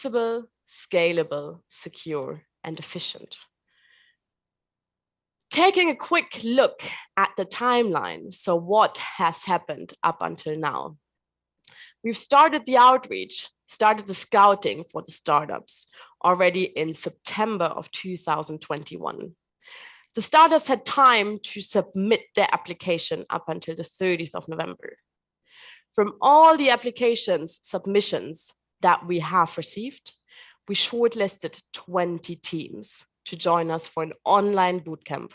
flexible, scalable, secure, and efficient. Taking a quick look at the timeline, so what has happened up until now? We've started the outreach, started the scouting for the startups already in September of 2021. The startups had time to submit their application up until the 30th of November. From all the applications, submissions that we have received, we shortlisted 20 teams to join us for an online bootcamp.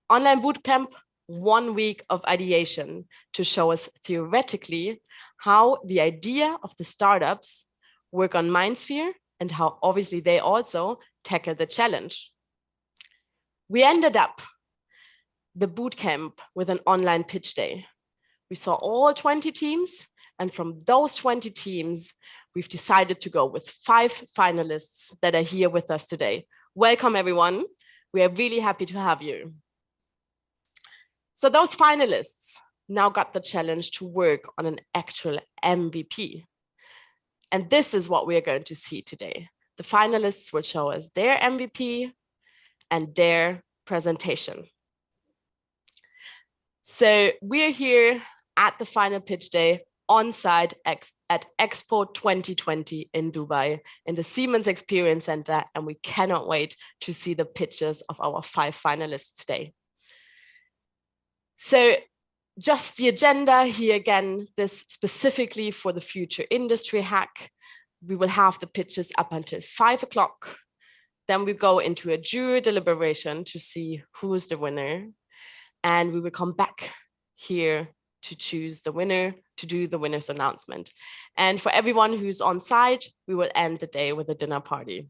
Online bootcamp, 1 week of ideation to show us theoretically how the idea of the startups work on MindSphere and how obviously they also tackle the challenge. We ended up the bootcamp with an online pitch day. We saw all 20 teams, and from those 20 teams, we've decided to go with 5 finalists that are here with us today. Welcome, everyone. We are really happy to have you. So those finalists now got the challenge to work on an actual MVP. And this is what we are going to see today. The finalists will show us their MVP and their presentation. So we're here at the final pitch day on site at Expo 2020 in Dubai in the Siemens Experience Center, and we cannot wait to see the pitches of our 5 finalists today. So just the agenda here again, this specifically for the future industry hack. We will have the pitches up until 5 o'clock. Then we go into a jury deliberation to see who is the winner. And we will come back here to choose the winner, to do the winner's announcement. And for everyone who's on site, we will end the day with a dinner party.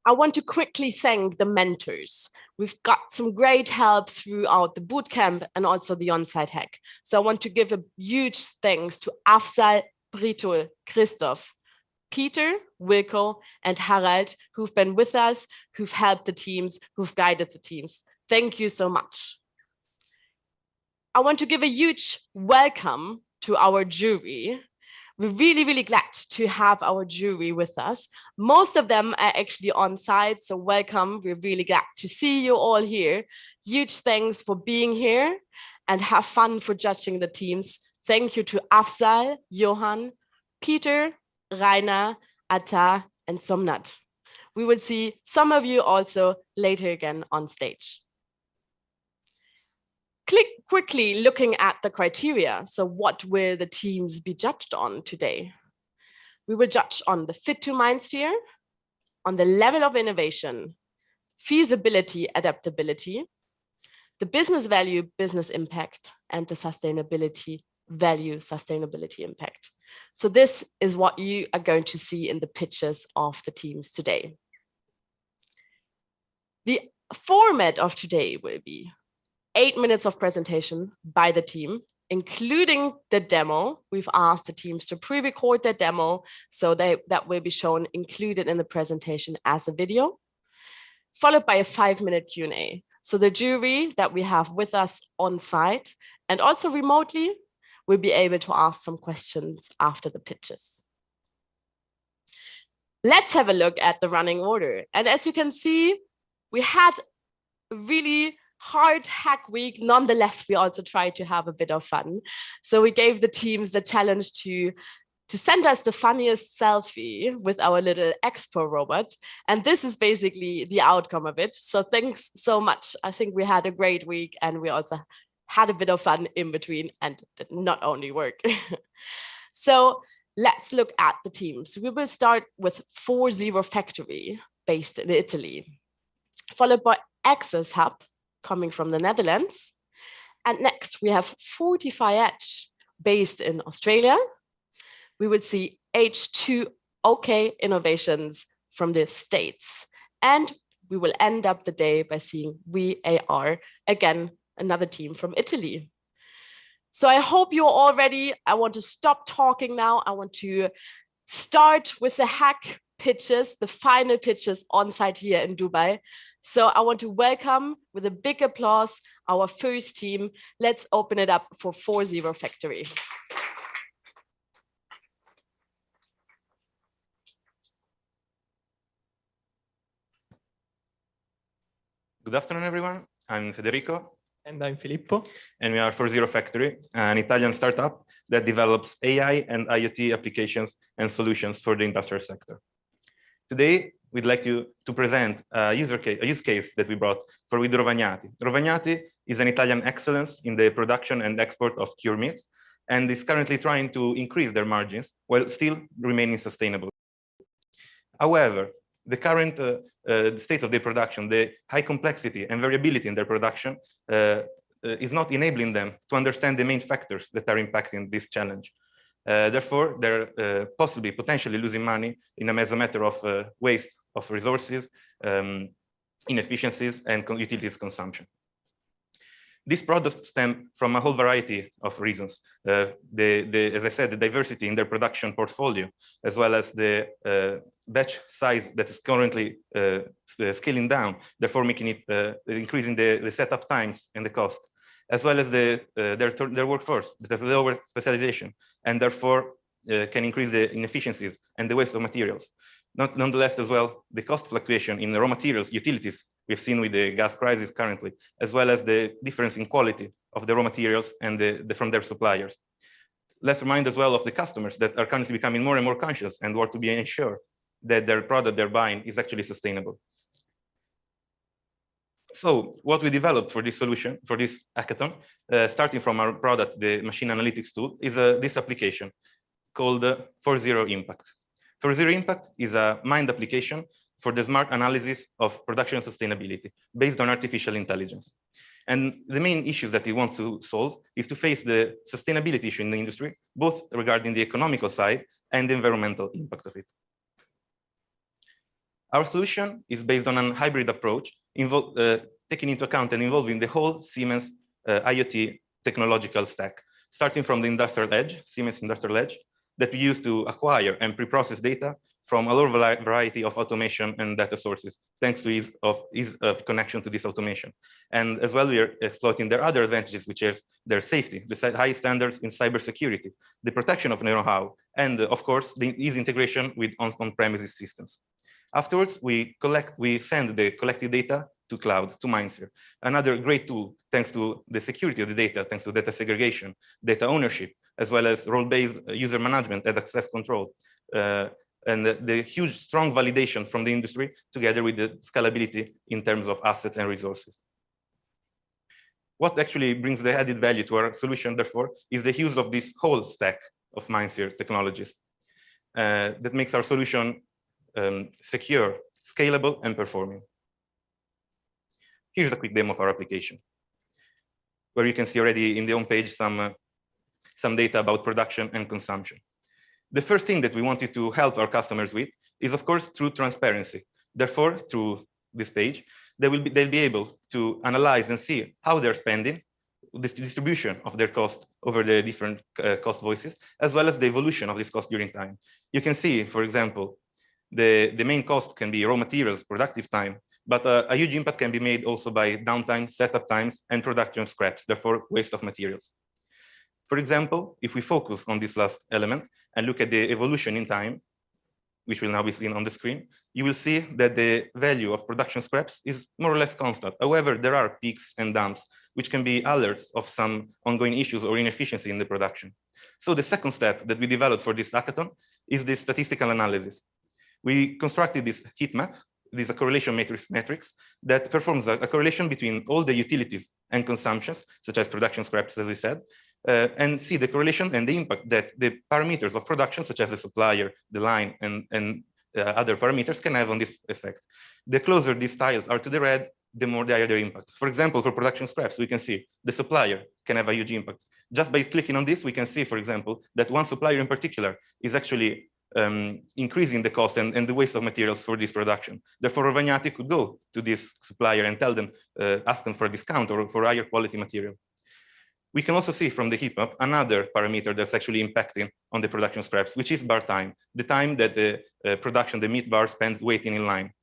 I want to quickly thank the mentors. We've got some great help throughout the bootcamp and also the on-site hack. So I want to give a huge thanks to Afzal, Brito, Christoph, Peter, Wilco, and Harald, who've been with us, who've helped the teams, who've guided the teams. Thank you so much. I want to give a huge welcome to our jury. We're really, really glad to have our jury with us. Most of them are actually on site, so welcome. We're really glad to see you all here. Huge thanks for being here and have fun for judging the teams. Thank you to Afzal, Johan, Peter, Rainer, Atta, and Somnat. We will see some of you also later again on stage. Quickly looking at the criteria. So what will the teams be judged on today? We will judge on the fit to MindSphere, on the level of innovation, feasibility, adaptability, the business value, business impact, and the sustainability value, sustainability impact. So this is what you are going to see in the pitches of the teams today. The format of today will be 8 minutes of presentation by the team, including the demo. We've asked the teams to pre-record their demo, so that will be shown included in the presentation as a video, followed by a 5-minute Q&A. So the jury that we have with us on site and also remotely will be able to ask some questions after the pitches. Let's have a look at the running order. And as you can see, we had a really hard hack week. Nonetheless, we also tried to have a bit of fun. So we gave the teams the challenge to send us the funniest selfie with our little Expo robot. And this is basically the outcome of it. So thanks so much. I think we had a great week and we also had a bit of fun in between and did not only work. So let's look at the teams. We will start with 40 Factory based in Italy, followed by AccessHub coming from the Netherlands. And next we have Fortifyedge based in Australia. We would see H2Ok Innovations from the States. And we will end up the day by seeing VAR, again, another team from Italy. So I hope you're all ready. I want to stop talking now. I want to start with the hack pitches, the final pitches on site here in Dubai. So I want to welcome with a big applause our first team. Let's open it up for 40 Factory. Good afternoon, everyone. I'm Federico. And I'm Filippo. And we are H2Ok Factory, an Italian startup that develops AI and IoT applications and solutions for the industrial sector. Today, we'd like to present a use case that we brought with Rovagnati. Rovagnati is an Italian excellence in the production and export of cured meats, and is currently trying to increase their margins while still remaining sustainable. However, the current state of their production, the high complexity and variability in their production is not enabling them to understand the main factors that are impacting this challenge. Therefore, they're potentially losing money as a matter of waste of resources, inefficiencies, and utilities consumption. These products stem from a whole variety of reasons. As I said, the diversity in their production portfolio, as well as the batch size that is currently scaling down, therefore making it increasing the setup times and the cost, as well as their workforce that has lower specialization, and therefore can increase the inefficiencies and the waste of materials. Nonetheless, as well, the cost fluctuation in the raw materials, utilities, we've seen with the gas crisis currently, as well as the difference in quality of the raw materials and from their suppliers. Let's remind as well of the customers that are currently becoming more and more conscious and want to be ensured that their product they're buying is actually sustainable. So what we developed for this solution, for this hackathon, starting from our product, the machine analytics tool, is this application called H2Ok Impact. H2Ok Impact is a mind application for the smart analysis of production sustainability based on artificial intelligence. And the main issues that we want to solve is to face the sustainability issue in the industry, both regarding the economical side and the environmental impact of it. Our solution is based on a hybrid approach, taking into account and involving the whole Siemens IoT technological stack, starting from the Industrial Edge, Siemens Industrial Edge, that we use to acquire and pre-process data from a large variety of automation and data sources, thanks to ease of connection to this automation. And as well, we are exploiting their other advantages, which is their safety, the high standards in cybersecurity, the protection of know-how, and of course, the easy integration with on-premises systems. Afterwards, we send the collected data to cloud, to MindSphere. Another great tool, thanks to the security of the data, thanks to data segregation, data ownership, as well as role-based user management and access control. And the huge, strong validation from the industry, together with the scalability in terms of assets and resources. What actually brings the added value to our solution, therefore, is the use of this whole stack of MindSphere technologies that makes our solution secure, scalable, and performing. Here's a quick demo of our application, where you can see already in the home page some data about production and consumption. The first thing that we wanted to help our customers with is, of course, through transparency. Therefore, through this page, they'll be able to analyze and see how they're spending, the distribution of their cost over the different cost voices, as well as the evolution of this cost during time. You can see, for example, the main cost can be raw materials, productive time, but a huge impact can be made also by downtime, setup times, and production scraps, therefore waste of materials. For example, if we focus on this last element and look at the evolution in time, which will now be seen on the screen, you will see that the value of production scraps is more or less constant. However, there are peaks and dumps, which can be alerts of some ongoing issues or inefficiency in the production. So the second step that we developed for this hackathon is the statistical analysis. We constructed this heat map. This is a correlation matrix that performs a correlation between all the utilities and consumptions, such as production scraps, as we said, and see the correlation and the impact that the parameters of production, such as the supplier, the line, and other parameters can have on this effect. The closer these tiles are to the red, the more the higher their impact. For example, for production scraps, we can see the supplier can have a huge impact. Just by clicking on this, we can see, for example, that one supplier in particular is actually increasing the cost and the waste of materials for this production. Therefore, Rovagnati could go to this supplier and tell them, ask them for a discount or for higher quality material. We can also see from the heat map another parameter that's actually impacting on the production scraps, which is bar time, the time that the production, the meat bar, spends waiting in line.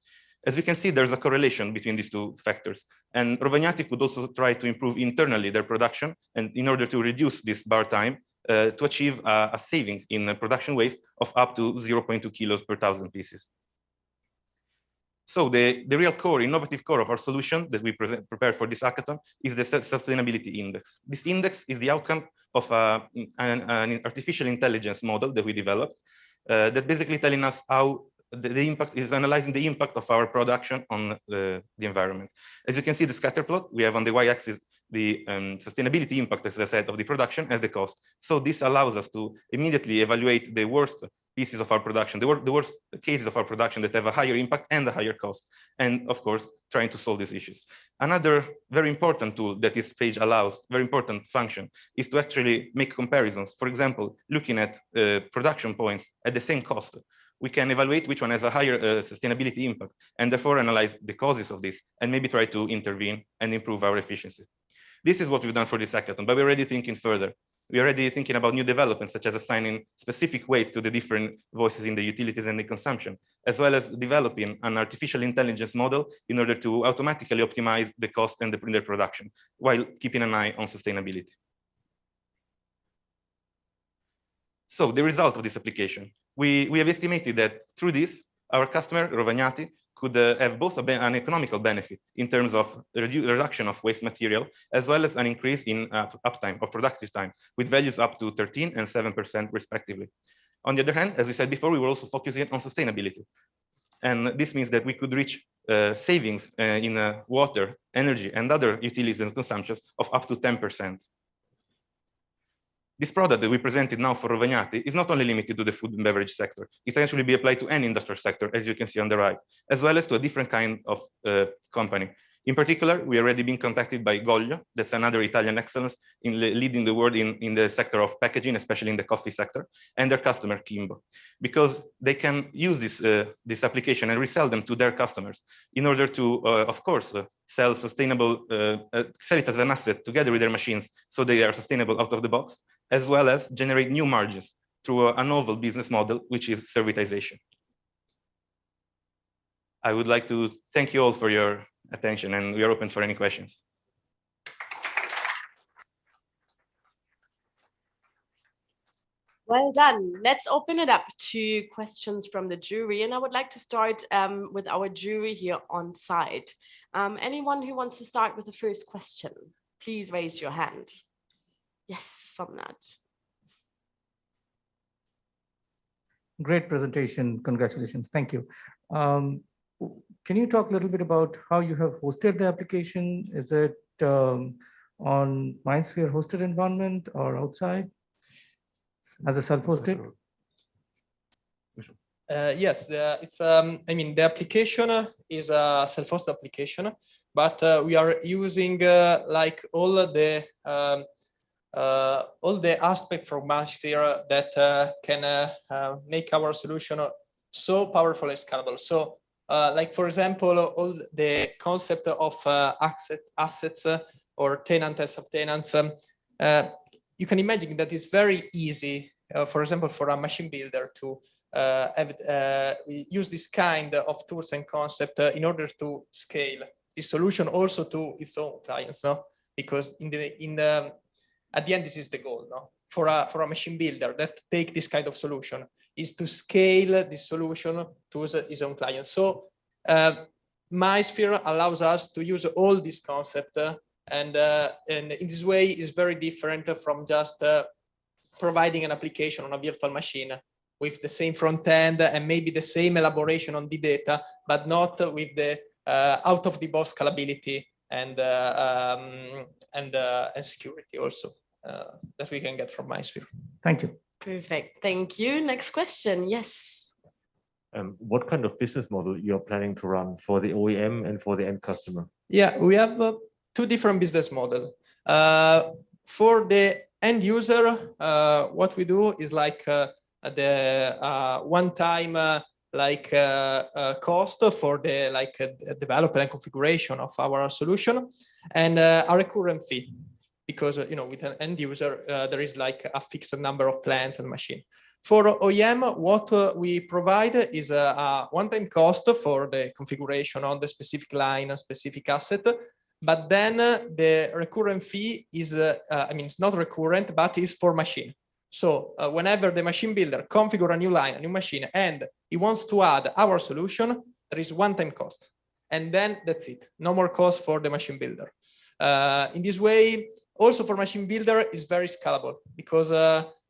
As we can see, there's a correlation between these two factors. And Rovagnati could also try to improve internally their production, and in order to reduce this bar time, to achieve a saving in production waste of up to 0.2 kilos per 1,000 pieces. So the real core, innovative core of our solution that we prepare for this hackathon is the sustainability index. This index is the outcome of an artificial intelligence model that we developed that basically telling us how the impact is analyzing the impact of our production on the environment. As you can see, the scatter plot, we have on the y-axis the sustainability impact, as I said, of the production and the cost. So this allows us to immediately evaluate the worst pieces of our production, the worst cases of our production that have a higher impact and a higher cost, and of course, trying to solve these issues. Another very important tool that this page allows, very important function, is to actually make comparisons. For example, looking at production points at the same cost, we can evaluate which one has a higher sustainability impact, and therefore analyze the causes of this, and maybe try to intervene and improve our efficiency. This is what we've done for this hackathon, but we're already thinking further. We're already thinking about new developments, such as assigning specific weights to the different voices in the utilities and the consumption, as well as developing an artificial intelligence model in order to automatically optimize the cost and the production, while keeping an eye on sustainability. So the result of this application, we have estimated that through this, our customer, Rovagnati, could have both an economical benefit in terms of reduction of waste material, as well as an increase in uptime or productive time, with values up to 13% and 7% respectively. On the other hand, as we said before, we were also focusing on sustainability. And this means that we could reach savings in water, energy, and other utilities and consumptions of up to 10%. This product that we presented now for Rovagnati is not only limited to the food and beverage sector. It can actually be applied to any industrial sector, as you can see on the right, as well as to a different kind of company. In particular, we already been contacted by Goglio, that's another Italian excellence in leading the world in the sector of packaging, especially in the coffee sector, and their customer, Kimbo, because they can use this application and resell them to their customers in order to, of course, sell sustainable, sell it as an asset together with their machines, so they are sustainable out of the box, as well as generate new margins through a novel business model, which is servitization. I would like to thank you all for your attention, and we are open for any questions. Well done. Let's open it up to questions from the jury. And I would like to start with our jury here on site. Anyone who wants to start with the first question, please raise your hand. Yes, Somnath. Great presentation. Congratulations. Thank you. Can you talk a little bit about how you have hosted the application? Is it on MindSphere hosted environment or outside as a self-hosted? Yes, it's. I mean, the application is a self-hosted application, but we are using like all the aspects from MindSphere that can make our solution so powerful and scalable. So, like for example, all the concept of assets or tenant and subtenants, you can imagine that it's very easy, for example, for a machine builder to use this kind of tools and concept in order to scale this solution also to its own clients, no? Because at the end, this is the goal, no? For a machine builder that take this kind of solution is to scale this solution to his own clients. So MindSphere allows us to use all this concept, and in this way is very different from just providing an application on a virtual machine with the same front end and maybe the same elaboration on the data, but not with the out of the box scalability and security also that we can get from MindSphere. Thank you. Perfect. Thank you. Next question. Yes. What kind of business model you're planning to run for the OEM and for the end customer? Yeah, we have two different business models. For the end user, what we do is like the one-time cost for the development and configuration of our solution, and a recurrent fee, because with an end user there is like a fixed number of plants and machine. For OEM, what we provide is a one-time cost for the configuration on the specific line, a specific asset, but then the recurrent fee is, I mean, it's not recurrent, but is for machine. So whenever the machine builder configure a new line, a new machine, and he wants to add our solution, there is one-time cost. And then that's it. No more cost for the machine builder. In this way, also for machine builder is very scalable because,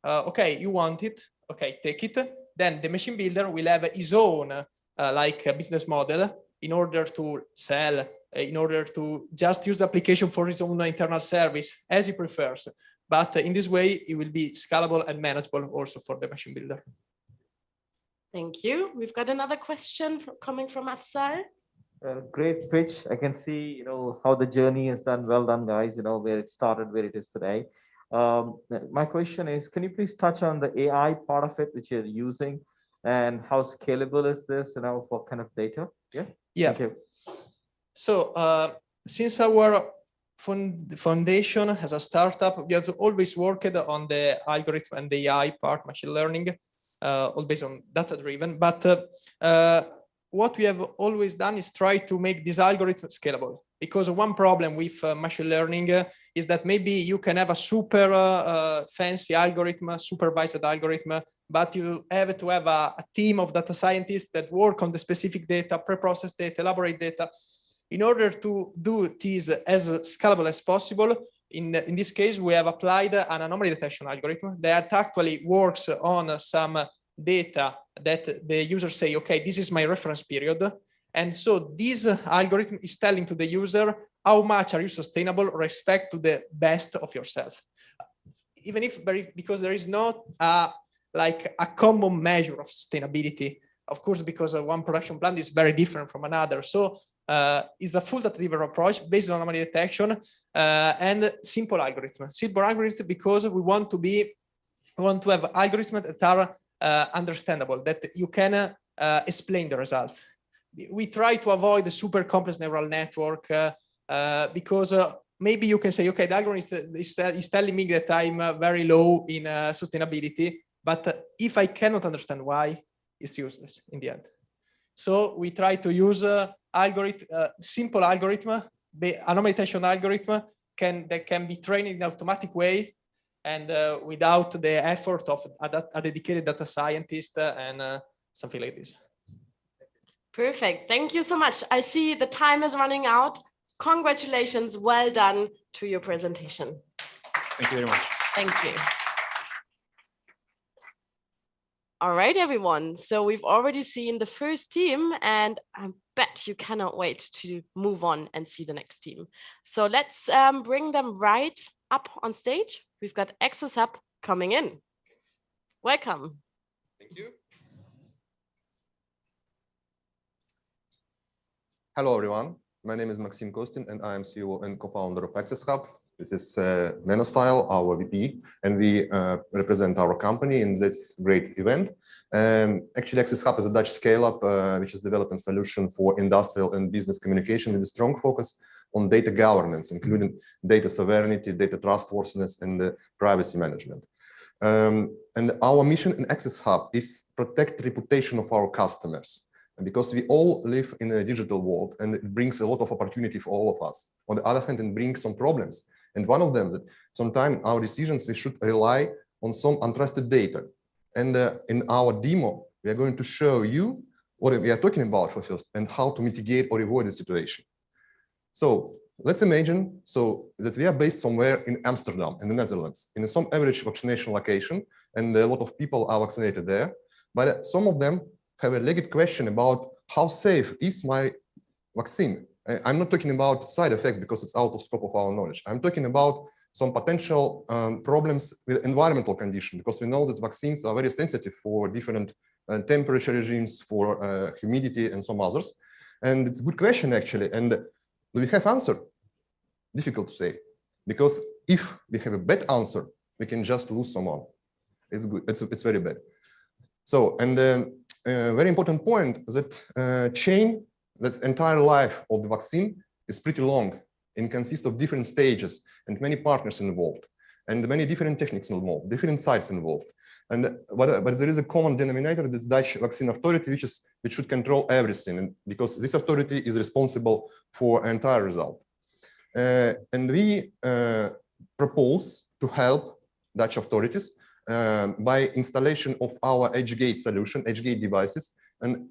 okay, you want it, okay, take it. Then the machine builder will have his own like a business model in order to sell, in order to just use the application for his own internal service as he prefers. But in this way, it will be scalable and manageable also for the machine builder. Thank you. We've got another question coming from Afzal. Great pitch. I can see, how the journey is done. Well done, guys. Where it started, where it is today. My question is, can you please touch on the AI part of it, which you're using, and how scalable is this, for kind of data? Yeah. Yeah. Thank you. So since our foundation as a startup, we have always worked on the algorithm and the AI part, machine learning, all based on data driven. But what we have always done is try to make this algorithm scalable. Because one problem with machine learning is that maybe you can have a super fancy algorithm, supervised algorithm, but you have to have a team of data scientists that work on the specific data, pre-process data, elaborate data. In order to do this as scalable as possible, in this case, we have applied an anomaly detection algorithm that actually works on some data that the user say, okay, this is my reference period. And so this algorithm is telling to the user how much are you sustainable respect to the best of yourself. Even if because there is not like a common measure of sustainability, of course, because one production plant is very different from another. So it's a full data-driven approach based on anomaly detection and simple algorithm. Simple algorithm because we want to have algorithms that are understandable, that you can explain the results. We try to avoid the super complex neural network because maybe you can say, okay, the algorithm is telling me that I'm very low in sustainability, but if I cannot understand why, it's useless in the end. So we try to use simple algorithm, the anomaly detection algorithm that can be trained in an automatic way and without the effort of a dedicated data scientist and something like this. Perfect. Thank you so much. I see the time is running out. Congratulations. Well done to your presentation. Thank you very much. Thank you. All right, everyone. So we've already seen the first team, and I bet you cannot wait to move on and see the next team. So let's bring them right up on stage. We've got AccessHub coming in. Welcome. Thank you. Hello, everyone. My name is Maxim Kostin, and I am CEO and co-founder of AccessHub. This is Menostyle, our VP, and we represent our company in this great event. Actually, AccessHub is a Dutch scale-up which is developing a solution for industrial and business communication with a strong focus on data governance, including data sovereignty, data trustworthiness, and privacy management. And our mission in AccessHub is protect the reputation of our customers. Because we all live in a digital world and it brings a lot of opportunity for all of us. On the other hand, it brings some problems. And one of them is that sometimes our decisions, we should rely on some untrusted data. And in our demo, we are going to show you what we are talking about for first and how to mitigate or avoid the situation. So let's imagine that we are based somewhere in Amsterdam, in the Netherlands, in some average vaccination location, and a lot of people are vaccinated there. But some of them have a legit question about how safe is my vaccine. I'm not talking about side effects because it's out of scope of our knowledge. I'm talking about some potential problems with environmental conditions, because we know that vaccines are very sensitive for different temperature regimes, for humidity and some others. And it's a good question, actually. And do we have answer? Difficult to say, because if we have a bad answer, we can just lose someone. It's good. It's very bad. So, and a very important point is that chain, that's entire life of the vaccine is pretty long and consists of different stages and many partners involved and many different techniques involved, different sites involved. And but there is a common denominator, this Dutch vaccine authority, which should control everything, and because this authority is responsible for entire result. And we propose to help Dutch authorities by installation of our H2Ok solution, H2Ok devices, and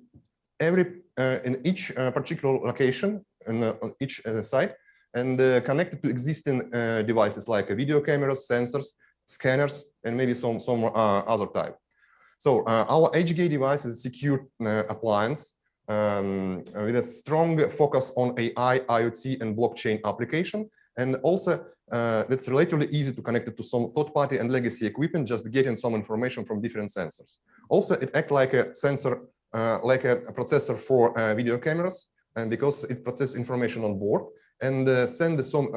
in each particular location and on each site, and connected to existing devices like video cameras, sensors, scanners, and maybe some other type. So our HGA device is a secure appliance with a strong focus on AI, IoT, and blockchain application. And also, it's relatively easy to connect it to some third-party and legacy equipment, just getting some information from different sensors. Also, it acts like a sensor, like a processor for video cameras, and because it processes information on board and sends some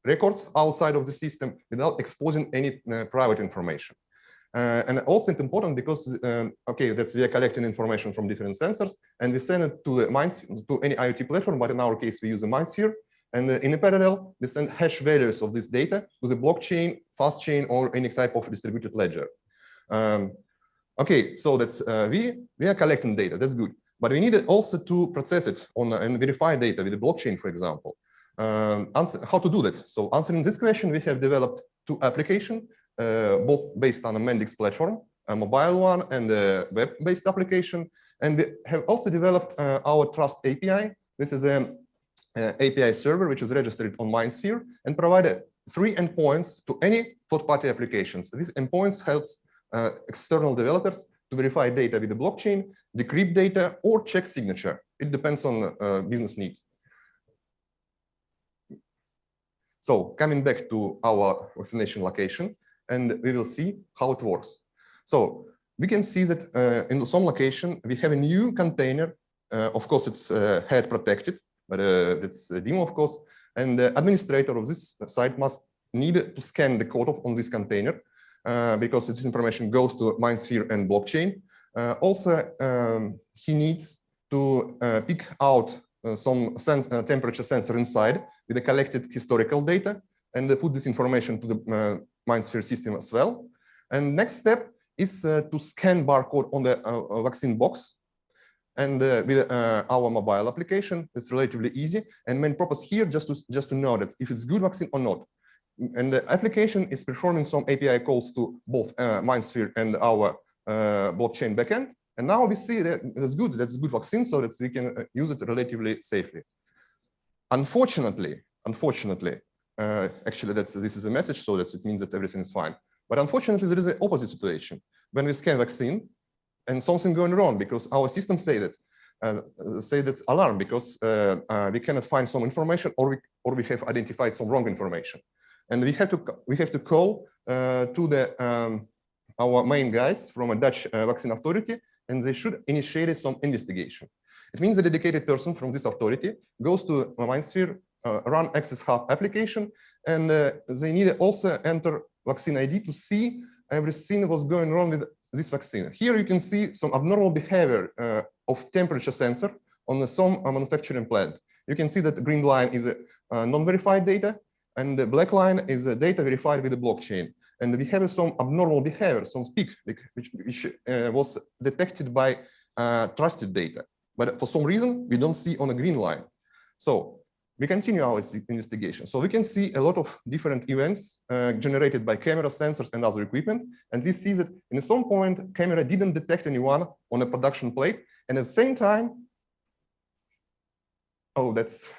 records outside of the system without exposing any private information. And also it's important because, okay, that's we are collecting information from different sensors and we send it to the MindSphere, to any IoT platform, but in our case, we use a MindSphere. And in a parallel, we send hash values of this data to the blockchain, fast chain, or any type of distributed ledger. Okay, so that's we are collecting data, that's good. But we need also to process it on and verify data with the blockchain, for example. How to do that? So answering this question, we have developed two applications. Both based on a Mendix platform, a mobile one and a web-based application. And we have also developed our Trust API. This is an API server which is registered on MindSphere and provided 3 endpoints to any third-party applications. These endpoints helps external developers to verify data with the blockchain, decrypt data, or check signature. It depends on business needs. So coming back to our vaccination location, and we will see how it works. So we can see that in some location, we have a new container. Of course, it's head protected, but it's a demo, of course. And the administrator of this site must need to scan the code on this container because this information goes to MindSphere and blockchain. Also, he needs to pick out some temperature sensor inside with the collected historical data and put this information to the MindSphere system as well. And next step is to scan barcode on the vaccine box. And with our mobile application, it's relatively easy. And main purpose here just to know that if it's good vaccine or not. And the application is performing some API calls to both MindSphere and our blockchain backend. And now we see that that's good vaccine, so that we can use it relatively safely. Unfortunately, actually, this is a message, so that it means that everything is fine. But unfortunately, there is an opposite situation. When we scan vaccine and something going wrong, because our system say that's alarm because we cannot find some information or we have identified some wrong information. And we have to call to the our main guys from a Dutch vaccine authority, and they should initiate some investigation. It means a dedicated person from this authority goes to MindSphere, run AccessHub application, and they need to also enter vaccine ID to see everything was going wrong with this vaccine. Here you can see some abnormal behavior of temperature sensor on some manufacturing plant. You can see that the green line is non-verified data, and the black line is data verified with the blockchain. And we have some abnormal behavior, some peak, which was detected by trusted data. But for some reason, we don't see on a green line. So we continue our investigation. So we can see a lot of different events generated by camera, sensors, and other equipment. And we see that in some point, camera didn't detect anyone on a production plate. And at the same time, oh, that's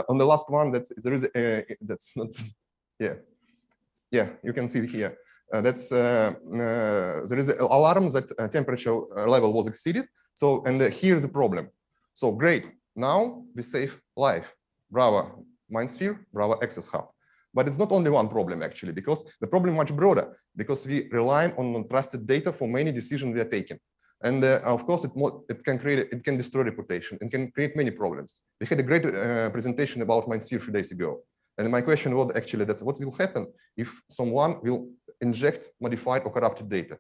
on the last one. That's not, yeah. Yeah, you can see it here. There is an alarm that temperature level was exceeded. So, and here's the problem. So great, now we save life. Bravo, MindSphere, bravo, AccessHub. But it's not only one problem actually, because the problem is much broader, because we rely on trusted data for many decisions we are taking. And of course, it can destroy reputation and can create many problems. We had a great presentation about MindSphere a few days ago. And my question was actually, that's what will happen if someone will inject modified or corrupted data?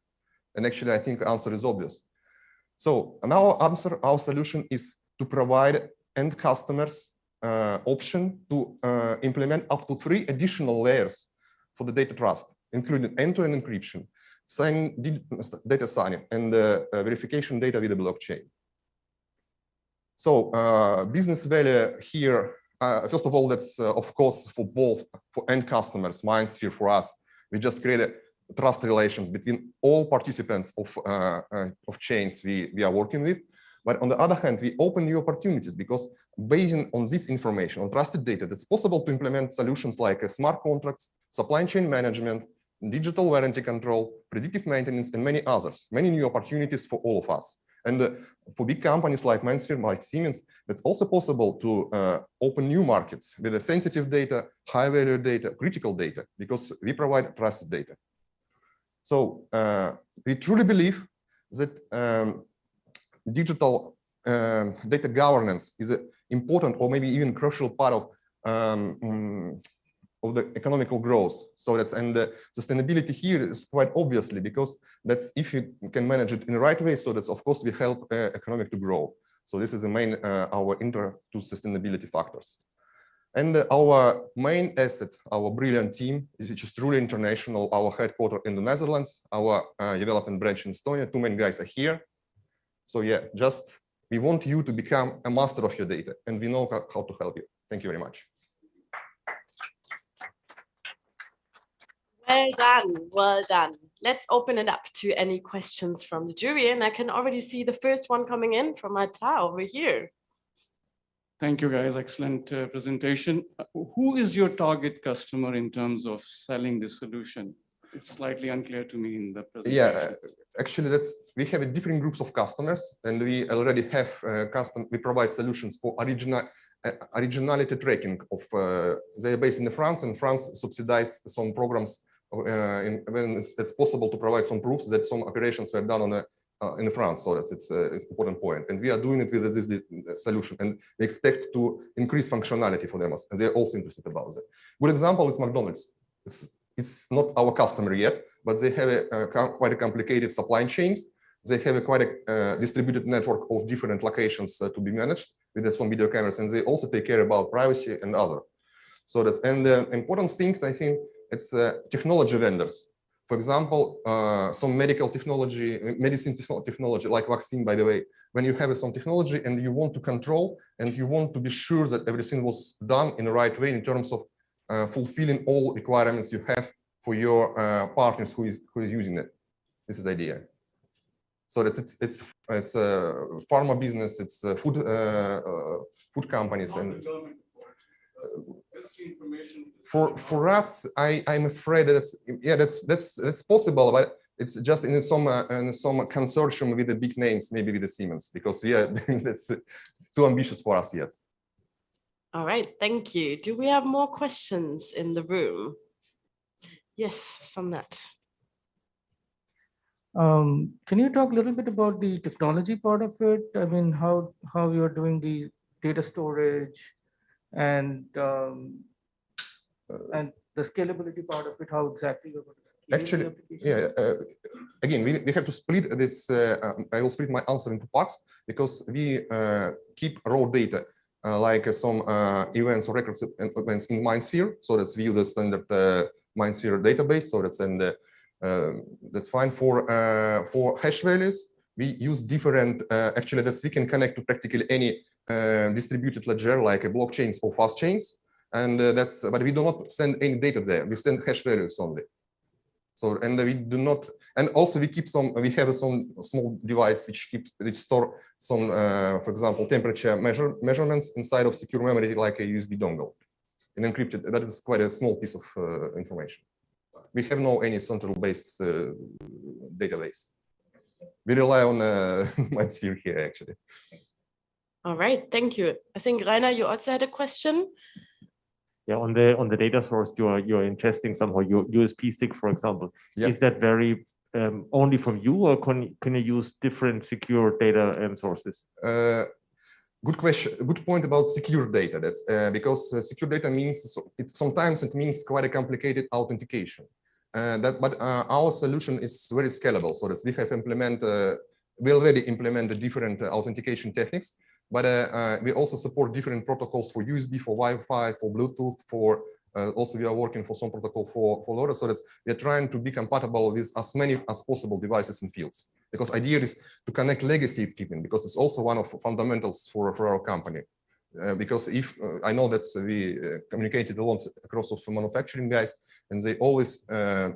And actually, I think the answer is obvious. So our solution is to provide end customers option to implement up to 3 additional layers for the data trust, including end-to-end encryption, data signing, and verification data with the blockchain. So business value here. First of all, that's of course for end customers, MindSphere for us. We just created trust relations between all participants of chains we are working with. But on the other hand, we open new opportunities because based on this information, on trusted data, it's possible to implement solutions like smart contracts, supply chain management, digital warranty control, predictive maintenance, and many others, many new opportunities for all of us. And for big companies like MindSphere, like Siemens, it's also possible to open new markets with the sensitive data, high value data, critical data, because we provide trusted data. So we truly believe that digital data governance is an important or maybe even crucial part of the economical growth. So that's, and the sustainability here is quite obviously, because that's, if you can manage it in the right way, so that's of course we help economic to grow. So this is the main our intro to sustainability factors. And our main asset, our brilliant team, which is truly international, our headquarters in the Netherlands, our development branch in Estonia, two main guys are here. So yeah, just we want you to become a master of your data, and we know how to help you. Thank you very much. Well done, well done. Let's open it up to any questions from the jury. And I can already see the first one coming in from Ata over here. Thank you, guys. Excellent presentation. Who is your target customer in terms of selling this solution? It's slightly unclear to me in the presentation. Yeah, actually, we have different groups of customers, and we already have we provide solutions for originality tracking of. They are based in France, and France subsidizes some programs when it's possible to provide some proofs that some operations were done in France. So it's an important point, and we are doing it with this solution, and we expect to increase functionality for them, and they're also interested about that. Good example is McDonald's. It's not our customer yet, but they have quite a complicated supply chains. They have quite a distributed network of different locations to be managed with some video cameras, and they also take care about privacy and other. So that's, and the important things, I think, it's technology vendors. For example, some medical technology, medicine technology, like vaccine, by the way, when you have some technology and you want to control and you want to be sure that everything was done in the right way in terms of fulfilling all requirements you have for your partners who is using it. This is the idea. So that's it's pharma business, it's food companies, and for us, I'm afraid that's possible, but it's just in some consortium with the big names, maybe with the Siemens, because yeah, that's too ambitious for us yet. All right, thank you. Do we have more questions in the room? Yes, Samnat. Can you talk a little bit about the technology part of it? I mean, how you're doing the data storage and the scalability part of it, how exactly you're going to scale actually, the application? yeah, again, we have to split this. I will split my answer into parts, because we keep raw data like some events or records events in MindSphere. So that's we use the standard MindSphere database. So that's, and that's fine for hash values. We use different, actually, we can connect to practically any distributed ledger, like a blockchains or fast chains. And but we do not send any data there. We send hash values only. So, and we do not, and also we keep some, we have some small device which store some, for example, temperature measurements inside of secure memory, like a USB dongle, and encrypted. That is quite a small piece of information. We have no any central-based database. We rely on MindSphere here, actually. All right, thank you. I think Rainer, you also had a question. Yeah, on the data source, you're ingesting somehow your USB stick, for example. Yeah. Is that very only from you, or can you use different secure data and sources? Good question. Good point about secure data. That's because secure data means sometimes it means quite a complicated authentication. But our solution is very scalable, so that we have we already implemented different authentication techniques. But we also support different protocols for USB, for Wi-Fi, for Bluetooth, for also we are working for some protocol for LoRa, so that we are trying to be compatible with as many as possible devices and fields. Because idea is to connect legacy keeping, because it's also one of the fundamentals for our company. Because if I know that we communicated a lot across of manufacturing guys, and they always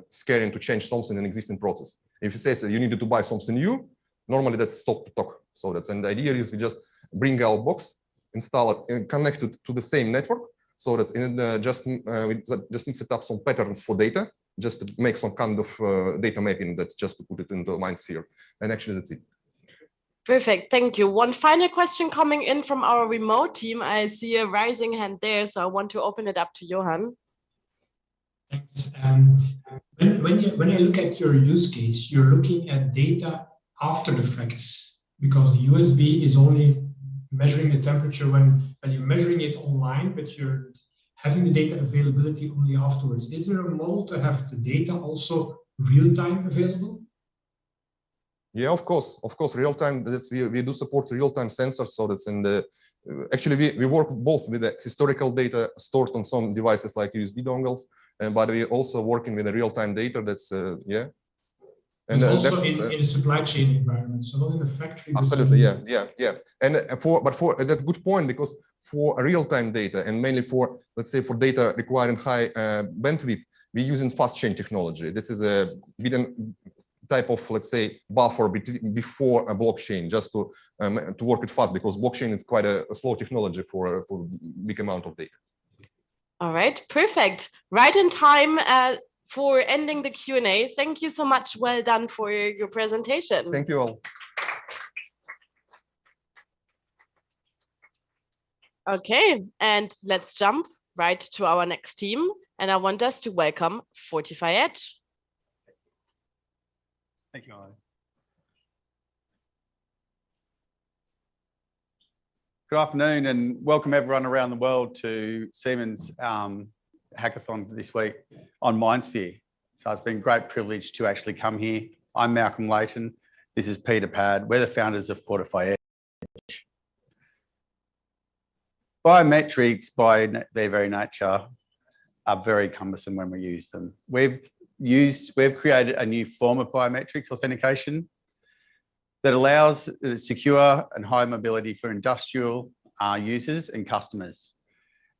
scaring to change something in existing process. If you say you needed to buy something new, normally that's stop to talk. So and the idea is we just bring our box, install it, and connect it to the same network. So that's we just need to set up some patterns for data, just to make some kind of data mapping. That's just to put it into MindSphere, and actually that's it. Perfect, thank you. One final question coming in from our remote team. I see a rising hand there, so I want to open it up to Johan. Thanks. When I look at your use case, you're looking at data after the facts, because the USB is only measuring the temperature when you're measuring it online, but you're having the data availability only afterwards. Is there a model to have the data also real-time available? Yeah, of course, real-time. We do support real-time sensors. So that's in the actually we work both with the historical data stored on some devices like USB dongles, but we're also working with the real-time data. That's yeah. And also that's, in a supply chain environment, so not in a factory. Absolutely, yeah. And that's a good point, because for real-time data, and mainly for, let's say, for data requiring high bandwidth, we're using fast chain technology. This is a type of, let's say, buffer before a blockchain, just to work it fast, because blockchain is quite a slow technology for big amount of data. All right, perfect. Right in time for ending the Q&A. Thank you so much. Well done for your presentation. Thank you all. Okay, and let's jump right to our next team. And I want us to welcome Fortifyedge. Thank you, Ollie. Good afternoon and welcome everyone around the world to Siemens Hackathon this week on MindSphere. So it's been a great privilege to actually come here. I'm Malcolm Layton. This is Peter Pad. We're the founders of Fortifyedge. Biometrics, by their very nature, are very cumbersome when we use them. We've created a new form of biometrics authentication that allows secure and high mobility for industrial users and customers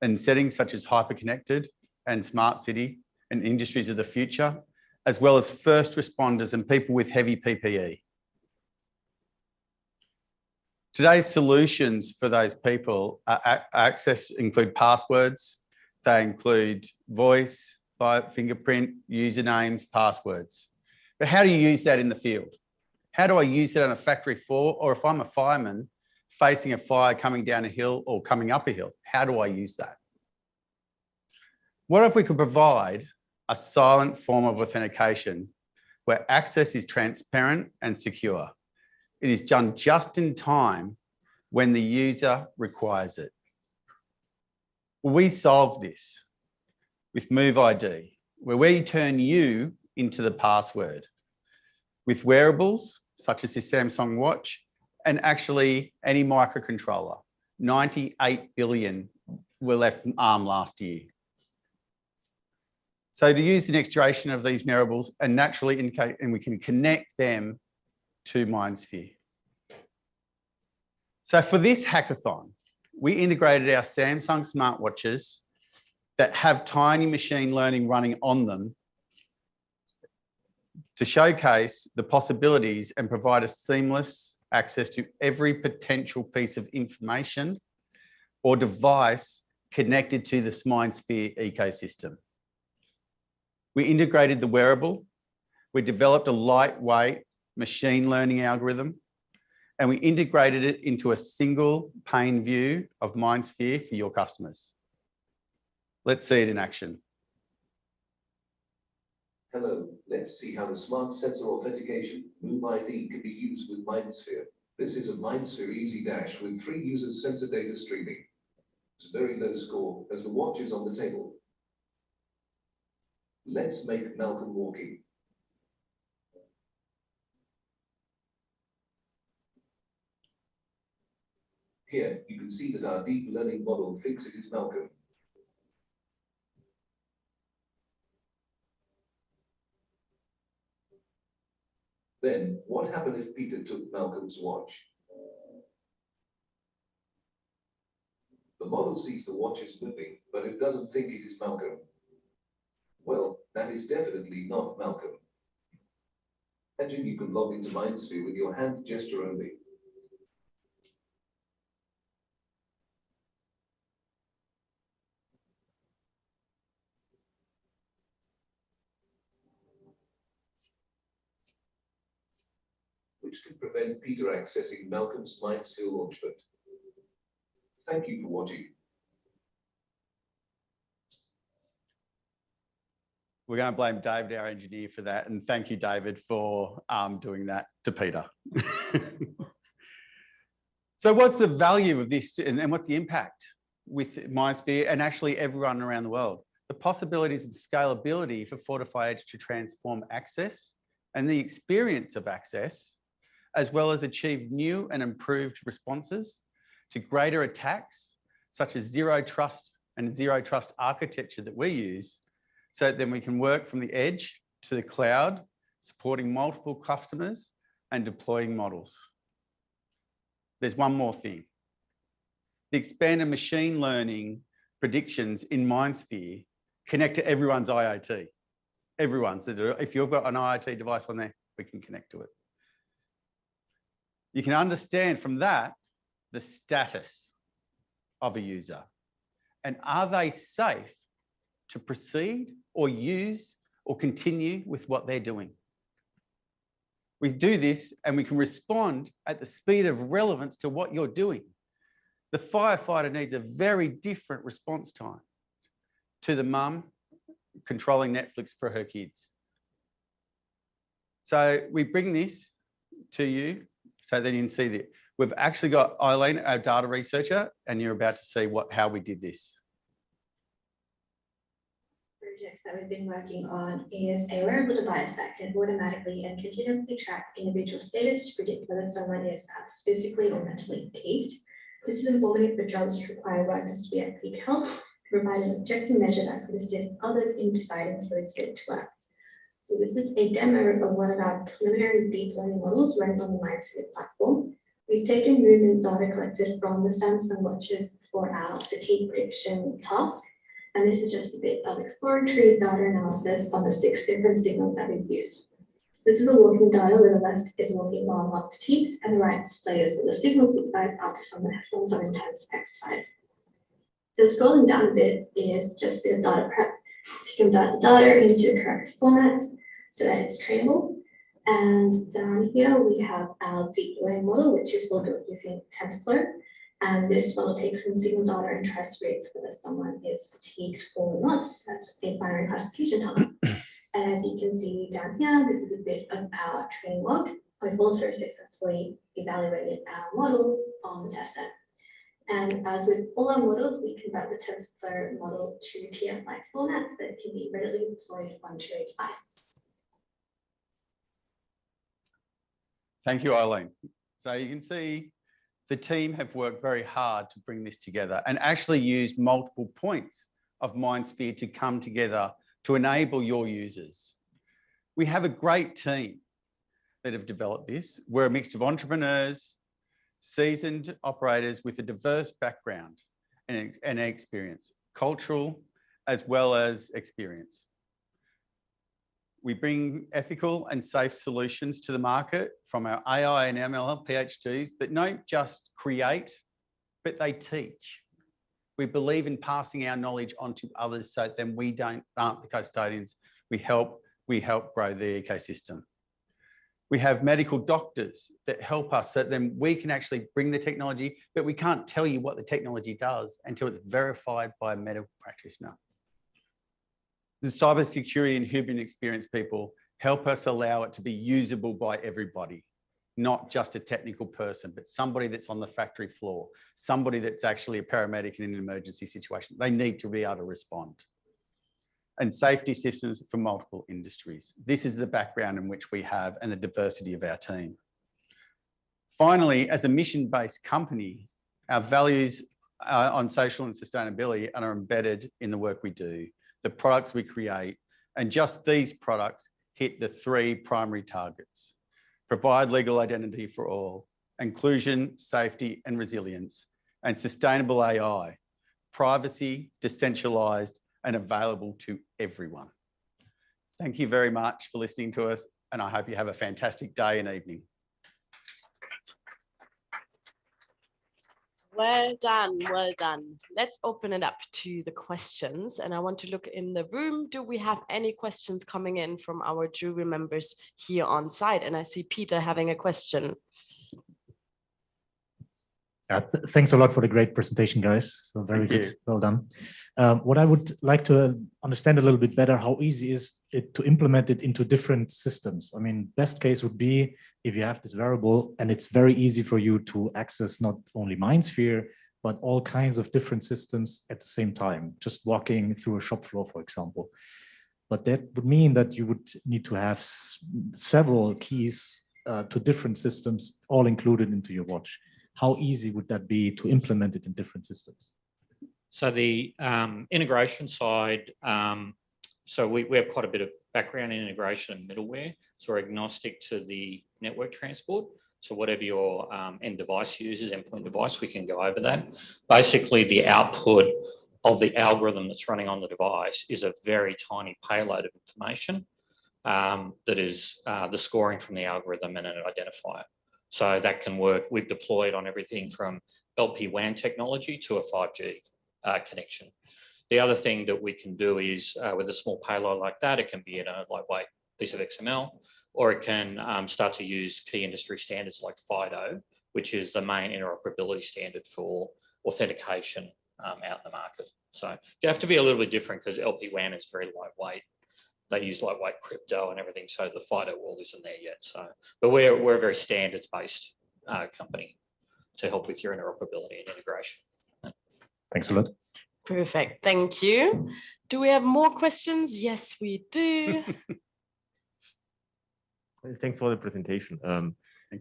in settings such as hyperconnected and smart city and industries of the future, as well as first responders and people with heavy PPE. Today's solutions for those people include passwords. They include voice, fingerprint, usernames, passwords. But how do you use that in the field? How do I use it on a factory floor? Or if I'm a fireman facing a fire coming down a hill or coming up a hill, how do I use that? What if we could provide a silent form of authentication where access is transparent and secure? It is done just in time when the user requires it. We solve this with Move ID, where we turn you into the password. With wearables, such as this Samsung watch, and actually any microcontroller. 98 billion were left ARM last year. So to use the next generation of these wearables and naturally indicate, and we can connect them to MindSphere. So for this hackathon, we integrated our Samsung smartwatches that have tiny machine learning running on them to showcase the possibilities and provide a seamless access to every potential piece of information or device connected to this MindSphere ecosystem. We integrated the wearable, we developed a lightweight machine learning algorithm, and we integrated it into a single pane view of MindSphere for your customers. Let's see it in action. Hello, let's see how the smart sensor authentication Move ID can be used with MindSphere. This is a MindSphere Easy Dash with 3 users sensor data streaming. It's a very low score as the watch is on the table. Let's make Malcolm walking. Here, you can see that our deep learning model thinks it is Malcolm. Then, what happened if Peter took Malcolm's watch? The model sees the watch is moving, but it doesn't think it is Malcolm. Well, that is definitely not Malcolm. Imagine you can log into MindSphere with your hand gesture only. which can prevent Peter accessing Malcolm's MindSphere launchpad. Thank you for watching. We're going to blame David, our engineer, for that. And thank you, David, for doing that to Peter. So what's the value of this and what's the impact with MindSphere and actually everyone around the world? The possibilities of scalability for Fortifyedge to transform access and the experience of access, as well as achieve new and improved responses to greater attacks, such as zero trust and zero trust architecture that we use, so that then we can work from the edge to the cloud, supporting multiple customers and deploying models. There's one more thing. The expanded machine learning predictions in MindSphere connect to everyone's IoT. Everyone's. If you've got an IoT device on there, we can connect to it. You can understand from that the status of a user. And are they safe to proceed or use or continue with what they're doing? We do this and we can respond at the speed of relevance to what you're doing. The firefighter needs a very different response time to the mum controlling Netflix for her kids. So we bring this to you so that you can see that. We've actually got Eileen, our data researcher, and you're about to see how we did this. Projects that we've been working on is a wearable device that can automatically and continuously track individual status to predict whether someone is perhaps physically or mentally fatigued. This is informative for jobs which require workers to be at peak health to provide an objective measure that could assist others in deciding who is fit to work. So this is a demo of one of our preliminary deep learning models running on the MindSphere platform. We've taken movement data collected from the Samsung watches for our fatigue prediction task. And this is just a bit of exploratory data analysis on the 6 different signals that we've used. So this is a walking dial where the left is walking while not fatigued, and the right displays what the signals look like after someone has done some intense exercise. So scrolling down a bit is just a bit of data prep to convert the data into the correct format so that it's trainable. And down here we have our deep learning model, which is built using TensorFlow. And this model takes in signal data and tries to predict whether someone is fatigued or not. That's a binary classification task. And as you can see down here, this is a bit of our training log. We've also successfully evaluated our model on the testnet. And as with all our models, we convert the TensorFlow model to TF-like formats that can be readily deployed onto a device. Thank you, Eileen. So you can see the team have worked very hard to bring this together and actually use multiple points of MindSphere to come together to enable your users. We have a great team that have developed this. We're a mix of entrepreneurs, seasoned operators with a diverse background and experience, cultural as well as experience. We bring ethical and safe solutions to the market from our AI and ML PhDs that don't just create, but they teach. We believe in passing our knowledge on to others so then we aren't the custodians. We help grow the ecosystem. We have medical doctors that help us so then we can actually bring the technology, but we can't tell you what the technology does until it's verified by a medical practitioner. The cybersecurity and human experience people help us allow it to be usable by everybody, not just a technical person, but somebody that's on the factory floor, somebody that's actually a paramedic in an emergency situation. They need to be able to respond. And safety systems for multiple industries. This is the background in which we have and the diversity of our team. Finally, as a mission-based company, our values on social and sustainability are embedded in the work we do, the products we create, and just these products hit the 3 primary targets: provide legal identity for all, inclusion, safety, and resilience, and sustainable AI, privacy, decentralized, and available to everyone. Thank you very much for listening to us, and I hope you have a fantastic day and evening. Well done, well done. Let's open it up to the questions. And I want to look in the room. Do we have any questions coming in from our jury members here on site? And I see Peter having a question. Thanks a lot for the great presentation, guys. So very good, well done. What I would like to understand a little bit better, how easy is it to implement it into different systems? I mean, best case would be if you have this variable and it's very easy for you to access not only MindSphere, but all kinds of different systems at the same time, just walking through a shop floor, for example. But that would mean that you would need to have several keys to different systems, all included into your watch. How easy would that be to implement it in different systems? So the integration side, so we have quite a bit of background in integration and middleware. So we're agnostic to the network transport. So whatever your end device uses, endpoint device, we can go over that. Basically, the output of the algorithm that's running on the device is a very tiny payload of information that is the scoring from the algorithm and an identifier. So that can work. We've deployed on everything from LPWAN technology to a 5G connection. The other thing that we can do is with a small payload like that, it can be in a lightweight piece of XML, or it can start to use key industry standards like FIDO, which is the main interoperability standard for authentication out in the market. So you have to be a little bit different because LPWAN is very lightweight. They use lightweight crypto and everything, so the FIDO world isn't there yet. So, but we're a very standards-based company to help with your interoperability and integration. Thanks a lot. Perfect, thank you. Do we have more questions? Yes, we do. Thanks for the presentation.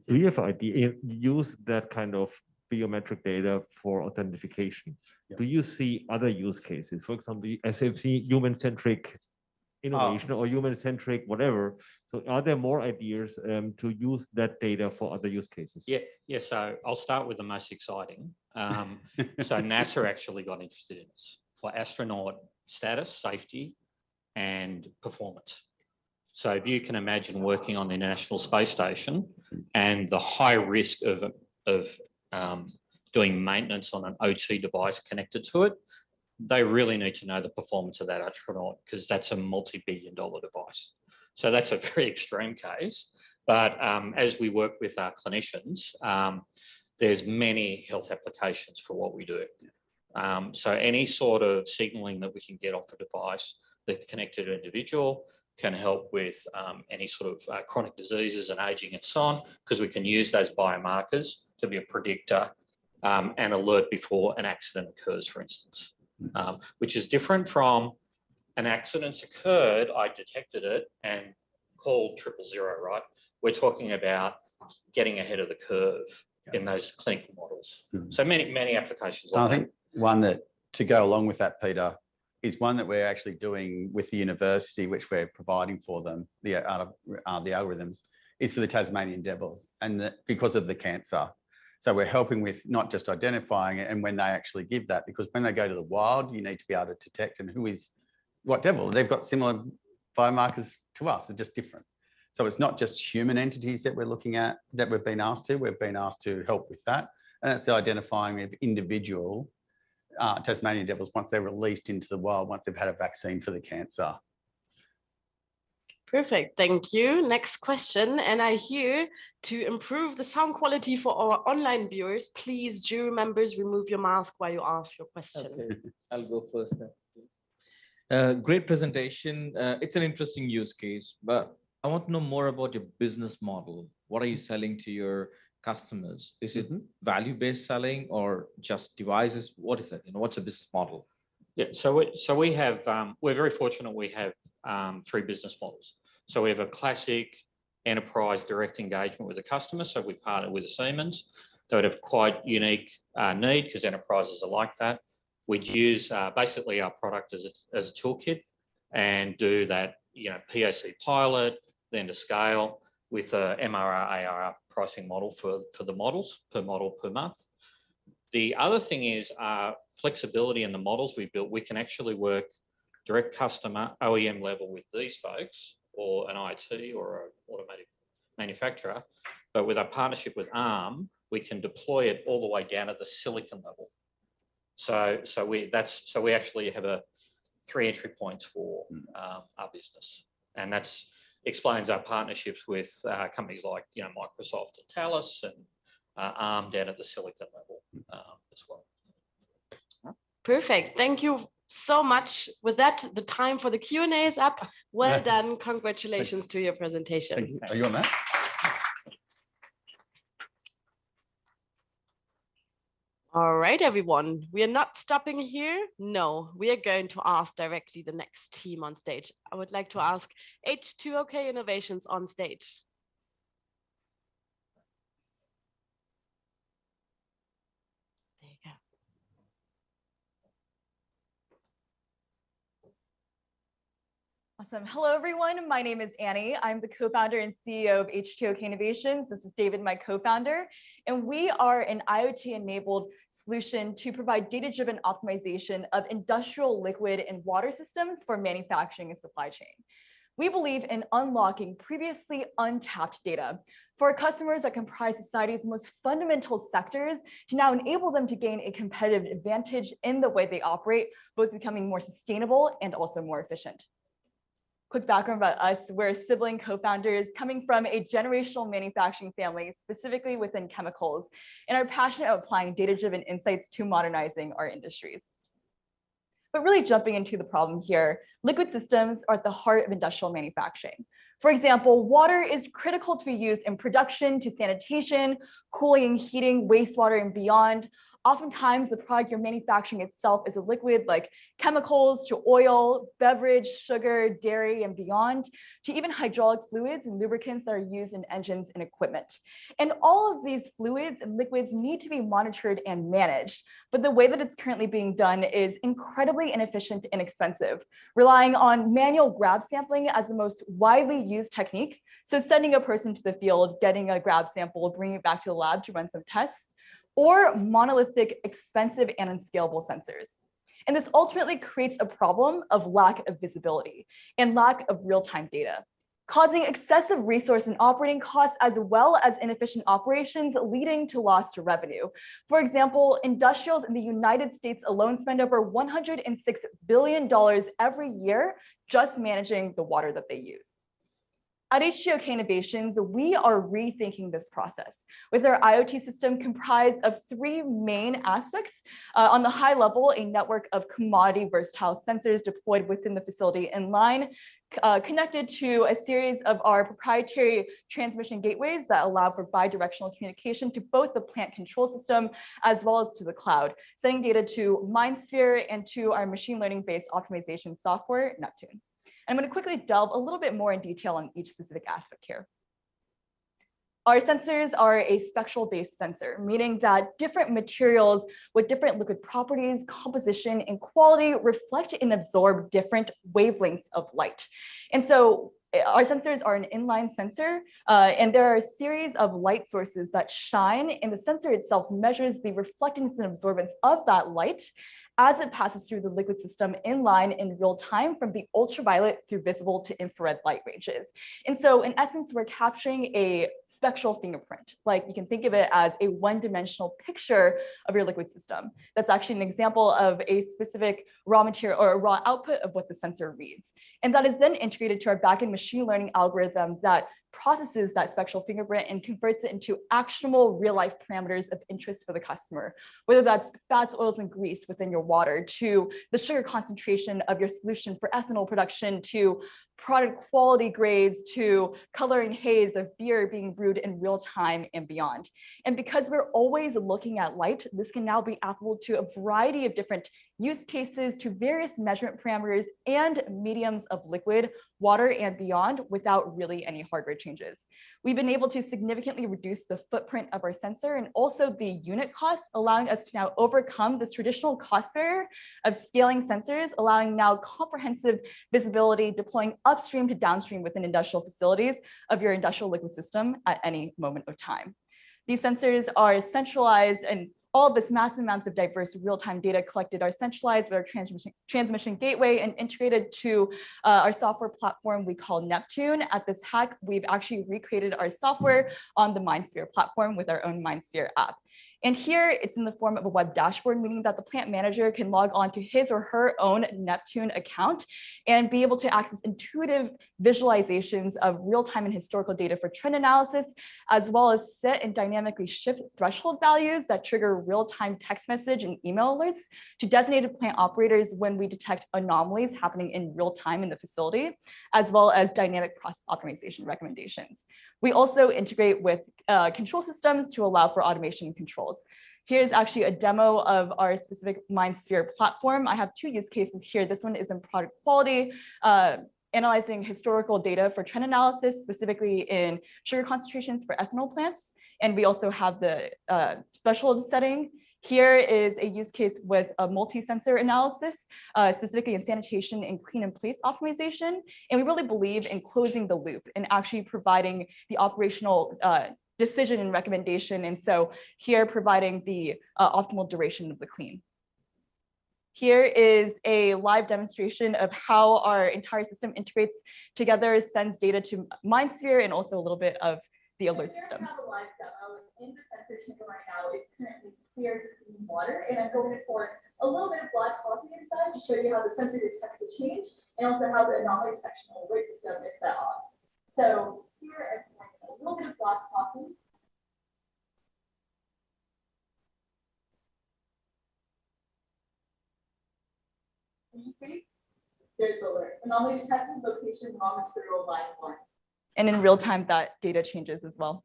Do you have an idea, use that kind of biometric data for authentication? Yeah. Do you see other use cases? For example, SFC, human-centric innovation or human-centric whatever. So are there more ideas to use that data for other use cases? Yeah. So I'll start with the most exciting. So NASA actually got interested in this for astronaut status, safety, and performance. So if you can imagine working on the International Space Station and the high risk of doing maintenance on an OT device connected to it, they really need to know the performance of that astronaut because that's a multi-billion-dollar device. So that's a very extreme case. But as we work with our clinicians, there's many health applications for what we do. So any sort of signaling that we can get off a device that connected to an individual can help with any sort of chronic diseases and aging and so on, because we can use those biomarkers to be a predictor and alert before an accident occurs, for instance. Which is different from an accident's occurred, I detected it and called 000, right? We're talking about getting ahead of the curve in those clinical models. So many applications. I think one that, to go along with that, Peter, is one that we're actually doing with the university, which we're providing for them, the algorithms, is for the Tasmanian devil, and because of the cancer. So we're helping with not just identifying it and when they actually give that, because when they go to the wild, you need to be able to detect and who is what devil. They've got similar biomarkers to us, they're just different. So it's not just human entities that we're looking at, that we've been asked to help with that. And that's the identifying of individual Tasmanian devils once they're released into the wild, once they've had a vaccine for the cancer. Perfect, thank you. Next question, and I hear to improve the sound quality for our online viewers, please, jury members, remove your mask while you ask your question. Okay, I'll go first then. Great presentation. It's an interesting use case, but I want to know more about your business model. What are you selling to your customers? Is it value-based selling or just devices? What is it? What's a business model? Yeah, so we have, we're very fortunate we have 3 business models. So we have a classic enterprise direct engagement with the customer. So if we partner with the Siemens, they would have quite unique need because enterprises are like that. We'd use basically our product as a toolkit and do that, POC pilot, then to scale with a MRR, ARR pricing model for the models, per model per month. The other thing is flexibility in the models we built. We can actually work direct customer OEM level with these folks or an IT or an automotive manufacturer. But with our partnership with ARM, we can deploy it all the way down at the silicon level. So we actually have 3 entry points for our business, and that's explains our partnerships with companies like Microsoft and Thales and ARM down at the silicon level as well. Perfect. Thank you so much. With that, the time for the Q&A is up. Well done. Congratulations to your presentation. Thank you. Are you on that? All right, everyone. We are not stopping here. No, we are going to ask directly the next team on stage. I would like to ask H2Ok Innovations on stage. There you go. Awesome. Hello, everyone. My name is Annie. I'm the co-founder and CEO of H2Ok Innovations. This is David, my co-founder, and we are an IoT-enabled solution to provide data-driven optimization of industrial liquid and water systems for manufacturing and supply chain. We believe in unlocking previously untapped data for our customers that comprise society's most fundamental sectors to now enable them to gain a competitive advantage in the way they operate, both becoming more sustainable and also more efficient. Quick background about us, we're sibling co-founders coming from a generational manufacturing family, specifically within chemicals, and are passionate about applying data-driven insights to modernizing our industries. But really jumping into the problem here, liquid systems are at the heart of industrial manufacturing. For example, water is critical to be used in production to sanitation, cooling, heating, wastewater, and beyond. Oftentimes, the product you're manufacturing itself is a liquid like chemicals to oil, beverage, sugar, dairy, and beyond, to even hydraulic fluids and lubricants that are used in engines and equipment. And all of these fluids and liquids need to be monitored and managed. But the way that it's currently being done is incredibly inefficient and expensive, relying on manual grab sampling as the most widely used technique. So sending a person to the field, getting a grab sample, bringing it back to the lab to run some tests, or monolithic, expensive, and unscalable sensors. And this ultimately creates a problem of lack of visibility and lack of real-time data, causing excessive resource and operating costs as well as inefficient operations, leading to loss to revenue. For example, industrials in the United States alone spend over $106 billion every year just managing the water that they use. At H2Ok Innovations, we are rethinking this process with our IoT system comprised of 3 main aspects. On the high level, a network of commodity versatile sensors deployed within the facility in line, connected to a series of our proprietary transmission gateways that allow for bi-directional communication to both the plant control system as well as to the cloud, sending data to MindSphere and to our machine learning-based optimization software, Neptune. I'm going to quickly delve a little bit more in detail on each specific aspect here. Our sensors are a spectral-based sensor, meaning that different materials with different liquid properties, composition, and quality reflect and absorb different wavelengths of light. And so our sensors are an inline sensor, and there are a series of light sources that shine, and the sensor itself measures the reflectance and absorbance of that light as it passes through the liquid system in line in real time from the ultraviolet through visible to infrared light ranges. And so in essence, we're capturing a spectral fingerprint. Like you can think of it as a one-dimensional picture of your liquid system. That's actually an example of a specific raw material or raw output of what the sensor reads. And that is then integrated to our backend machine learning algorithm that processes that spectral fingerprint and converts it into actionable real-life parameters of interest for the customer, whether that's fats, oils, and grease within your water, to the sugar concentration of your solution for ethanol production, to product quality grades, to color and haze of beer being brewed in real time and beyond. And because we're always looking at light, this can now be applicable to a variety of different use cases, to various measurement parameters and mediums of liquid, water, and beyond without really any hardware changes. We've been able to significantly reduce the footprint of our sensor and also the unit costs, allowing us to now overcome this traditional cost barrier of scaling sensors, allowing now comprehensive visibility, deploying upstream to downstream within industrial facilities of your industrial liquid system at any moment of time. These sensors are centralized and all of this massive amounts of diverse real-time data collected are centralized with our transmission gateway and integrated to our software platform we call Neptune. At this hack, we've actually recreated our software on the MindSphere platform with our own MindSphere app. And here it's in the form of a web dashboard, meaning that the plant manager can log on to his or her own Neptune account and be able to access intuitive visualizations of real-time and historical data for trend analysis, as well as set and dynamically shift threshold values that trigger real-time text message and email alerts to designated plant operators when we detect anomalies happening in real time in the facility, as well as dynamic process optimization recommendations. We also integrate with control systems to allow for automation and controls. Here's actually a demo of our specific MindSphere platform. I have two use cases here. This one is in product quality, analyzing historical data for trend analysis, specifically in sugar concentrations for ethanol plants. And we also have the threshold setting. Here is a use case with a multi-sensor analysis, specifically in sanitation and clean in place optimization. And we really believe in closing the loop and actually providing the operational decision and recommendation. And so here providing the optimal duration of the clean. Here is a live demonstration of how our entire system integrates together, sends data to MindSphere, and also a little bit of the alert system. We have a live demo in the sensor chamber right now. It's currently clear water, and I'm going to pour a little bit of black coffee inside to show you how the sensor detects the change and also how the anomaly detection alert system is set off. So here I'm pouring a little bit of black coffee. You see, there's the alert. Anomaly detected, location, raw material, live one. And in real time, that data changes as well.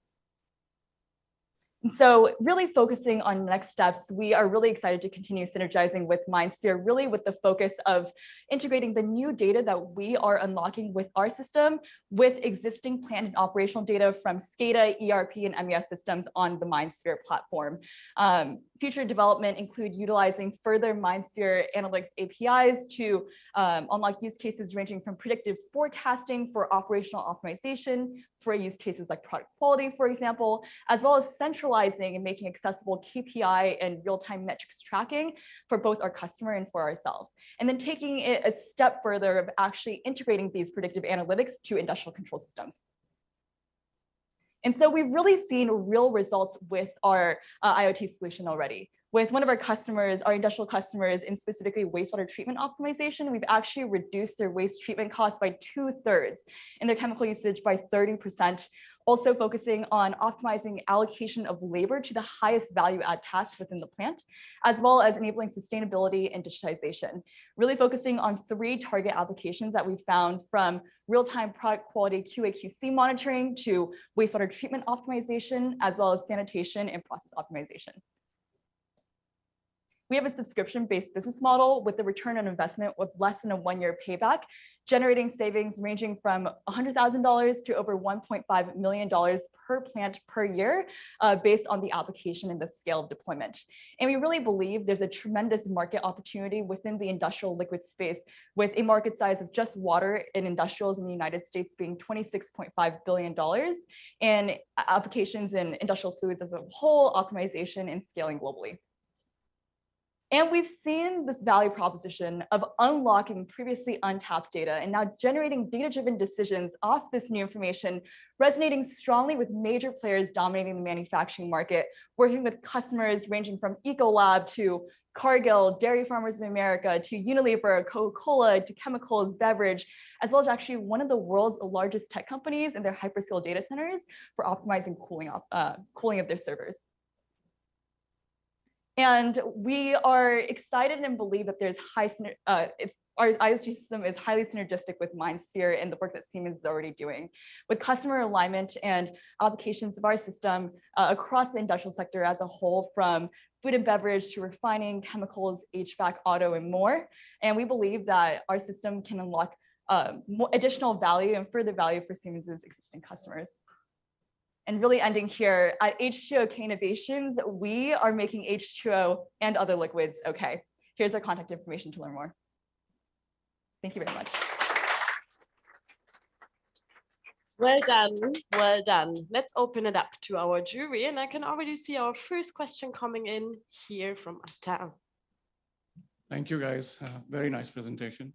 And so really focusing on next steps, we are really excited to continue synergizing with MindSphere, really with the focus of integrating the new data that we are unlocking with our system with existing plant and operational data from SCADA, ERP, and MES systems on the MindSphere platform. Future development include utilizing further MindSphere analytics APIs to unlock use cases ranging from predictive forecasting for operational optimization, for use cases like product quality, for example, as well as centralizing and making accessible KPI and real-time metrics tracking for both our customer and for ourselves. And then taking it a step further of actually integrating these predictive analytics to industrial control systems. And so we've really seen real results with our IoT solution already. With one of our customers, our industrial customers, in specifically wastewater treatment optimization, we've actually reduced their waste treatment costs by 2/3 and their chemical usage by 30%, also focusing on optimizing allocation of labor to the highest value add tasks within the plant, as well as enabling sustainability and digitization. Really focusing on 3 target applications that we found, from real-time product quality QA/QC monitoring to wastewater treatment optimization, as well as sanitation and process optimization. We have a subscription-based business model with a return on investment with less than a 1-year payback, generating savings ranging from $100,000 to over $1.5 million per plant per year, based on the application and the scale of deployment. And we really believe there's a tremendous market opportunity within the industrial liquid space, with a market size of just water in industrials in the United States being $26.5 billion, and applications in industrial fluids as a whole, optimization and scaling globally. And we've seen this value proposition of unlocking previously untapped data and now generating data-driven decisions off this new information, resonating strongly with major players dominating the manufacturing market, working with customers ranging from Ecolab to Cargill, Dairy Farmers of America, to Unilever, Coca-Cola, to chemicals, beverage, as well as actually one of the world's largest tech companies in their hyperscale data centers for optimizing cooling of their servers. And we are excited and believe that there's our IoT system is highly synergistic with MindSphere and the work that Siemens is already doing, with customer alignment and applications of our system across the industrial sector as a whole, from food and beverage to refining, chemicals, HVAC, auto, and more. And we believe that our system can unlock additional value and further value for Siemens's existing customers. And really ending here, at H2Ok Innovations, we are making H2O and other liquids okay. Here's our contact information to learn more. Thank you very much. Well done, well done. Let's open it up to our jury, and I can already see our first question coming in here from Atta. Thank you, guys. Very nice presentation.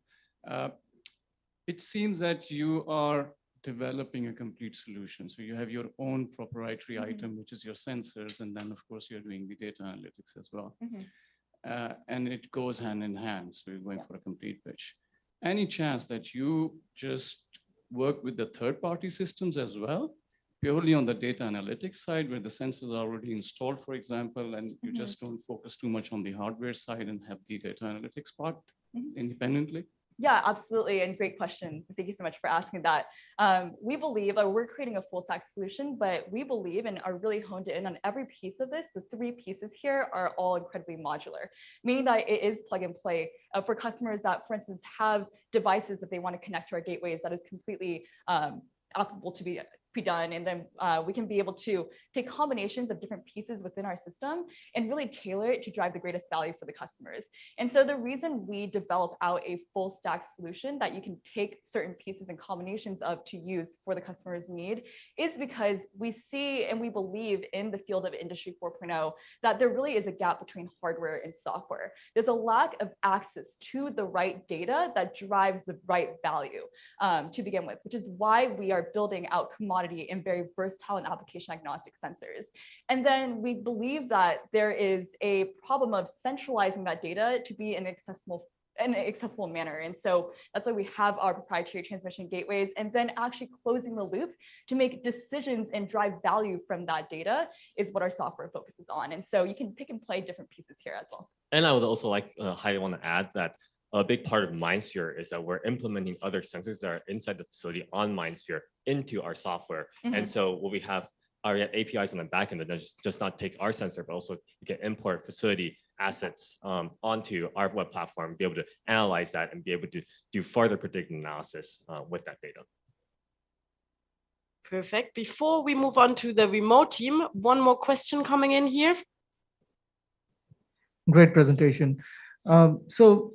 It seems that you are developing a complete solution. So you have your own proprietary item, which is your sensors, and then of course you're doing the data analytics as well. And it goes hand in hand. So you're going for a complete pitch. Any chance that you just work with the third-party systems as well, purely on the data analytics side, where the sensors are already installed, for example, and you just don't focus too much on the hardware side and have the data analytics part independently? Yeah, absolutely. And great question. Thank you so much for asking that. We believe we're creating a full stack solution, but we believe and are really honed in on every piece of this. The 3 pieces here are all incredibly modular, meaning that it is plug and play for customers that, for instance, have devices that they want to connect to our gateways that is completely applicable to be done. And then we can be able to take combinations of different pieces within our system and really tailor it to drive the greatest value for the customers. And so the reason we develop out a full stack solution that you can take certain pieces and combinations of to use for the customer's need is because we see and we believe in the field of Industry 4.0 that there really is a gap between hardware and software. There's a lack of access to the right data that drives the right value to begin with, which is why we are building out commodity and very versatile and application agnostic sensors. And then we believe that there is a problem of centralizing that data to be in an accessible manner. And so that's why we have our proprietary transmission gateways, and then actually closing the loop to make decisions and drive value from that data is what our software focuses on. And so you can pick and play different pieces here as well. And I would also highly want to add that a big part of MindSphere is that we're implementing other sensors that are inside the facility on MindSphere into our software. And so what we have are APIs on the back end that just not takes our sensor, but also you can import facility assets onto our web platform, be able to analyze that and be able to do further predictive analysis with that data. Perfect. Before we move on to the remote team, one more question coming in here. Great presentation. So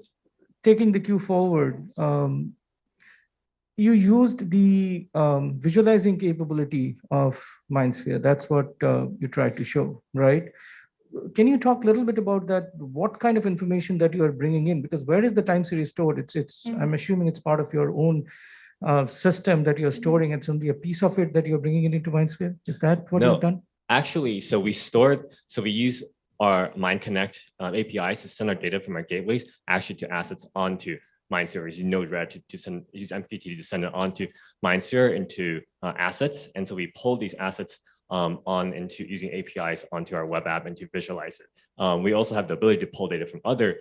taking the cue forward, you used the visualizing capability of MindSphere. That's what you tried to show, right? Can you talk a little bit about that? What kind of information that you are bringing in? Because where is the time series stored? I'm assuming it's part of your own system that you're storing. It's only a piece of it that you're bringing it into MindSphere. Is that what you've done? Actually, so we use our MindConnect APIs to send our data from our gateways actually to assets onto MindSphere. Using Node-RED to use MQTT to send it onto MindSphere into assets. And so we pull these assets on into using APIs onto our web app and to visualize it. We also have the ability to pull data from other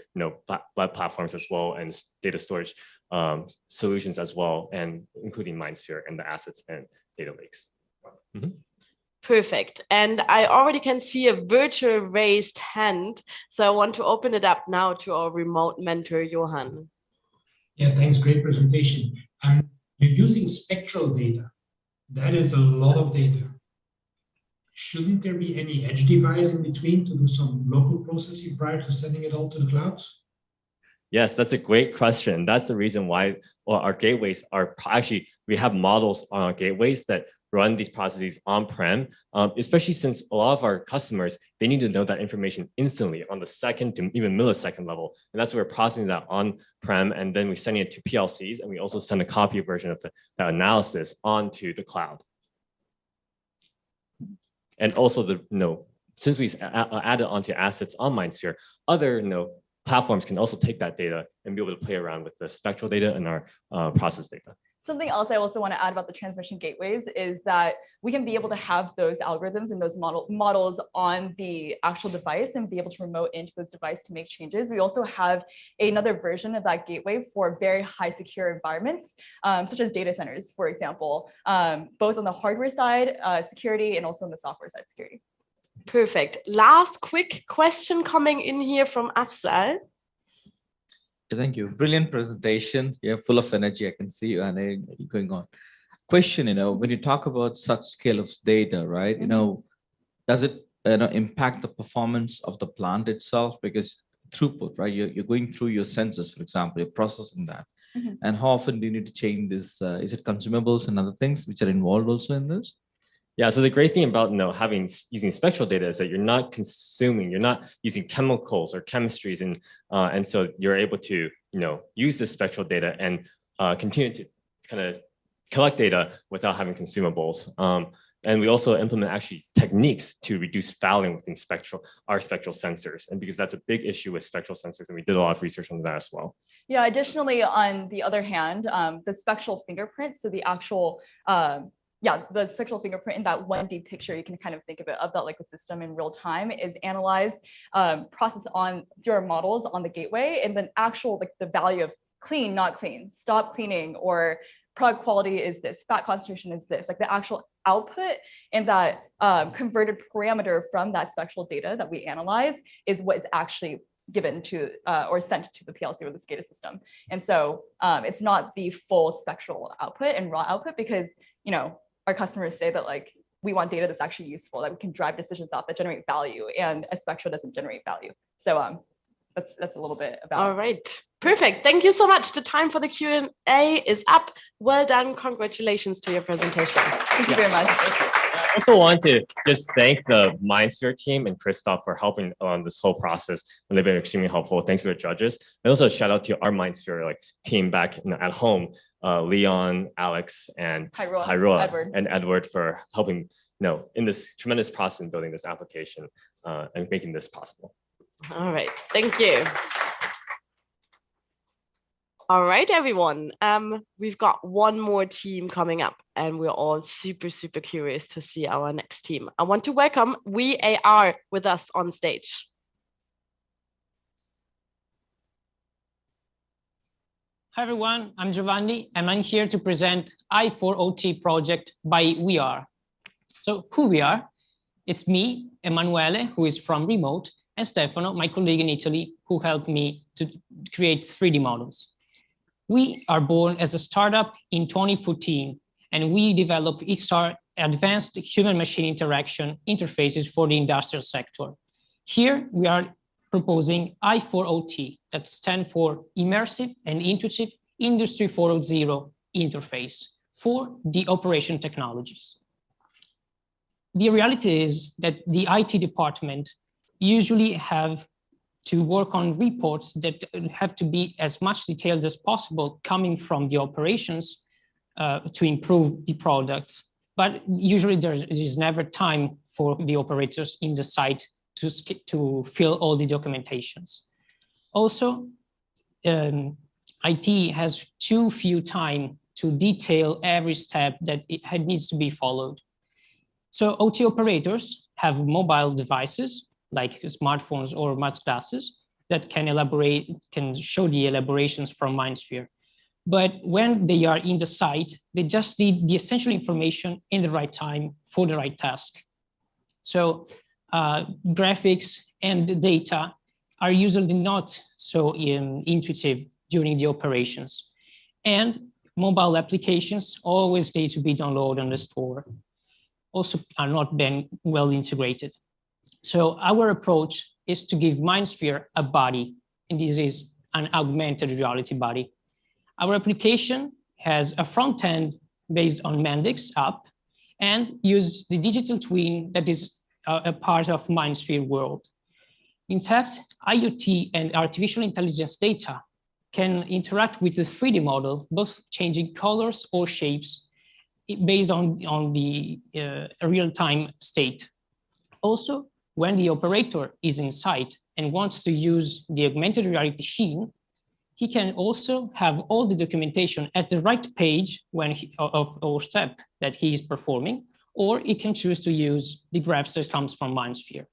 web platforms as well and data storage solutions as well, and including MindSphere and the assets and data lakes. Perfect. And I already can see a virtual raised hand. So I want to open it up now to our remote mentor, Johan. Yeah, thanks. Great presentation. You're using spectral data. That is a lot of data. Shouldn't there be any edge device in between to do some local processing prior to sending it all to the clouds? Yes, that's a great question. That's the reason why our gateways are actually, we have models on our gateways that run these processes on-prem, especially since a lot of our customers, they need to know that information instantly on the second to even millisecond level. And that's why we're processing that on-prem, and then we're sending it to PLCs, and we also send a copy version of that analysis onto the cloud. And also since we added onto assets on MindSphere, other platforms can also take that data and be able to play around with the spectral data and our process data. Something else I also want to add about the transmission gateways is that we can be able to have those algorithms and those models on the actual device and be able to remote into those devices to make changes. We also have another version of that gateway for very high secure environments, such as data centers, for example, both on the hardware side, security, and also on the software side, security. Perfect. Last quick question coming in here from Afzal. Thank you. Brilliant presentation. You're full of energy. I can see you and going on. Question, when you talk about such scale of data, right? Does it impact the performance of the plant itself? Because throughput, right? You're going through your sensors, for example, you're processing that. And how often do you need to change this? Is it consumables and other things which are involved also in this? Yeah, so the great thing about using spectral data is that you're not using chemicals or chemistries, and so you're able to use this spectral data and continue to kind of collect data without having consumables. And we also implement actually techniques to reduce fouling within our spectral sensors, and because that's a big issue with spectral sensors, and we did a lot of research on that as well. Yeah. Additionally, on the other hand, the spectral fingerprint, so the actual the spectral fingerprint in that 1D picture, you can kind of think of it of that liquid system in real time, is analyzed, processed through our models on the gateway, and then actual the value of clean, not clean, stop cleaning, or product quality is this, fat concentration is this, the actual output and that converted parameter from that spectral data that we analyze is what is actually given to or sent to the PLC or the SCADA system. And so it's not the full spectral output and raw output, because our customers say that we want data that's actually useful, that we can drive decisions off, that generate value, and a spectral doesn't generate value. So that's a little bit about. All right, perfect. Thank you so much. The time for the Q&A is up. Well done. Congratulations to your presentation. Thank you very much. I also want to just thank the MindSphere team and Christoph for helping on this whole process, and they've been extremely helpful. Thanks to the judges. And also a shout out to our MindSphere team back at home, Leon, Alex, and Hyrule and Edward for helping in this tremendous process in building this application and making this possible. All right, thank you. All right, everyone. We've got one more team coming up, and we're all super, super curious to see our next team. I want to welcome WeAR with us on stage. Hi, everyone. I'm Giovanni, and I'm here to present I4OT project by WeAR. So who we are? It's me, Emanuele, who is from remote, and Stefano, my colleague in Italy, who helped me to create 3D models. We are born as a startup in 2014, and we develop XR advanced human-machine interaction interfaces for the industrial sector. Here, we are proposing I4OT, that stands for Immersive and Intuitive Industry 4.0 interface for the operation technologies. The reality is that the IT department usually have to work on reports that have to be as much detailed as possible coming from the operations to improve the products. But usually there is never time for the operators in the site to fill all the documentations. Also, IT has too few time to detail every step that needs to be followed. So OT operators have mobile devices like smartphones or smart glasses that can show the elaborations from MindSphere. But when they are in the site, they just need the essential information in the right time for the right task. So graphics and data are usually not so intuitive during the operations. And mobile applications always need to be downloaded on the store, also are not been well integrated. So our approach is to give MindSphere a body, and this is an augmented reality body. Our application has a front end based on Mendix app and uses the digital twin that is a part of MindSphere world. In fact, IoT and artificial intelligence data can interact with the 3D model, both changing colors or shapes based on the real-time state. Also, when the operator is inside and wants to use the augmented reality machine, he can also have all the documentation at the right page of step that he is performing, or he can choose to use the graphs that comes from MindSphere.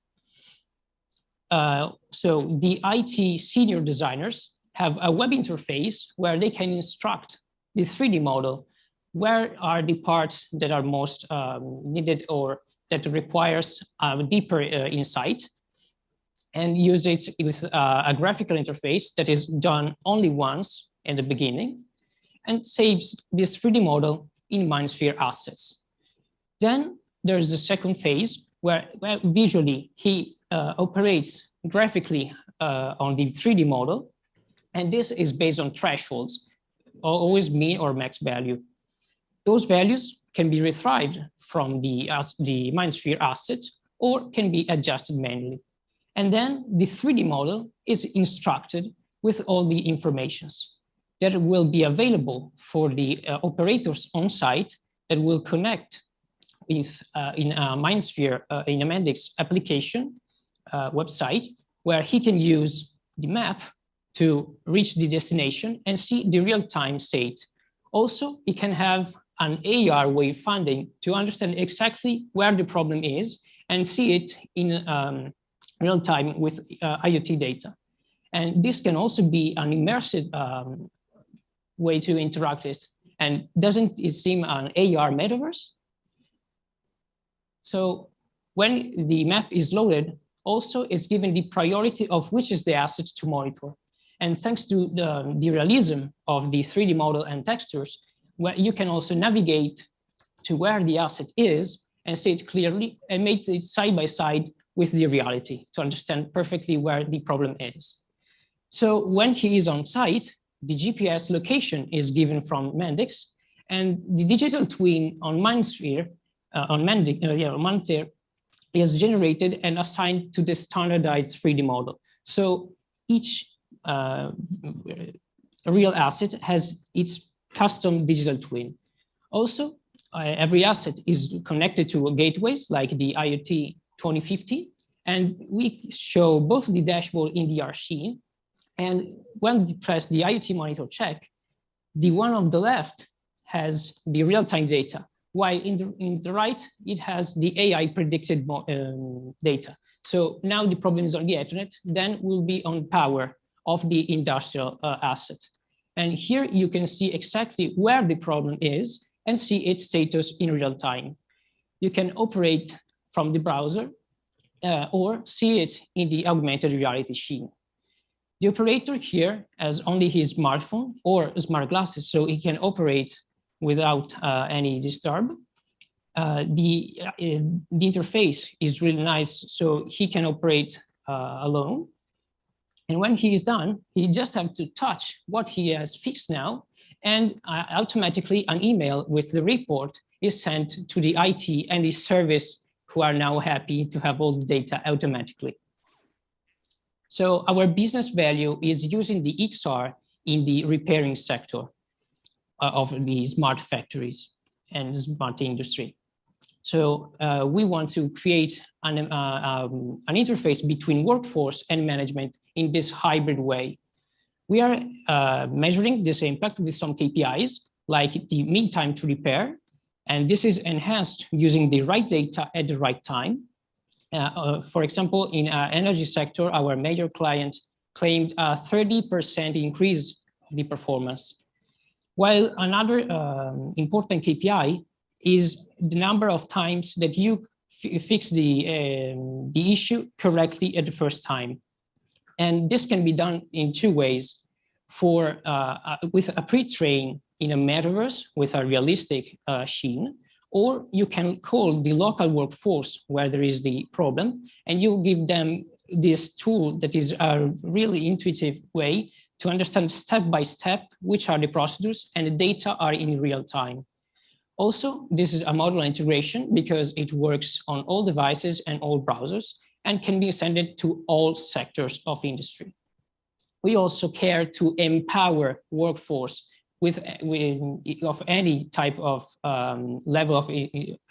So the IT senior designers have a web interface where they can instruct the 3D model where are the parts that are most needed or that requires deeper insight, and use it with a graphical interface that is done only once in the beginning and saves this 3D model in MindSphere assets. Then there's the second phase where visually he operates graphically on the 3D model, and this is based on thresholds always mean or max value. Those values can be retrieved from the MindSphere asset or can be adjusted manually. And then the 3D model is instructed with all the informations that will be available for the operators on site that will connect with in a MindSphere in a Mendix application website, where he can use the map to reach the destination and see the real-time state. Also, he can have an AR wayfinding to understand exactly where the problem is and see it in real time with IoT data. And this can also be an immersive way to interact with. And doesn't it seem an AR metaverse? So when the map is loaded, also it's given the priority of which is the asset to monitor. And thanks to the realism of the 3D model and textures, where you can also navigate to where the asset is and see it clearly and make it side by side with the reality to understand perfectly where the problem is. So when he is on site, the GPS location is given from Mendix, and the digital twin on MindSphere, MindSphere is generated and assigned to the standardized 3D model. So each real asset has its custom digital twin. Also, every asset is connected to gateways like the IoT 2050, and we show both the dashboard in the machine. And when you press the IoT monitor check, the one on the left has the real-time data, while in the right, it has the AI predicted data. So now the problem is on the Ethernet, then will be on power of the industrial asset. And here you can see exactly where the problem is and see its status in real time. You can operate from the browser or see it in the augmented reality scene. The operator here has only his smartphone or smart glasses, so he can operate without any disturb. The interface is really nice, so he can operate alone. And when he is done, he just have to touch what he has fixed now, and automatically an email with the report is sent to the IT and the service, who are now happy to have all the data automatically. So our business value is using the XR in the repairing sector of the smart factories and smart industry. So we want to create an interface between workforce and management in this hybrid way. We are measuring this impact with some KPIs, like the mean time to repair, and this is enhanced using the right data at the right time. For example, in our energy sector, our major client claimed a 30% increase of the performance. While another important KPI is the number of times that you fix the issue correctly at the first time. And this can be done in two ways. With a pre-train in a metaverse with a realistic scene, or you can call the local workforce where there is the problem, and you give them this tool that is a really intuitive way to understand step by step which are the procedures, and the data are in real time. Also, this is a modular integration because it works on all devices and all browsers and can be extended to all sectors of industry. We also care to empower workforce of any type of level of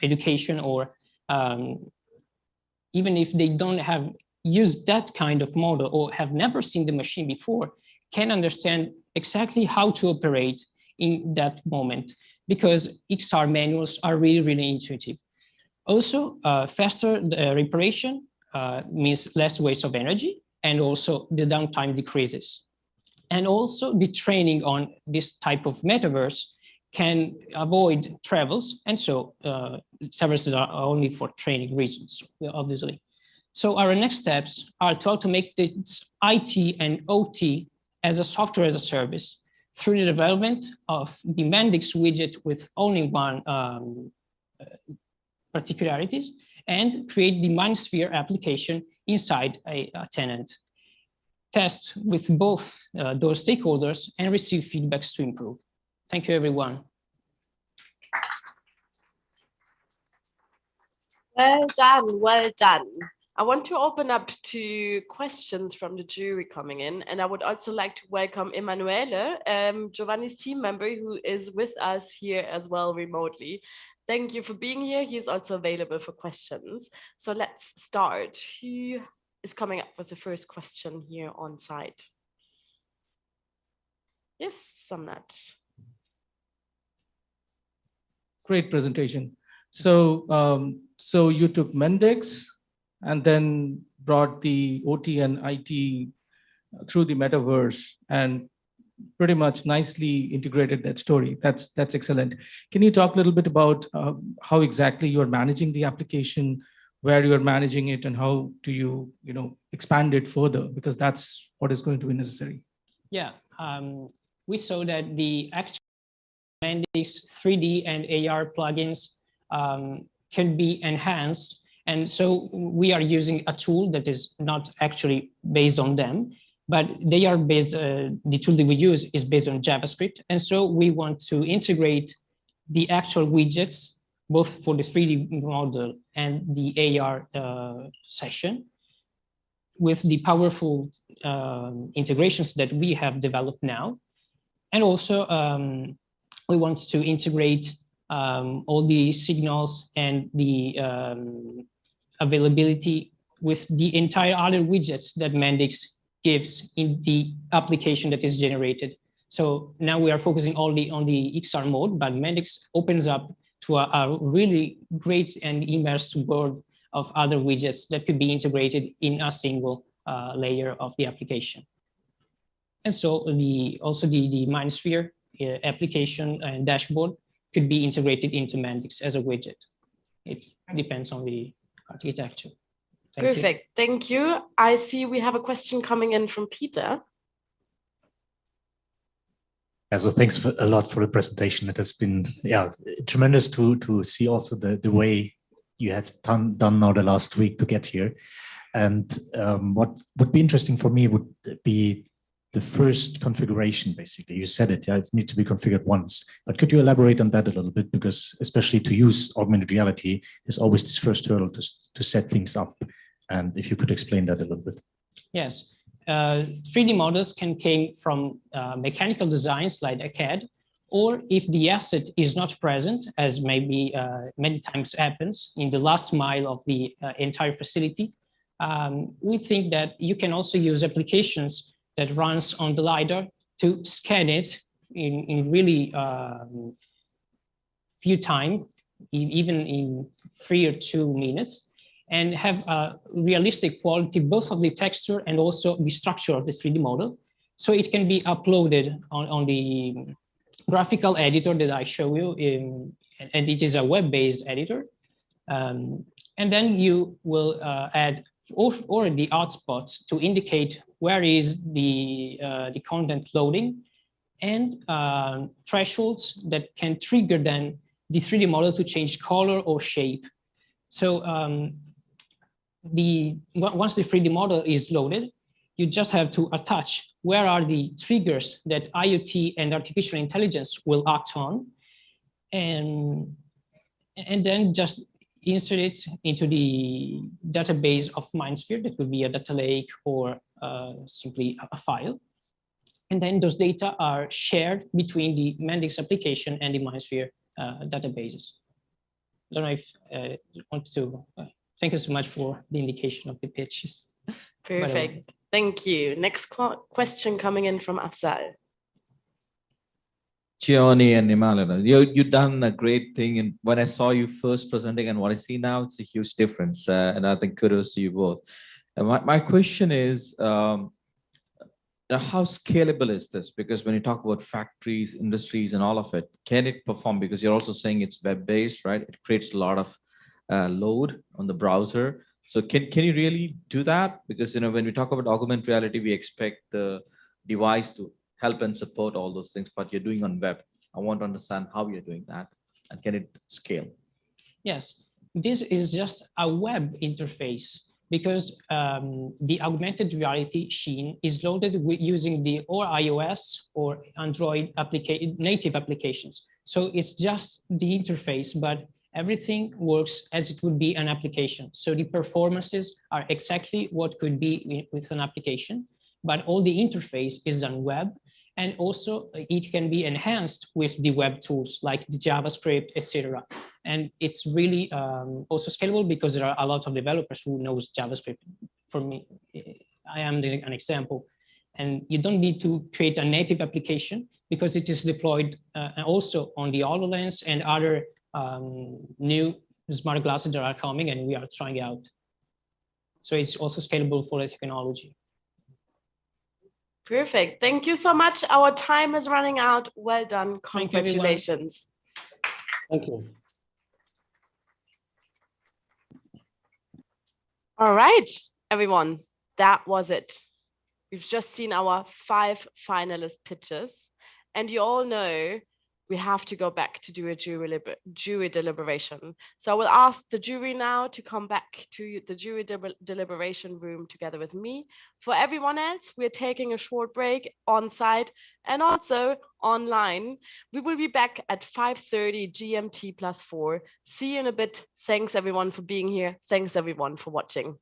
education, or even if they don't have used that kind of model or have never seen the machine before, can understand exactly how to operate in that moment, because XR manuals are really, really intuitive. Also, faster reparation means less waste of energy, and also the downtime decreases. And also the training on this type of metaverse can avoid travels. And so services are only for training reasons, obviously. So our next steps are to automate this IT and OT as a software as a service through the development of the Mendix widget with only one particularities, and create the MindSphere application inside a tenant. Test with both those stakeholders and receive feedbacks to improve. Thank you, everyone. Well done, well done. I want to open up to questions from the jury coming in, and I would also like to welcome Emanuele, Giovanni's team member, who is with us here as well remotely. Thank you for being here. He is also available for questions. So let's start. Who is coming up with the first question here on site? Yes, Samnat. Great presentation. So, so you took Mendix and then brought the OT and IT through the metaverse and pretty much nicely integrated that story. That's excellent. Can you talk a little bit about how exactly you're managing the application, where you're managing it, and how do you expand it further? Because that's what is going to be necessary. Yeah, we saw that the actual Mendix 3D and AR plugins can be enhanced. And so we are using a tool that is not actually based on them, but they are based, the tool that we use is based on JavaScript. And so we want to integrate the actual widgets, both for the 3D model and the AR session, with the powerful integrations that we have developed now. And also we want to integrate all the signals and the availability with the entire other widgets that Mendix gives in the application that is generated. So now we are focusing only on the XR mode, but Mendix opens up to a really great and immersed world of other widgets that could be integrated in a single layer of the application. And so also the MindSphere application and dashboard could be integrated into Mendix as a widget. It depends on the architecture. Perfect, thank you. I see we have a question coming in from Peter. Yeah, so thanks a lot for the presentation. It has been tremendous to see also the way you had done now the last week to get here. And what would be interesting for me would be the first configuration, basically. You said it, it needs to be configured once. But could you elaborate on that a little bit? Because especially to use augmented reality, there's always this first hurdle to set things up. And if you could explain that a little bit. Yes, 3D models can come from mechanical designs like a CAD, or if the asset is not present, as maybe many times happens in the last mile of the entire facility, we think that you can also use applications that runs on the LiDAR to scan it in really few time, even in 3 or 2 minutes, and have a realistic quality, both of the texture and also the structure of the 3D model. So it can be uploaded on the graphical editor that I show you, and it is a web-based editor. And then you will add or the hotspots to indicate where is the content loading, and thresholds that can trigger then the 3D model to change color or shape. So once the 3D model is loaded, you just have to attach where are the triggers that IoT and artificial intelligence will act on, and then just insert it into the database of MindSphere. That would be a data lake or simply a file. And then those data are shared between the Mendix application and the MindSphere databases. I don't know if you want to, thank you so much for the indication of the pitches. Perfect, thank you. Next question coming in from Afzal. Giovanni and Imalana, you've done a great thing. And when I saw you first presenting and what I see now, it's a huge difference. And I think kudos to you both. And my question is, how scalable is this? Because when you talk about factories, industries, and all of it, can it perform? Because you're also saying it's web-based, right? It creates a lot of load on the browser. So can you really do that? Because when we talk about augmented reality, we expect the device to help and support all those things, but you're doing on web. I want to understand how you're doing that, and can it scale? Yes, this is just a web interface. because the augmented reality Sheen is loaded using the iOS or Android native applications. So it's just the interface, but everything works as it would be an application. So the performances are exactly what could be with an application, but all the interface is done web. And also it can be enhanced with the web tools like the JavaScript, etc. And it's really also scalable because there are a lot of developers who knows JavaScript. For me, I am an example. And you don't need to create a native application because it is deployed also on the HoloLens and other new smart glasses that are coming and we are trying out. So it's also scalable for the technology. Perfect. Thank you so much. Our time is running out. Well done. Congratulations. Thank you. All right, everyone. That was it. We've just seen our 5 finalist pitches, and you all know we have to go back to do a jury deliberation. So I will ask the jury now to come back to the jury deliberation room together with me. For everyone else, we're taking a short break on site and also online. We will be back at 5:30 GMT +4. See you in a bit. Thanks everyone for being here. Thanks everyone for watching.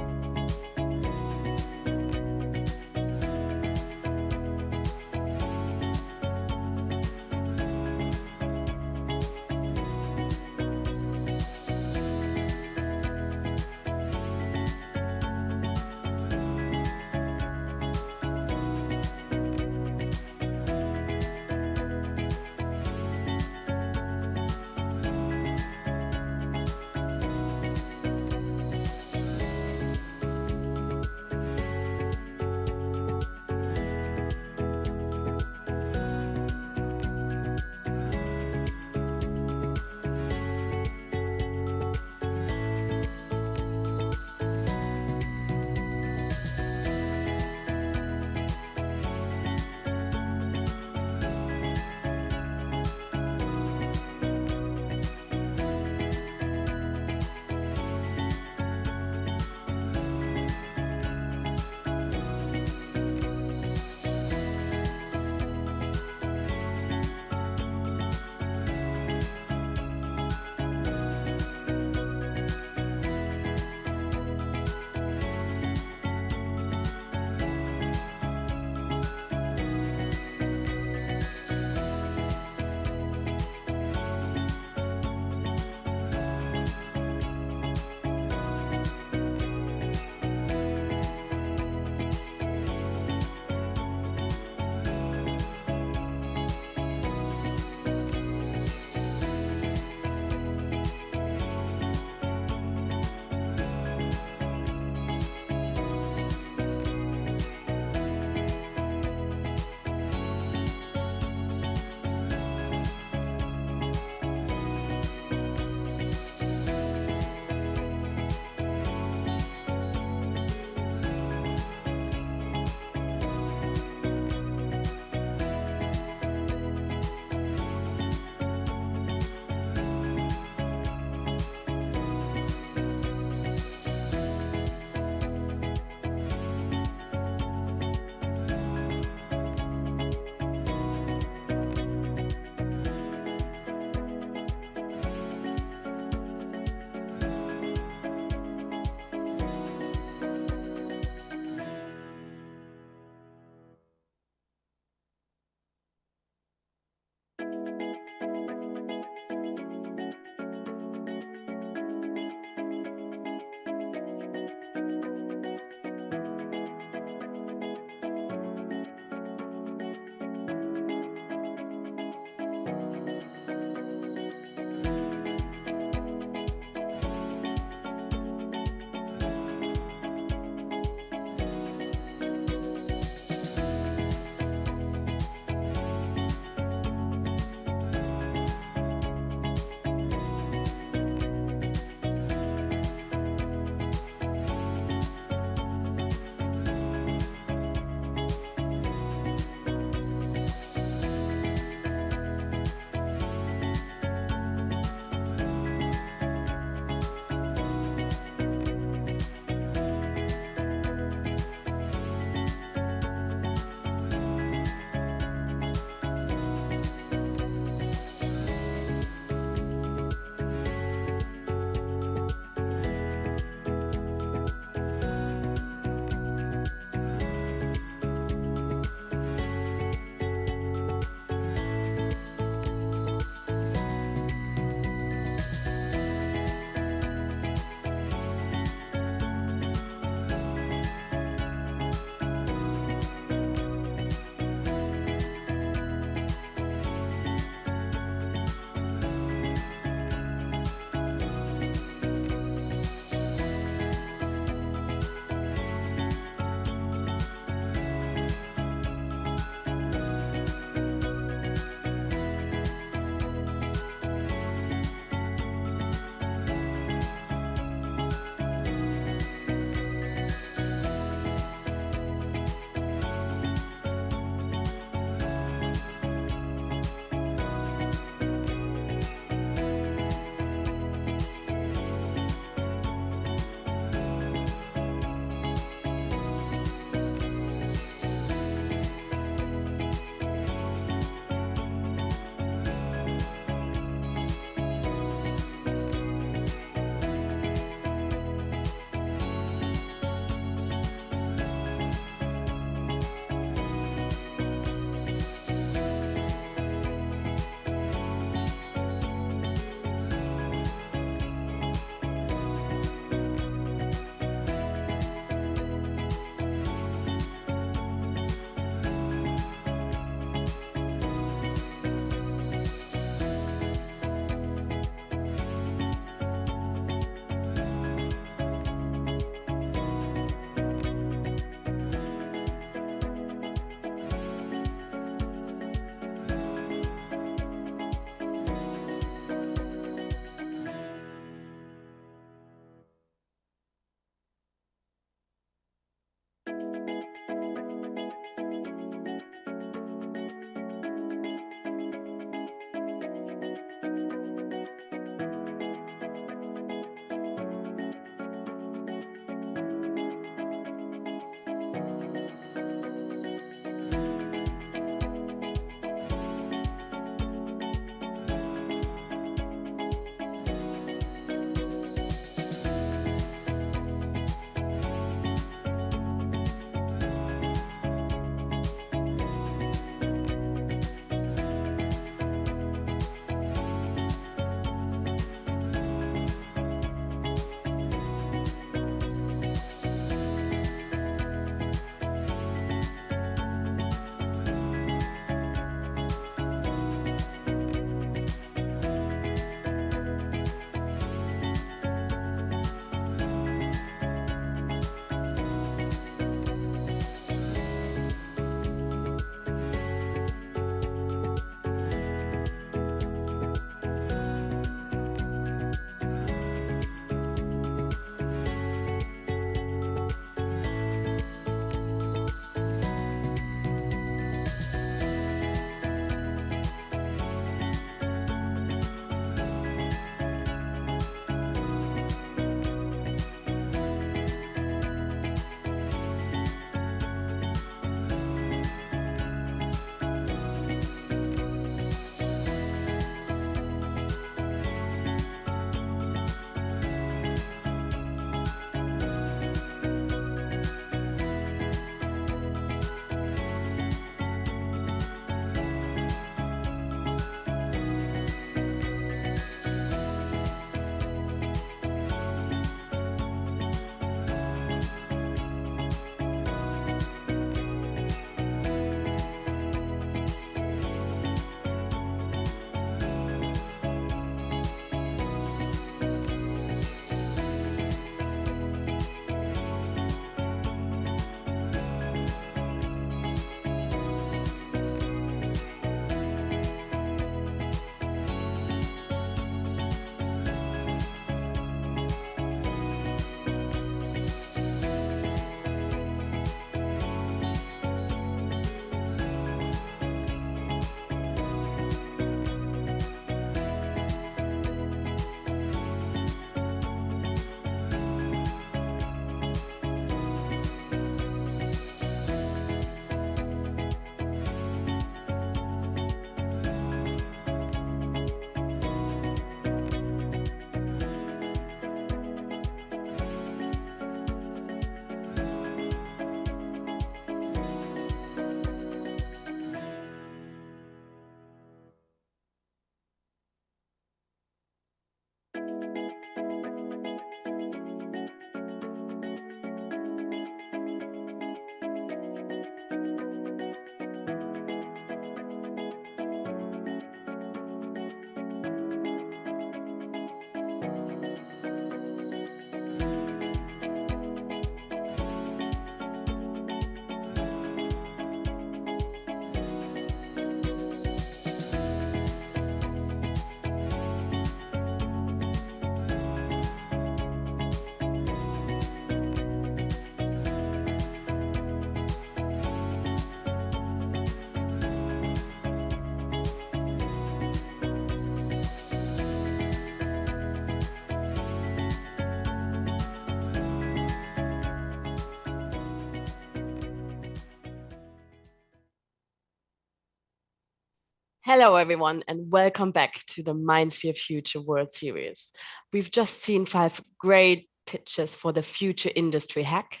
Hello, everyone, and welcome back to the MindSphere Future World Series. We've just seen 5 great pitches for the Future Industry Hack,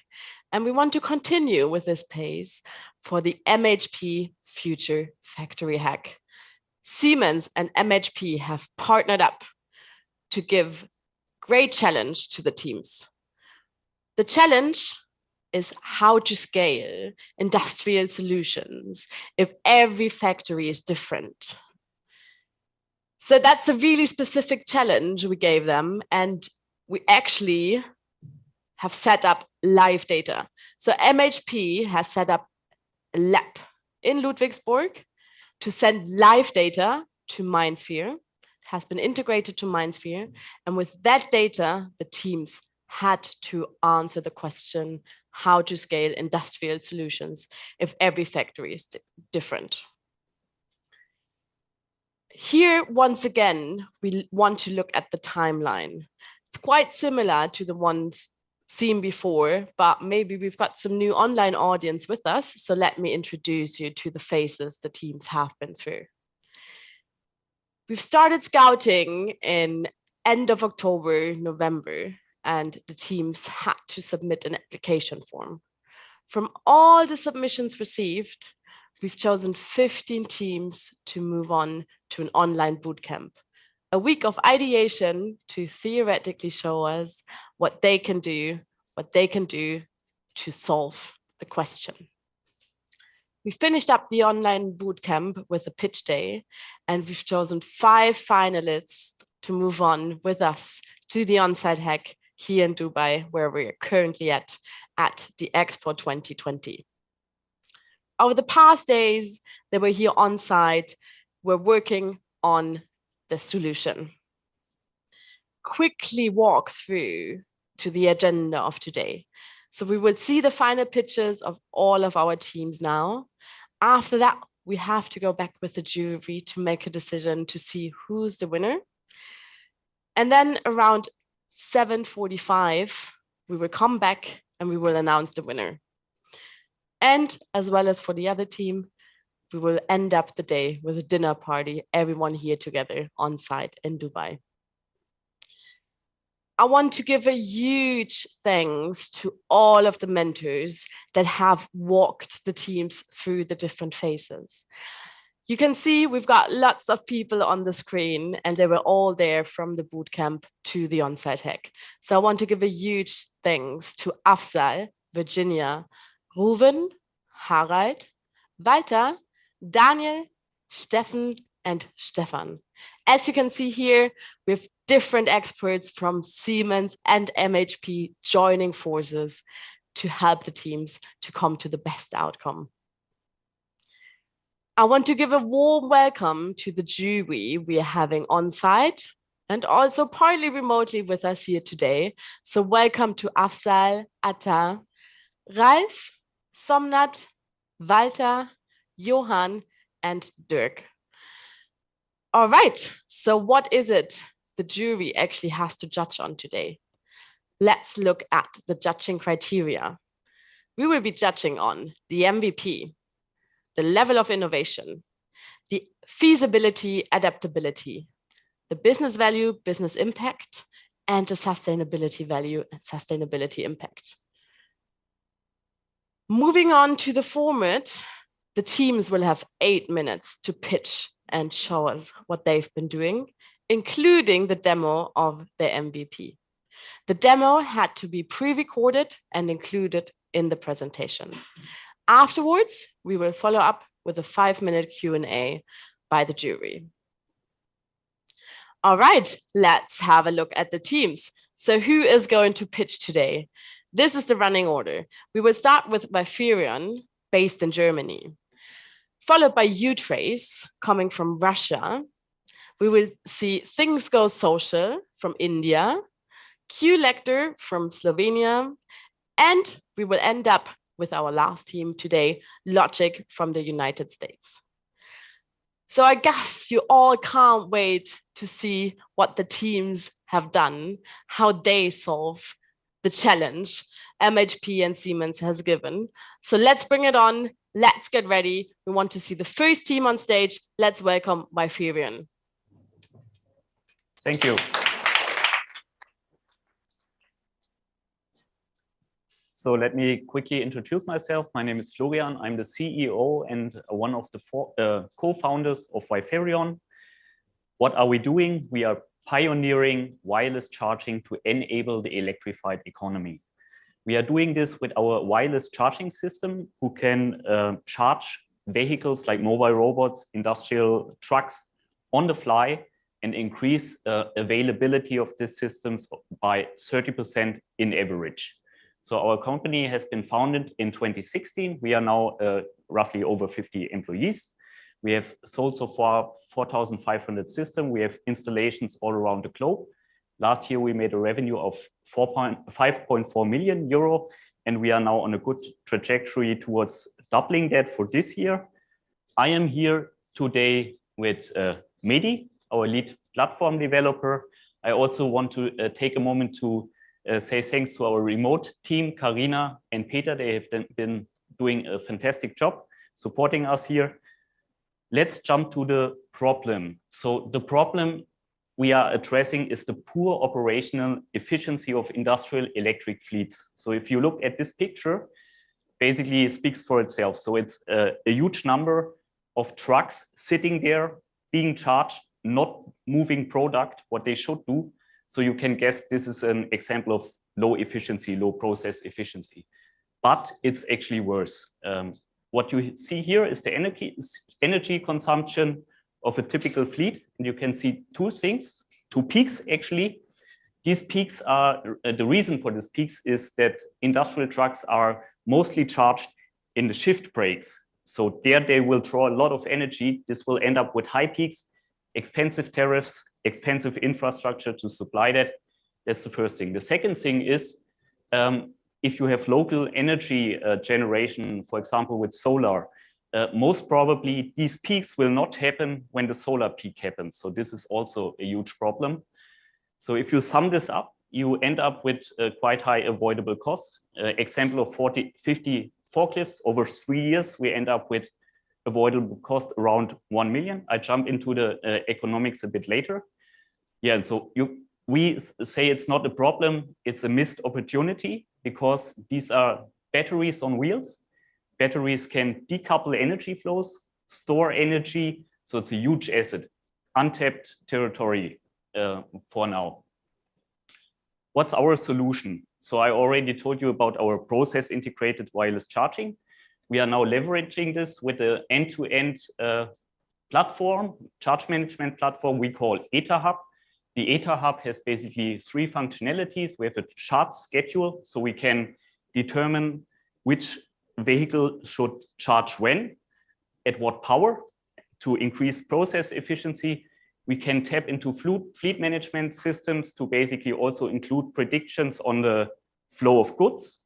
and we want to continue with this pace for the MHP Future Factory Hack. Siemens and MHP have partnered up to give great challenge to the teams. The challenge is how to scale industrial solutions if every factory is different. So that's a really specific challenge we gave them, and we actually have set up live data. So MHP has set up a lab in Ludwigsburg to send live data to MindSphere, has been integrated to MindSphere, and with that data, the teams had to answer the question how to scale industrial solutions if every factory is different. Here, once again, we want to look at the timeline. It's quite similar to the ones seen before, but maybe we've got some new online audience with us. So let me introduce you to the phases the teams have been through. We've started scouting in end of October, November, and the teams had to submit an application form. From all the submissions received, we've chosen 15 teams to move on to an online bootcamp, a week of ideation to theoretically show us what they can do to solve the question. We finished up the online bootcamp with a pitch day, and we've chosen 5 finalists to move on with us to the on-site hack here in Dubai, where we're currently at the Expo 2020. Over the past days, they were here on site, we're working on the solution. Quickly walk through to the agenda of today. So we will see the final pitches of all of our teams now. After that, we have to go back with the jury to make a decision to see who's the winner. And then around 7:45, we will come back and we will announce the winner. And as well as for the other team, we will end up the day with a dinner party, everyone here together on site in Dubai. I want to give a huge thanks to all of the mentors that have walked the teams through the different phases. You can see we've got lots of people on the screen, and they were all there from the bootcamp to the on-site hack. So I want to give a huge thanks to Afzal, Virginia, Ruven, Harald, Walter, Daniel, Steffen, and Stefan. As you can see here, we have different experts from Siemens and MHP joining forces to help the teams to come to the best outcome. I want to give a warm welcome to the jury we are having on site and also partly remotely with us here today. So welcome to Afzal, Atta, Ralf, Somnat, Walter, Johann, and Dirk. All right, so what is it the jury actually has to judge on today? Let's look at the judging criteria. We will be judging on the MVP, the level of innovation, the feasibility, adaptability, the business value, business impact, and the sustainability value and sustainability impact. Moving on to the format, the teams will have 8 minutes to pitch and show us what they've been doing, including the demo of their MVP. The demo had to be pre-recorded and included in the presentation. Afterwards, we will follow up with a 5-minute Q&A by the jury. All right, let's have a look at the teams. So who is going to pitch today? This is the running order. We will start with Wiferion, based in Germany, followed by Utrace, coming from Russia. We will see Things Go Social from India, Q-Lector from Slovenia, and we will end up with our last team today, Logic from the United States. So I guess you all can't wait to see what the teams have done, how they solve the challenge MHP and Siemens has given. So let's bring it on let's get ready. We want to see the first team on stage. Let's welcome Wiferion. Thank you. So let me quickly introduce myself. My name is Florian. I'm the CEO and one of the co-founders of Wiferion. What are we doing? We are pioneering wireless charging to enable the electrified economy. We are doing this with our wireless charging system, who can charge vehicles like mobile robots, industrial trucks on the fly, and increase availability of these systems by 30% in average. So our company has been founded in 2016. We are now roughly over 50 employees. We have sold so far 4,500 systems. We have installations all around the globe. Last year, we made a revenue of 5.4 million euro, and we are now on a good trajectory towards doubling that for this year. I am here today with Mehdi, our lead platform developer. I also want to take a moment to say thanks to our remote team, Karina and Peter. They have been doing a fantastic job supporting us here. Let's jump to the problem. So the problem we are addressing is the poor operational efficiency of industrial electric fleets. So if you look at this picture, basically it speaks for itself. So it's a huge number of trucks sitting there, being charged, not moving product, what they should do. So you can guess this is an example of low efficiency, low process efficiency. But it's actually worse. What you see here is the energy consumption of a typical fleet. And you can see two things, two peaks actually. These peaks are, the reason for these peaks is that industrial trucks are mostly charged in the shift breaks. So there they will draw a lot of energy. This will end up with high peaks, expensive tariffs, expensive infrastructure to supply that. That's the first thing. The second thing is, if you have local energy generation, for example, with solar, most probably these peaks will not happen when the solar peak happens. So this is also a huge problem. So if you sum this up, you end up with quite high avoidable costs. Example of 50 forklifts over 3 years, we end up with avoidable cost around 1 million. I jump into the economics a bit later. Yeah, and so we say it's not a problem, it's a missed opportunity, because these are batteries on wheels. Batteries can decouple energy flows, store energy, so it's a huge asset, untapped territory for now. What's our solution? So I already told you about our process integrated wireless charging. We are now leveraging this with an end-to-end platform, charge management platform we call AccessHub. The AccessHub has basically 3 functionalities. We have a charge schedule, so we can determine which vehicle should charge when, at what power, to increase process efficiency. We can tap into fleet management systems to basically also include predictions on the flow of goods.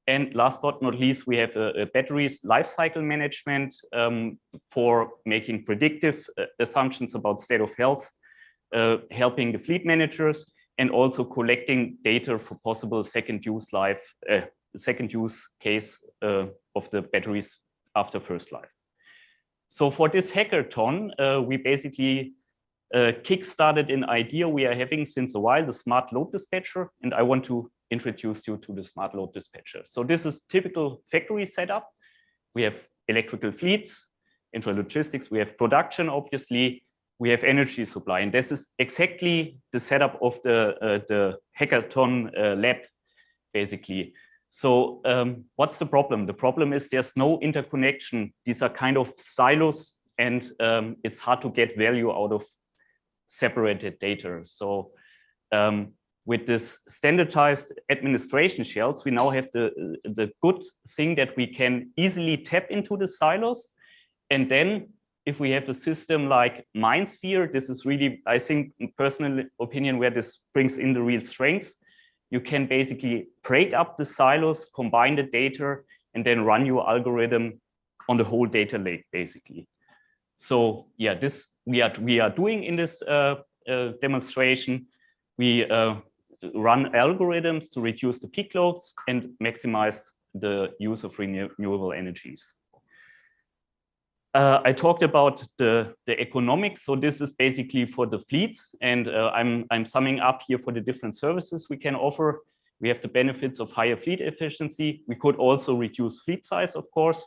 And last but not least, we have a batteries lifecycle management for making predictive assumptions about state of health, helping the fleet managers, and also collecting data for possible second use case of the batteries after first life. So for this hackathon, we basically kickstarted an idea we are having since a while, the smart load dispatcher, and I want to introduce you to the smart load dispatcher. So this is typical factory setup. We have electrical fleets, intralogistics, we have production, obviously, we have energy supply, and this is exactly the setup of the hackathon lab, basically. So what's the problem? The problem is there's no interconnection. These are kind of silos, and it's hard to get value out of separated data. So with this standardized administration shells, we now have the good thing that we can easily tap into the silos. And then if we have a system like MindSphere, this is really, I think, personal opinion, where this brings in the real strengths. You can basically break up the silos, combine the data, and then run your algorithm on the whole data lake, basically. So yeah, this we are doing in this demonstration. We run algorithms to reduce the peak loads and maximize the use of renewable energies. I talked about the economics. So this is basically for the fleets, and I'm summing up here for the different services we can offer. We have the benefits of higher fleet efficiency. We could also reduce fleet size, of course.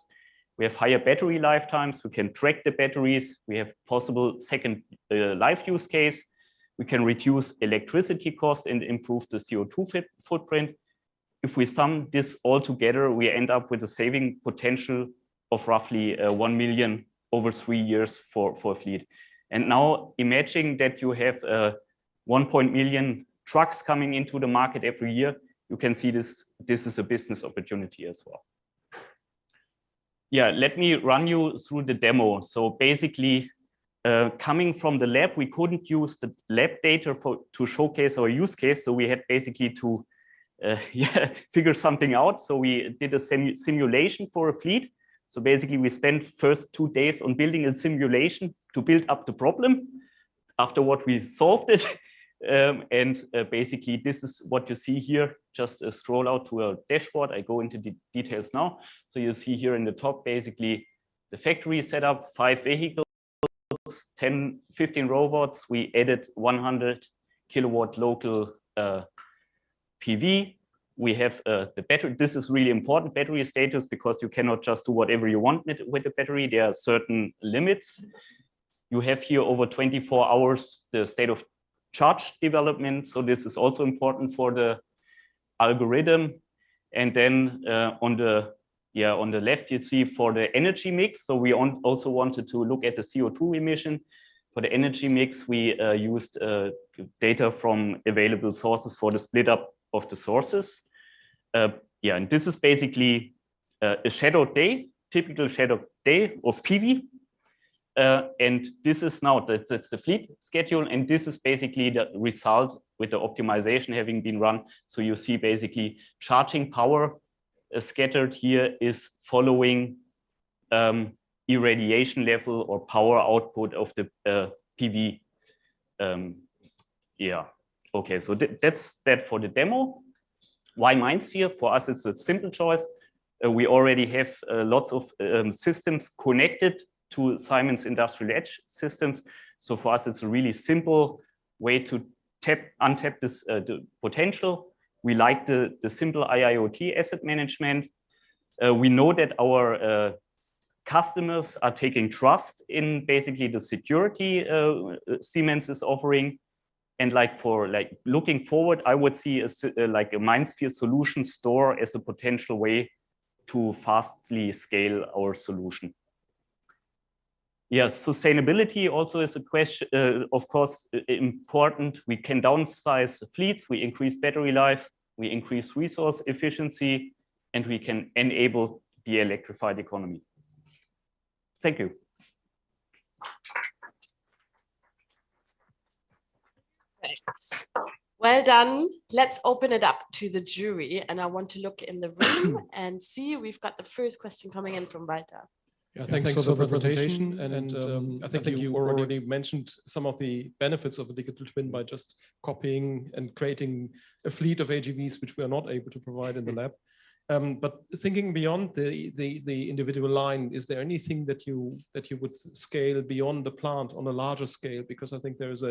We have higher battery lifetimes. We can track the batteries. We have possible second life use case. We can reduce electricity costs and improve the CO2 footprint. If we sum this all together, we end up with a saving potential of roughly 1 million over 3 years for a fleet. And now imagine that you have 1 million trucks coming into the market every year. You can see this is a business opportunity as well. Yeah, let me run you through the demo. So basically, coming from the lab, we couldn't use the lab data to showcase our use case. So we had basically to figure something out. So we did a simulation for a fleet. So basically, we spent first 2 days on building a simulation to build up the problem. Afterward, we solved it. Basically, this is what you see here. Just scroll out to a dashboard. I go into the details now. So you see here in the top, basically, the factory setup, 5 vehicles, 10, 15 robots. We added 100 kilowatt local PV. We have the battery. This is really important, battery status, because you cannot just do whatever you want with the battery. There are certain limits. You have here over 24 hours the state of charge development. So this is also important for the algorithm. And then on the left, you see for the energy mix. So we also wanted to look at the CO2 emission. For the energy mix, we used data from available sources for the split up of the sources. And this is basically a shadowed day, typical shadowed day of PV. And this is now that's the fleet schedule, and this is basically the result with the optimization having been run. So you see basically charging power scattered here is following irradiation level or power output of the PV. Okay, so that's that for the demo. Why MindSphere? For us, it's a simple choice. We already have lots of systems connected to Siemens Industrial Edge systems. So for us, it's a really simple way to untap this the potential. We like the simple IIoT asset management. We know that our customers are taking trust in basically the security Siemens is offering. And for looking forward, I would see a MindSphere solution store as a potential way to fastly scale our solution. Yes, sustainability also is a question, of course, important. We can downsize fleets, we increase battery life, we increase resource efficiency, and we can enable the electrified economy. Thank you. Thanks. Well done. Let's open it up to the jury. And I want to look in the room and see, we've got the first question coming in from Walter. Yeah, thanks for the presentation. And I think you already mentioned some of the benefits of a digital twin by just copying and creating a fleet of AGVs, which we are not able to provide in the lab. But thinking beyond the individual line, is there anything that you would scale beyond the plant on a larger scale? Because I think there is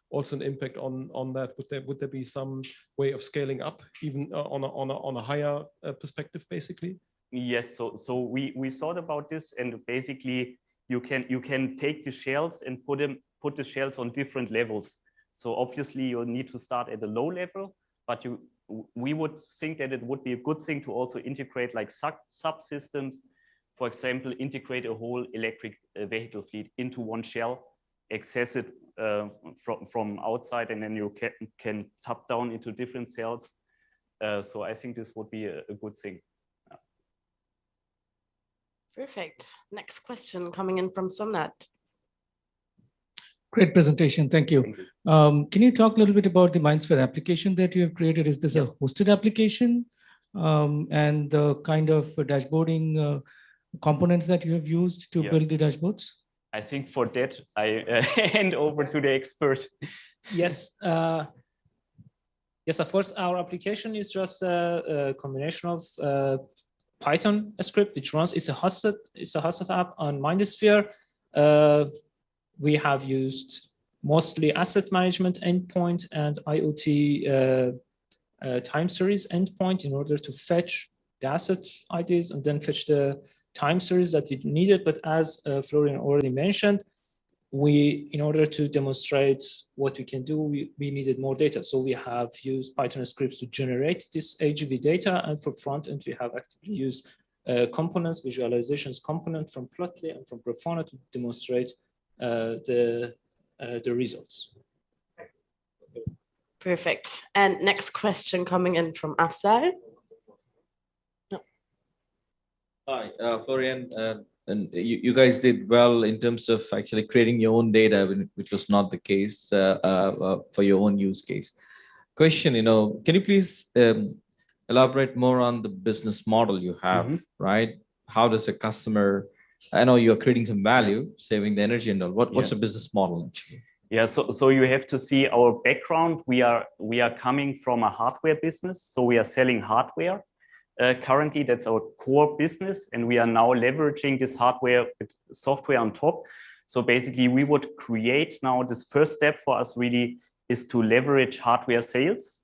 also an impact on that. Would there be some way of scaling up even on a higher perspective, basically? Yes, so we thought about this, and basically you can take the shells and put the shells on different levels. So obviously you'll need to start at a low level, but we would think that it would be a good thing to also integrate like subsystems. For example, integrate a whole electric vehicle fleet into one shell, access it from outside, and then you can tap down into different cells. So I think this would be a good thing. Perfect. Next question coming in from Somnath. Great presentation. Thank you. Can you talk a little bit about the MindSphere application that you have created? Is this a hosted application? And the kind of dashboarding components that you have used to build the dashboards? I think for that, I hand over to the expert. Yes. Yes, of course, our application is just a combination of Python script which runs. It's a hosted app on MindSphere. We have used mostly asset management endpoint and IoT time series endpoint in order to fetch the asset IDs and then fetch the time series that we needed. But as Florian already mentioned, in order to demonstrate what we can do, we needed more data. So we have used Python scripts to generate this AGV data. And for front end, we have actively used components, visualizations component from Plotly and from Grafana to demonstrate the results. Perfect. And next question coming in from Afzal. No. Hi, Florian. And you guys did well in terms of actually creating your own data, which was not the case for your own use case. Question, can you please elaborate more on the business model you have, right? How does a customer, I know you're creating some value, saving the energy and all. What's the business model actually? Yeah, so you have to see our background. We are coming from a hardware business, so we are selling hardware. Currently, that's our core business, and we are now leveraging this hardware with software on top. So basically, we would create now this first step for us really is to leverage hardware sales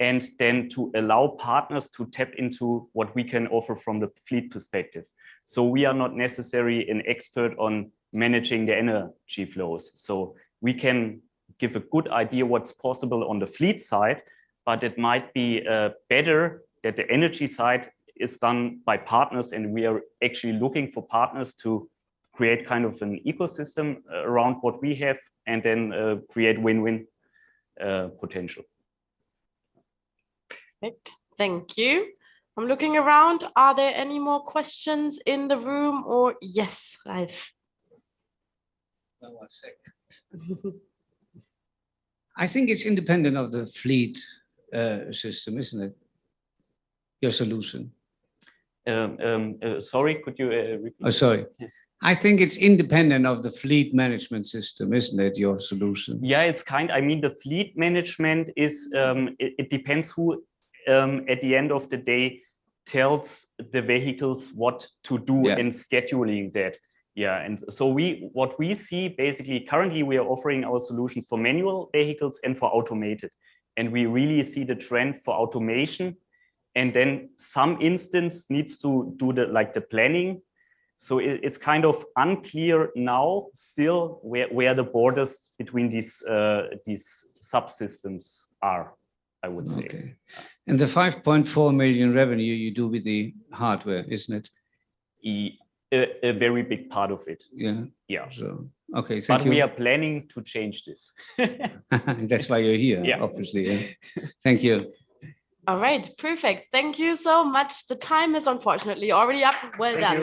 and then to allow partners to tap into what we can offer from the fleet perspective. So we are not necessarily an expert on managing the energy flows. So we can give a good idea what's possible on the fleet side, but it might be better that the energy side is done by partners, and we are actually looking for partners to create kind of an ecosystem around what we have and then create win-win potential. Perfect. Thank you. I'm looking around. Are there any more questions in the room? Or yes, Ralf. I think it's independent of the fleet system, isn't it? Your solution. Sorry, could you repeat? Oh, sorry. I think it's independent of the fleet management system, isn't it, your solution? Yeah, it's I mean, the fleet management is, it depends who at the end of the day tells the vehicles what to do and scheduling that. Yeah, and so what we see basically currently we are offering our solutions for manual vehicles and for automated. And we really see the trend for automation. And then some instance needs to do the planning. So it's kind of unclear now still where the borders between these subsystems are, I would say. Okay. And the 5.4 million revenue you do with the hardware, isn't it? A very big part of it. Yeah. Yeah. So, okay, thank you. But we are planning to change this. That's why you're here, obviously. Yeah. Thank you. All right, perfect. Thank you so much. The time is unfortunately already up. Well done.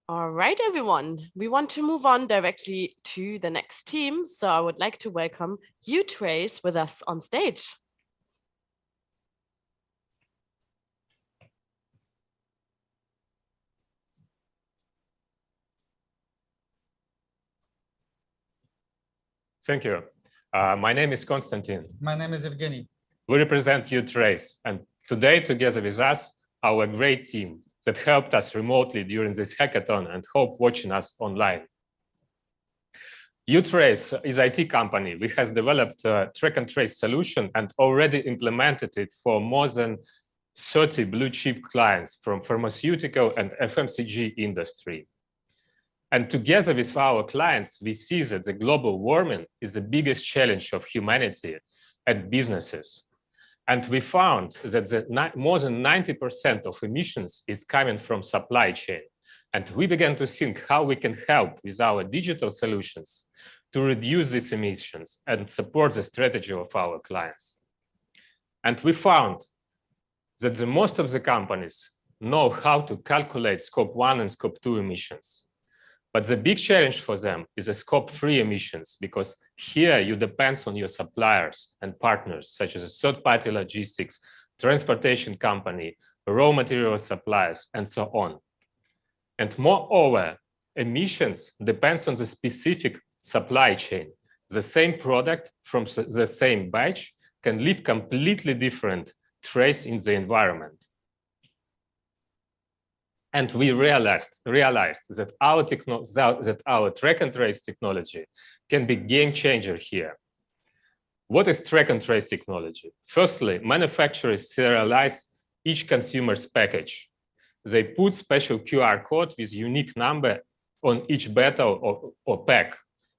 All right, everyone. We want to move on directly to the next team. So I would like to welcome you, Trace, with us on stage. Thank you. My name is Konstantin. My name is Evgeny. We represent U-Trace, and today together with us, our great team that helped us remotely during this hackathon and hope watching us online. U-Trace is an IT company. We have developed a track and trace solution and already implemented it for more than 30 blue chip clients from pharmaceutical and FMCG industry. And together with our clients, we see that the global warming is the biggest challenge of humanity and businesses. And we found that more than 90% of emissions is coming from supply chain. And we began to think how we can help with our digital solutions to reduce these emissions and support the strategy of our clients. And we found that most of the companies know how to calculate Scope 1 and Scope 2 emissions. But the big challenge for them is the Scope 3 emissions, because here you depend on your suppliers and partners, such as a third-party logistics, transportation company, raw material suppliers, and so on. And moreover, emissions depends on the specific supply chain. The same product from the same batch can leave completely different trace in the environment. And we realized that our track and trace technology can be game changer here. What is track and trace technology? Firstly, manufacturers serialize each consumer's package. They put special QR code with unique number on each bottle or pack.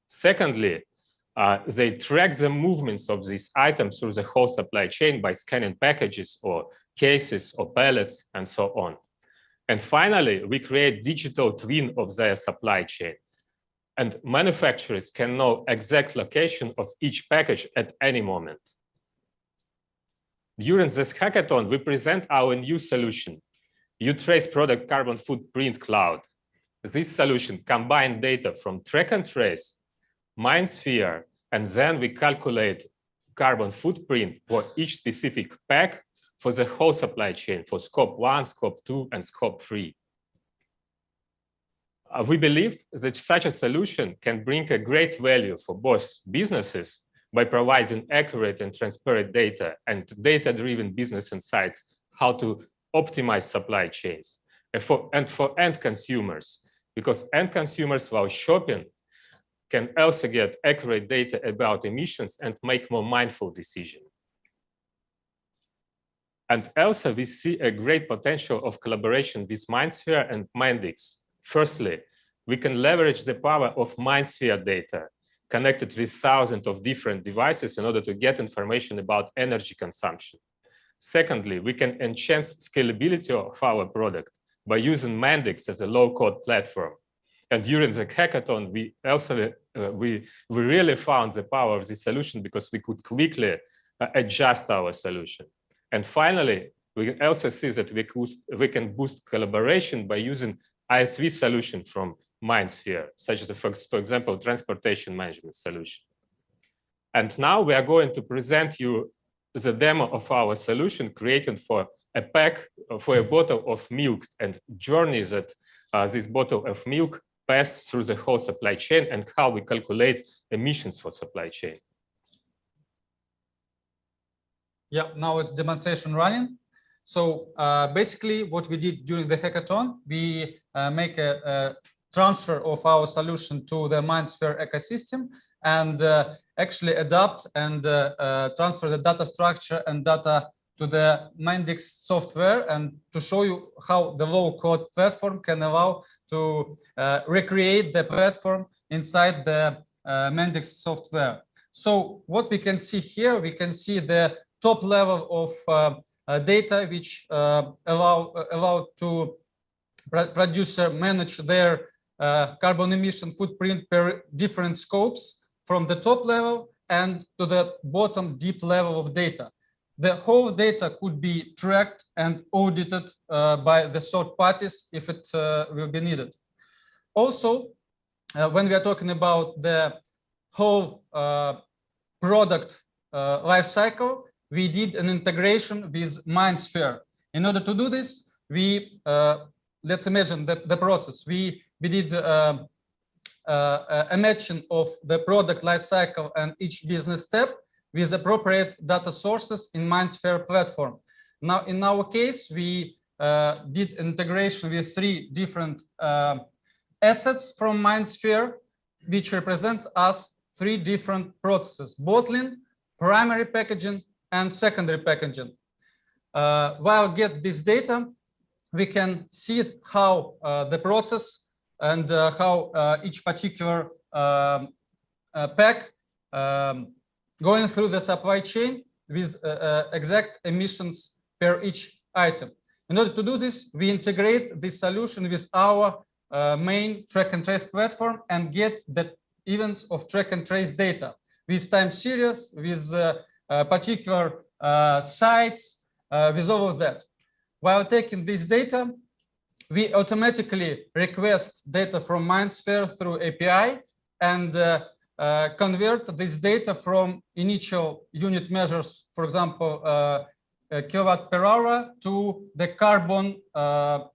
Secondly, they track the movements of these items through the whole supply chain by scanning packages or cases or pallets and so on. And finally, we create digital twin of their supply chain. And manufacturers can know exact location of each package at any moment. During this hackathon, we present our new solution, UTrace Product Carbon Footprint Cloud. This solution combines data from track and trace, MindSphere, and then we calculate carbon footprint for each specific pack for the whole supply chain, for scope 1, scope 2, and scope 3. We believe that such a solution can bring a great value for both businesses by providing accurate and transparent data and data-driven business insights, how to optimize supply chains, and for end consumers, because end consumers, while shopping, can also get accurate data about emissions and make more mindful decisions. And also, we see a great potential of collaboration with MindSphere and Mendix. Firstly, we can leverage the power of MindSphere data connected with thousands of different devices in order to get information about energy consumption. Secondly, we can enhance scalability of our product by using Mendix as a low-code platform. And during the hackathon, we also we really found the power of this solution because we could quickly adjust our solution. And finally, we can also see that we can boost collaboration by using ISV solution from MindSphere, such as, for example, transportation management solution. And now we are going to present you the demo of our solution created for a pack, for a bottle of milk, and journey that this bottle of milk pass through the whole supply chain and how we calculate emissions for supply chain. Yeah, now it's demonstration running. So basically what we did during the hackathon, we make a transfer of our solution to the MindSphere ecosystem and actually adapt and transfer the data structure and data to the Mendix software, and to show you how the low-code platform can allow to recreate the platform inside the Mendix software. So what we can see here, we can see the top level of data which allow to producer manage their carbon emission footprint per different scopes from the top level and to the bottom deep level of data. The whole data could be tracked and audited by the third parties if it will be needed. Also, when we are talking about the whole product life cycle, we did an integration with MindSphere. In order to do this, we let's imagine the process. We did a matching of the product life cycle and each business step with appropriate data sources in MindSphere platform. Now, in our case, we did integration with 3 different assets from MindSphere, which represent us 3 different processes: bottling, primary packaging, and secondary packaging. While get this data, we can see how the process and how each particular pack going through the supply chain with exact emissions per each item. In order to do this, we integrate this solution with our main track and trace platform and get the events of track and trace data with time series, with particular sites, with all of that. While taking this data, we automatically request data from MindSphere through API and convert this data from initial unit measures, for example, kilowatt per hour, to the carbon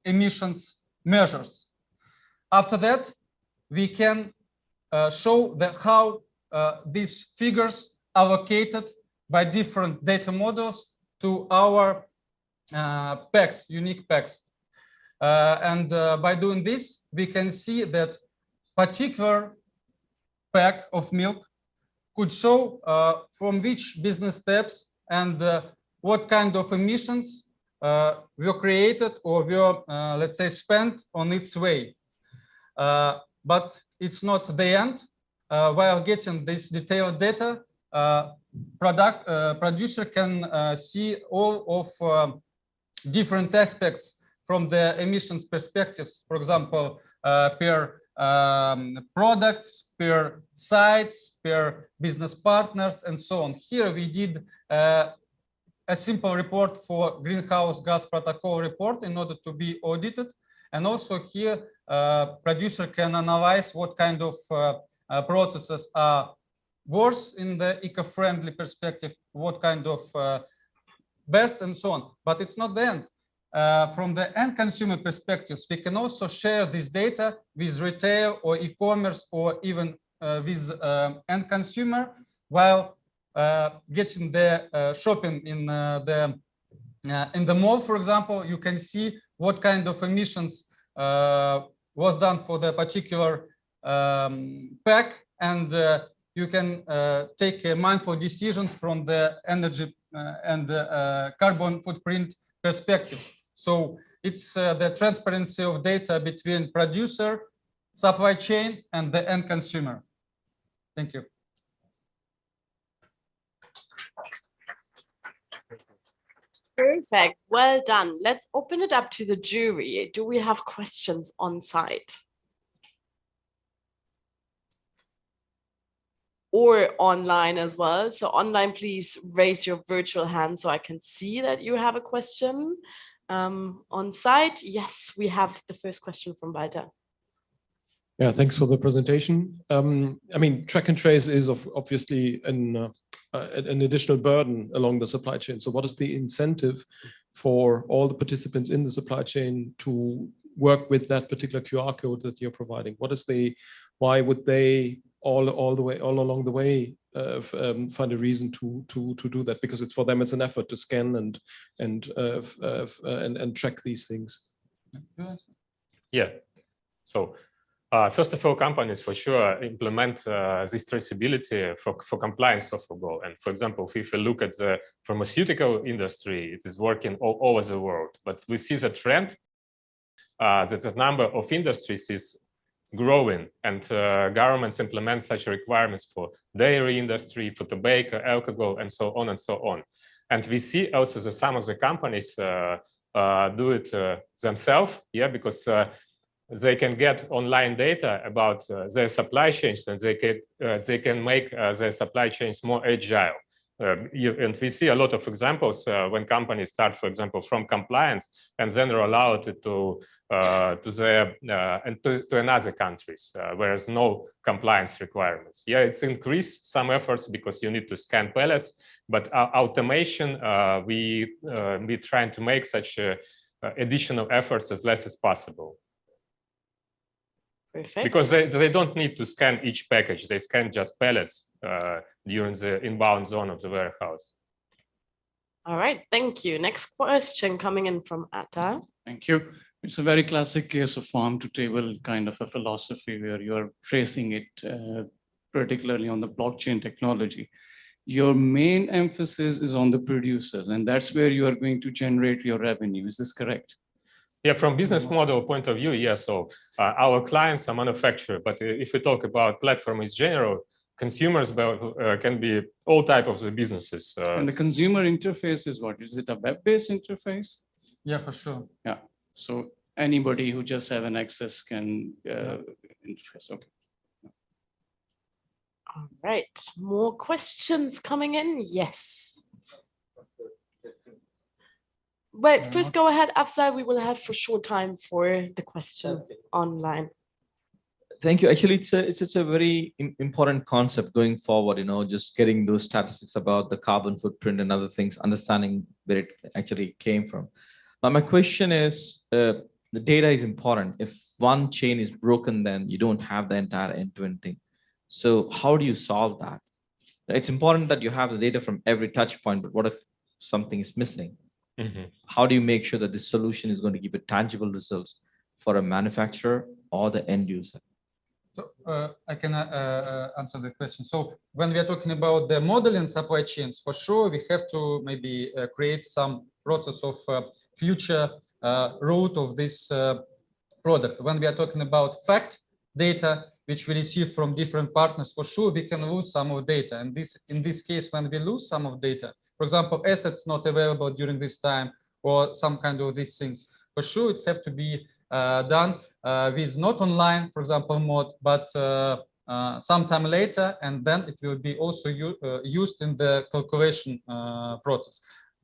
emissions measures. After that, we can show how these figures are allocated by different data models to our packs, unique packs. And by doing this, we can see that particular pack of milk could show from which business steps and what kind of emissions were created or were, let's say, spent on its way. But it's not the end. While getting this detailed data, producer can see all of different aspects from the emissions perspectives. For example, per products, per sites, per business partners, and so on. Here we did a simple report for greenhouse gas protocol report in order to be audited. And also here, producer can analyze what kind of processes are worse in the eco-friendly perspective, what kind of best, and so on. But it's not the end. From the end consumer perspectives, we can also share this data with retail or e-commerce or even with end consumer, while getting the shopping in the mall, for example. You can see what kind of emissions was done for the particular pack, and you can take mindful decisions from the energy and carbon footprint perspectives. So it's the transparency of data between producer, supply chain, and the end consumer. Thank you. Perfect. Well done. Let's open it up to the jury. Do we have questions on site? Or online as well. So online, please raise your virtual hand so I can see that you have a question. On site, yes, we have the first question from Walter. Yeah, thanks for the presentation. I mean, track and trace is obviously an additional burden along the supply chain. So what is the incentive for all the participants in the supply chain to work with that particular QR code that you're providing? What is why would they all along the way find a reason to do that? Because it's for them, it's an effort to scan and track these things. Yeah. So first of all, companies for sure implement this traceability for compliance software goal. And for example, if you look at the pharmaceutical industry, it is working all over the world. But we see the trend that the number of industries is growing, and governments implement such requirements for dairy industry, for tobacco, alcohol, and so on and so on. And we see also that some of the companies do it themselves, yeah, because they can get online data about their supply chains, and they can make their supply chains more agile. And we see a lot of examples when companies start, for example, from compliance and then roll out to another countries where there's no compliance requirements. Yeah, it's increased some efforts because you need to scan pallets, but automation, we trying to make such additional efforts as less as possible. Perfect. Because they don't need to scan each package, they scan just pallets during the inbound zone of the warehouse. All right, thank you. Next question coming in from Atta. Thank you. It's a very classic case of farm to table kind of a philosophy where you're tracing it, particularly on the blockchain technology. Your main emphasis is on the producers, and that's where you are going to generate your revenue. Is this correct? Yeah, from business model point of view, yes. So our clients are manufacturers, but if we talk about platform in general, consumers can be all type of the businesses. And the consumer interface is what? Is it a web-based interface? Yeah, for sure. Yeah. So anybody who just have an access can interface. Okay. All right, more questions coming in? Yes. Wait, first go ahead, Afzal. We will have for short time for the question online. Thank you. Actually, it's a very important concept going forward, you know, just getting those statistics about the carbon footprint and other things, understanding where it actually came from. Now, my question is, the data is important. If one chain is broken, then you don't have the entire end-to-end thing. So how do you solve that? It's important that you have the data from every touch point, but what if something is missing? How do you make sure that this solution is going to give you tangible results for a manufacturer or the end user? So I can answer the question. So when we are talking about the modeling supply chains, for sure, we have to maybe create some process of future route of this product. When we are talking about fact data, which we receive from different partners, for sure, we can lose some of data. And in this case, when we lose some of data, for example, assets not available during this time or some kind of these things, for sure, it have to be done with not online, for example, mode, but sometime later, and then it will be also used in the calculation process.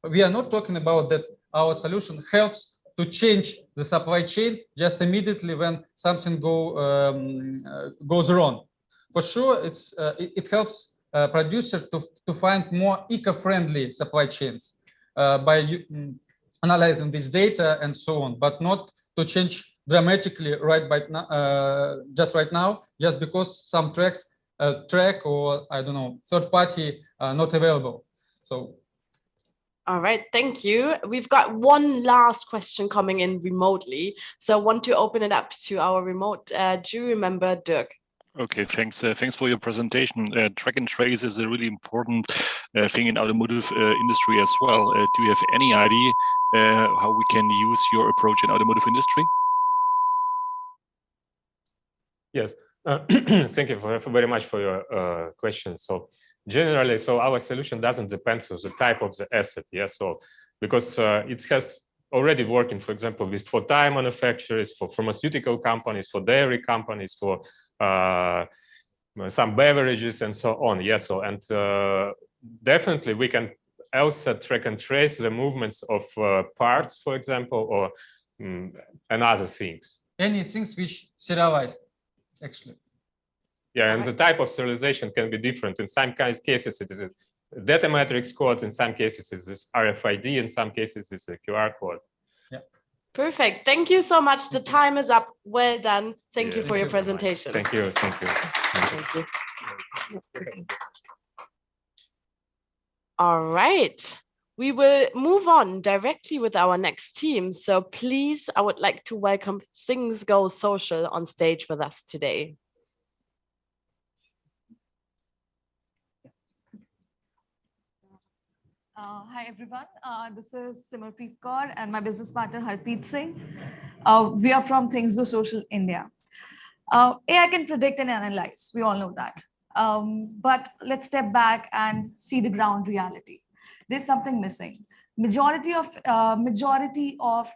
We are not talking about that our solution helps to change the supply chain just immediately when something goes wrong. For sure, it helps producer to find more eco-friendly supply chains by analyzing this data and so on, but not to change dramatically just right now, just because some track or I don't know, third party not available. So. All right, thank you. We've got one last question coming in remotely. So I want to open it up to our remote jury member, Dirk. Okay, thanks. Thanks for your presentation. Track and trace is a really important thing in automotive industry as well. Do you have any idea how we can use your approach in automotive industry? Yes, thank you very much for your question. So generally, so our solution doesn't depend on the type of the asset. Yeah, so because it has already working, for example, for tire manufacturers, for pharmaceutical companies, for dairy companies, for some beverages and so on. Yeah, so and definitely we can also track and trace the movements of parts, for example, or and other things. Any things which serialized, actually. Yeah, and the type of serialization can be different. In some cases, it is a data matrix code. In some cases, it is RFID. In some cases, it's a QR code. Yeah. Perfect. Thank you so much. The time is up. Well done. Thank you for your presentation. Thank you. Thank you. Thank you. All right. We will move on directly with our next team. So please, I would like to welcome Things Go Social on stage with us today. Hi, everyone. This is Simarpreet Kaur and my business partner, Harpreet Singh. We are from Things Go Social India. AI can predict and analyze. We all know that. But let's step back and see the ground reality. There's something missing. Majority of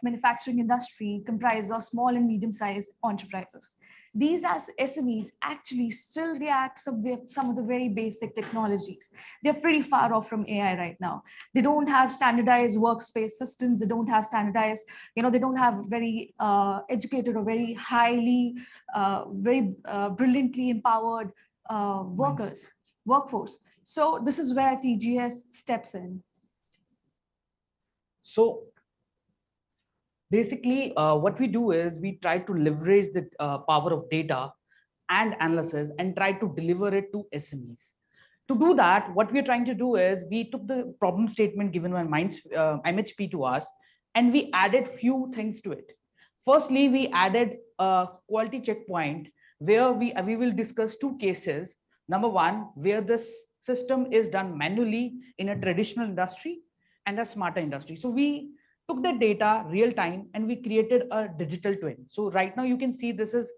manufacturing industry comprise of small and medium-sized enterprises. These as SMEs actually still react with some of the very basic technologies. They're pretty far off from AI right now. They don't have standardized workspace systems. They don't have standardized, they don't have very educated or very highly, very brilliantly empowered workforce. So this is where TGS steps in. So basically, what we do is we try to leverage the power of data and analysis and try to deliver it to SMEs. To do that, what we're trying to do is we took the problem statement given by MHP to us, and we added few things to it. Firstly, we added a quality checkpoint where we will discuss two cases. Number one, where this system is done manually in a traditional industry and a smarter industry. So we took the data real time and we created a digital twin. So right now you can see this is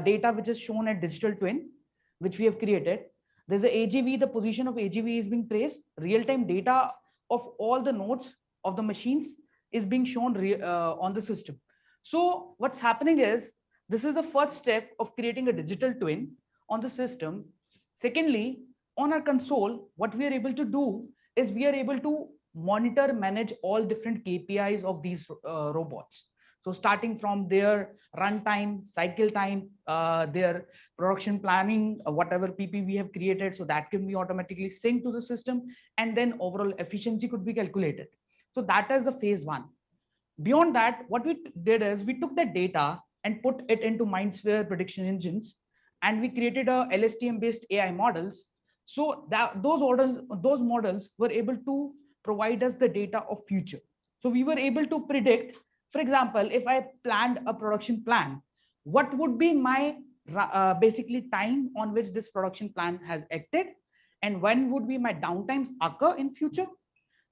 data which is shown at digital twin, which we have created. There's a AGV, the position of AGV is being traced. Real-time data of all the nodes of the machines is being shown on the system. So what's happening is, this is the first step of creating a digital twin on the system. Secondly, on our console, what we are able to do is we are able to monitor, manage all different KPIs of these robots. So starting from their runtime, cycle time, their production planning, whatever PP we have created, so that can be automatically synced to the system, and then overall efficiency could be calculated. So that is the phase one. Beyond that, what we did is we took that data and put it into MindSphere prediction engines, and we created a LSTM based AI models So that those models were able to provide us the data of future. So we were able to predict, for example, if I planned a production plan, what would be my basically time on which this production plan has acted, and when would be my downtimes occur in future.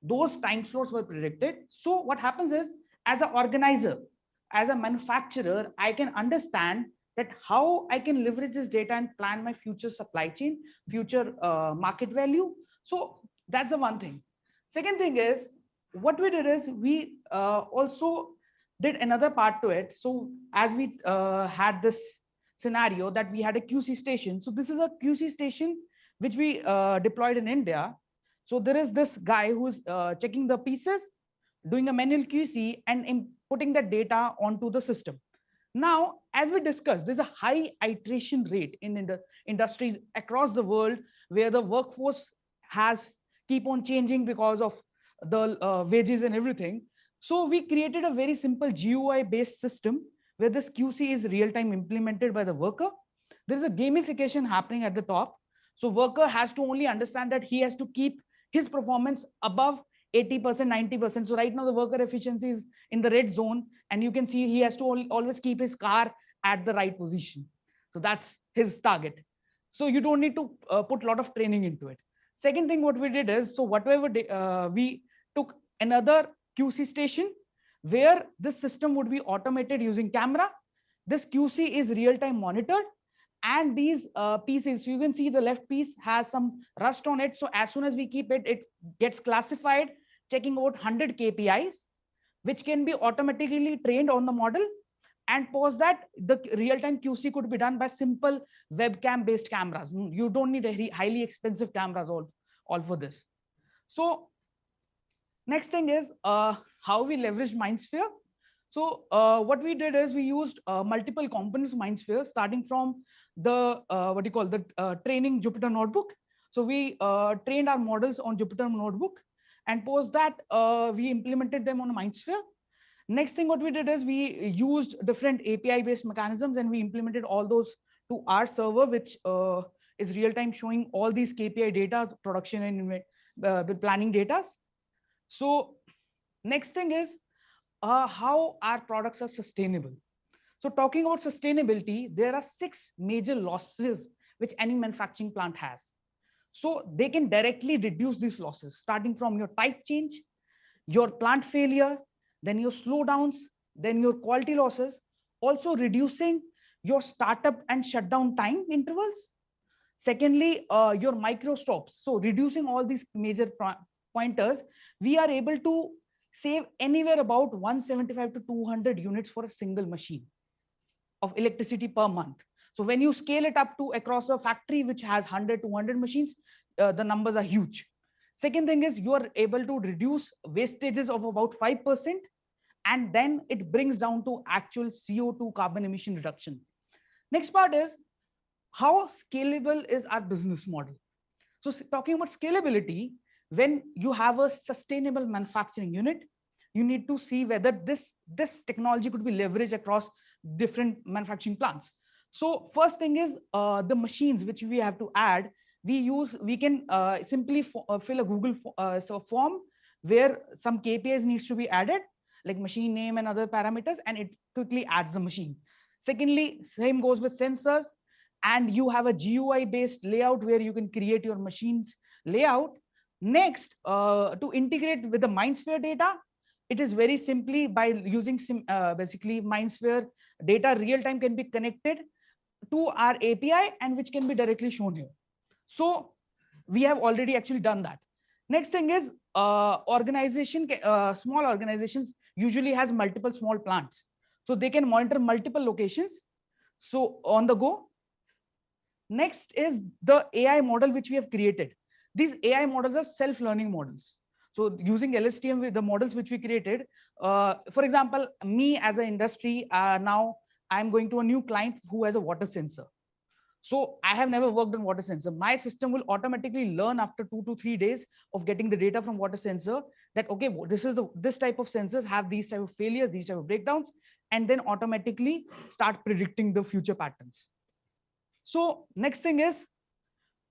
Those time slots were predicted. So what happens is, as an organizer, as a manufacturer, I can understand that how I can leverage this data and plan my future supply chain, future market value. So that's the one thing. Second thing is, what we did is we also did another part to it. So as we had this scenario that we had a QC station. So this is a QC station which we deployed in India. So there is this guy who's checking the pieces, doing a manual QC and putting the data onto the system. Now, as we discussed, there's a high iteration rate in the industries across the world where the workforce has keep on changing because of the wages and everything. So we created a very simple GUI based system where this QC is real-time implemented by the worker. There's a gamification happening at the top. So worker has to only understand that he has to keep his performance above 80%, 90%. So right now the worker efficiency is in the red zone, and you can see he has to always keep his car at the right position. So that's his target. So you don't need to put a lot of training into it. Second thing what we did is, so whatever we took another QC station where this system would be automated using camera. This QC is real-time monitored. And these pieces, so you can see the left piece has some rust on it. So as soon as we keep it, it gets classified, checking about 100 KPIs, which can be automatically trained on the model. And post that, the real-time QC could be done by simple webcam-based cameras. You don't need a highly expensive cameras all for this. So next thing is how we leverage MindSphere. So what we did is we used multiple components of MindSphere, starting from the training Jupyter Notebook. So we trained our models on Jupyter Notebook, and post that we implemented them on MindSphere. Next thing what we did is we used different API based mechanisms, and we implemented all those to our server, which is real time showing all these KPI data, production and planning data. So next thing is how our products are sustainable. So talking about sustainability, there are 6 major losses which any manufacturing plant has. So they can directly reduce these losses, starting from your type change, your plant failure, then your slowdowns, then your quality losses, also reducing your startup and shutdown time intervals. Secondly, your micro stops. So reducing all these major pointers, we are able to save anywhere about 175 to 200 units for a single machine of electricity per month. So when you scale it up to across a factory which has 100 to 200 machines, the numbers are huge. Second thing is you are able to reduce wastages of about 5%, and then it brings down to actual CO2 carbon emission reduction. Next part is how scalable is our business model. So talking about scalability, when you have a sustainable manufacturing unit, you need to see whether this technology could be leveraged across different manufacturing plants. So first thing is the machines which we have to add. We can simply fill a Google form where some KPIs needs to be added, like machine name and other parameters, and it quickly adds the machine. Secondly, same goes with sensors, and you have a GUI based layout where you can create your machine's layout. Next, to integrate with the MindSphere data, it is very simply by using basically MindSphere data real time can be connected to our API, and which can be directly shown here. So we have already actually done that. Next thing is small organizations usually has multiple small plants. So they can monitor multiple locations. So on the go. Next is the AI model which we have created. These AI models are self-learning models. So using LSTM with the models which we created, for example, me as an industry, now I'm going to a new client who has a water sensor. So I have never worked on water sensor. My system will automatically learn after 2 to 3 days of getting the data from water sensor that, okay, this type of sensors have these type of failures, these type of breakdowns, and then automatically start predicting the future patterns. So next thing is,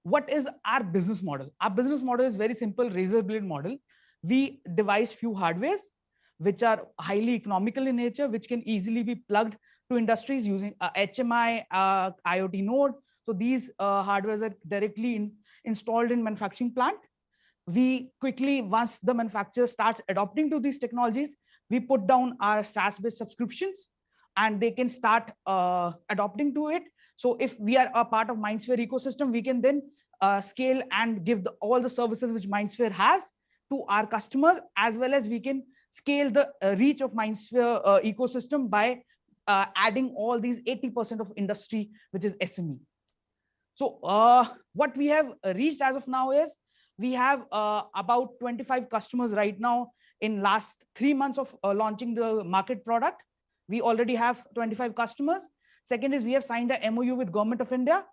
what is our business model? Our business model is very simple, razor blade model. We devise few hardwares which are highly economical in nature, which can easily be plugged to industries using HMI, IoT node. So these hardwares are directly installed in manufacturing plant. We quickly, once the manufacturer starts adopting to these technologies, we put down our SaaS-based subscriptions and they can start adopting to it. So if we are a part of MindSphere ecosystem, we can then scale and give all the services which MindSphere has to our customers, as well as we can scale the reach of MindSphere ecosystem by adding all these 80% of industry, which is SME. So what we have reached as of now is we have about 25 customers right now. In last 3 months of launching the market product, we already have 25 customers. Second is we have signed a MOU with Government of India.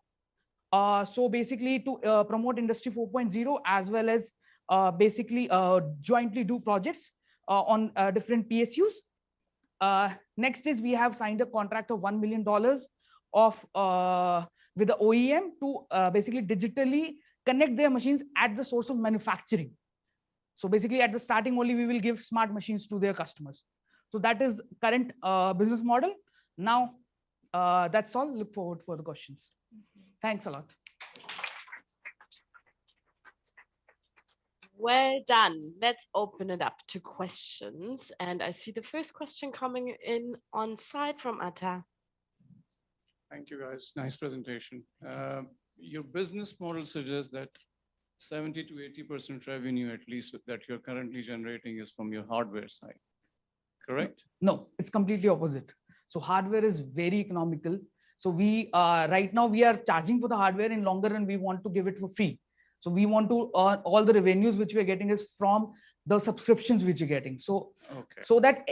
So basically to promote Industry 4.0 as well as basically jointly do projects on different PSUs. Next is we have signed a contract of $1 million of with the OEM to basically digitally connect their machines at the source of manufacturing. So basically at the starting only we will give smart machines to their customers. So that is current business model. Now that's all. Look forward for the questions. Thanks a lot. Well done. Let's open it up to questions. And I see the first question coming in on site from Atta. Thank you, guys. Nice presentation. Your business model suggests that 70 to 80% revenue, at least that you're currently generating, is from your hardware side, correct? No, it's completely opposite. So hardware is very economical. So we right now we are charging for the hardware. In longer run, we want to give it for free. So we want to earn all the revenues which we are getting is from the subscriptions which you're getting. So, so that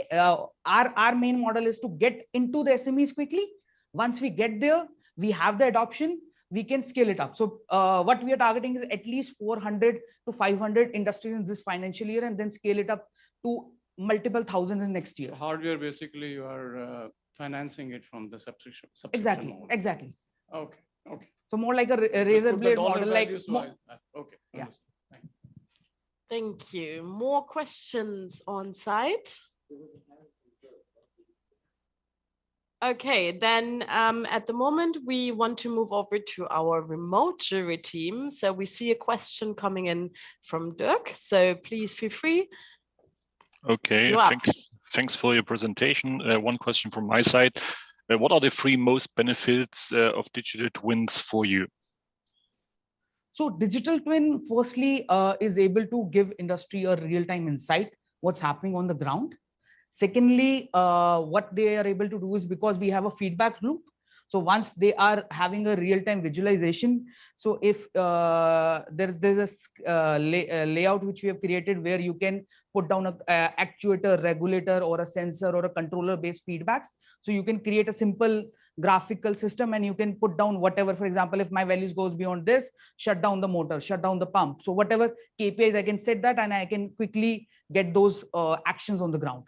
our main model is to get into the SMEs quickly. Once we get there, we have the adoption, we can scale it up. So what we are targeting is at least 400 to 500 industries in this financial year, and then scale it up to multiple thousands in next year. So hardware, basically, you are financing it from the subscription. Exactly, model. exactly. Okay, okay. So more like a razor blade model, like okay. Yeah. Thank you. More questions on site? Okay, then at the moment, we want to move over to our remote jury team. So we see a question coming in from Dirk. So please feel free. Okay, thanks for your presentation. One question from my side. What are the 3 most benefits of digital twins for you? So digital twin, firstly, is able to give industry a real-time insight, what's happening on the ground. Secondly, what they are able to do is because we have a feedback loop. So once they are having a real-time visualization, so if there's a layout which we have created where you can put down a actuator, regulator, or a sensor or a controller-based feedbacks. So you can create a simple graphical system and you can put down whatever. For example, if my values goes beyond this, shut down the motor, shut down the pump. So whatever KPIs, I can set that and I can quickly get those actions on the ground.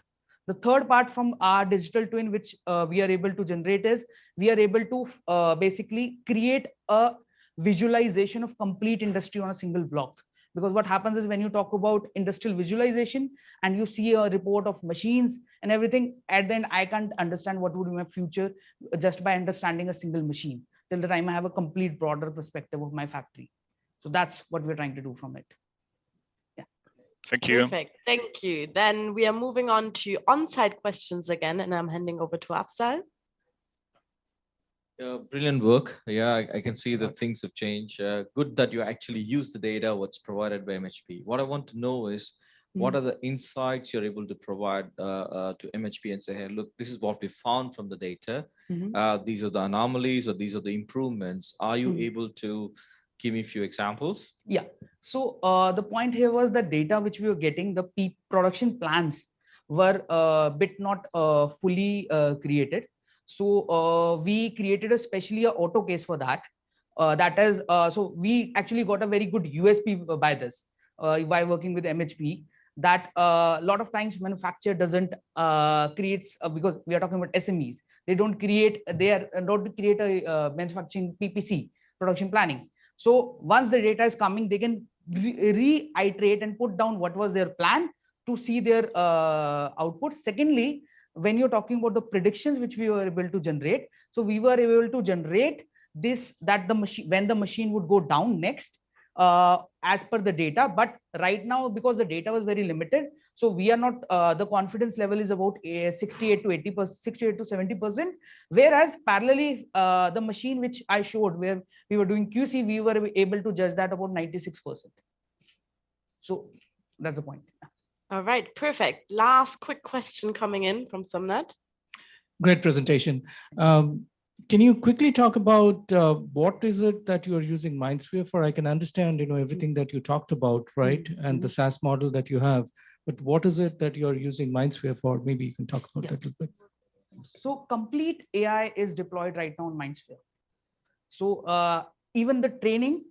The third part from our digital twin, which we are able to generate, is we are able to basically create a visualization of complete industry on a single block. Because what happens is when you talk about industrial visualization and you see a report of machines and everything, at the end, I can't understand what would be my future just by understanding a single machine till the time I have a complete broader perspective of my factory. So that's what we're trying to do from it. Thank you. Perfect. Thank you. Then we are moving on to on-site questions again, and I'm handing over to Afzal. Brilliant work. Yeah, I can see that things have changed. Good that you actually use the data what's provided by MHP. What I want to know is what are the insights you're able to provide to MHP and say, hey, look, this is what we found from the data. These are the anomalies or these are the improvements. Are you able to give me a few examples? Yeah. So the point here was the data which we were getting, the production plans were a bit not fully created. So we created especially an auto case for that. That is, so we actually got a very good USP by this, by working with MHP, that a lot of times manufacturer doesn't creates, because we are talking about SMEs, they don't create a manufacturing PPC, production planning. So once the data is coming, they can reiterate and put down what was their plan to see their output. Secondly, when you're talking about the predictions which we were able to generate, so we were able to generate this, that the machine, when the machine would go down next, as per the data. But right now, because the data was very limited, so we are not, the confidence level is about 68 to 80%, 68 to 70%. Whereas parallelly, the machine which I showed where we were doing QC, we were able to judge that about 96%. So that's the point. All right, perfect. Last quick question coming in from Samnat. Great presentation. Can you quickly talk about what is it that you're using MindSphere for? I can understand, everything that you talked about, right? And the SaaS model that you have, but what is it that you're using MindSphere for? Maybe you can talk about that a little bit. So complete AI is deployed right now on MindSphere. So even the training,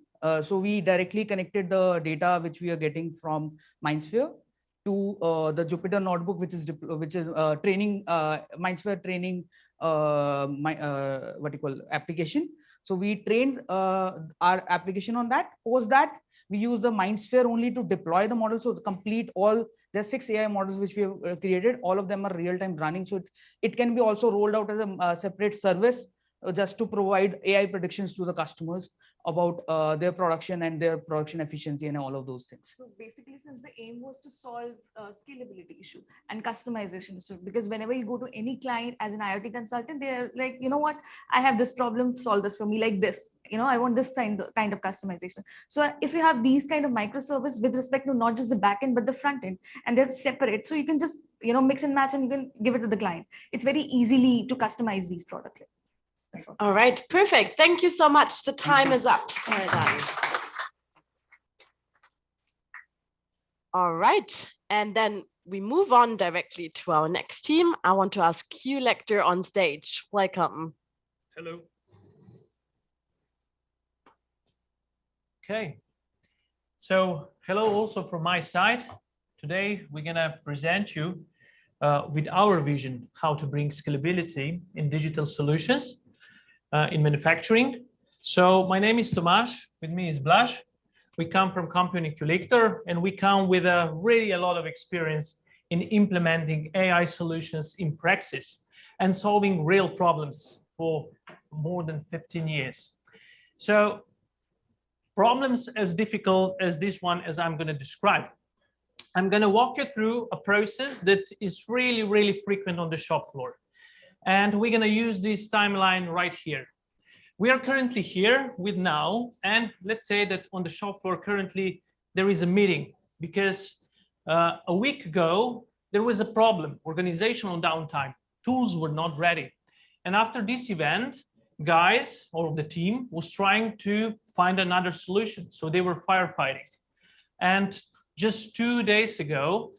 so we directly connected the data which we are getting from MindSphere to the Jupyter notebook, which is training, MindSphere training, application. So we trained our application on that. Post that, we use the MindSphere only to deploy the model. So the complete there's 6 AI models which we have created. All of them are real-time running. So it can be also rolled out as a separate service just to provide AI predictions to the customers about their production and their production efficiency and all of those things. So basically, since the aim was to solve scalability issue and customization issue, because whenever you go to any client as an IoT consultant, they're like, you know what, I have this problem, solve this for me like this. I want this kind of customization. So if you have these kind of microservice with respect to not just the backend, but the front end, and they're separate, so you can just, mix and match and you can give it to the client. It's very easily to customize these products. All right, perfect. Thank you so much. The time is up. Well done. All right, and then we move on directly to our next team. I want to ask Q Lecter on stage. Welcome. Hello. Okay, so hello also from my side. Today we're gonna present you with our vision how to bring scalability in digital solutions in manufacturing. So my name is Tomasz, with me is Blaž. We come from company Q Lecter, and we come with really a lot of experience in implementing AI solutions in practice and solving real problems for more than 15 years. So problems as difficult as this one as I'm going to describe. I'm going to walk you through a process that is really, really frequent on the shop floor. And we're going to use this timeline right here. We are currently here with now, and let's say that on the shop floor currently there is a meeting because a week ago there was a problem, organizational downtime, tools were not ready. And after this event, guys or the team was trying to find another solution. So they were firefighting. And just 2 days ago,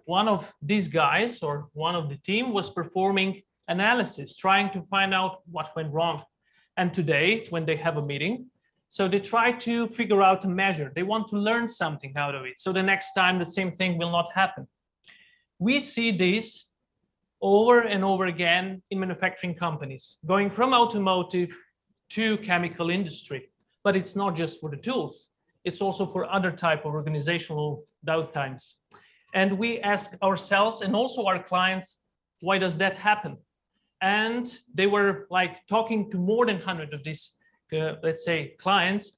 one of these guys or one of the team was performing analysis, trying to find out what went wrong. And today, when they have a meeting, so they try to figure out a measure. They want to learn something out of it. So the next time the same thing will not happen. We see this over and over again in manufacturing companies, going from automotive to chemical industry. But it's not just for the tools. It's also for other type of organizational downtimes. And we ask ourselves and also our clients, why does that happen? And they were like talking to more than 100 of these, let's say, clients.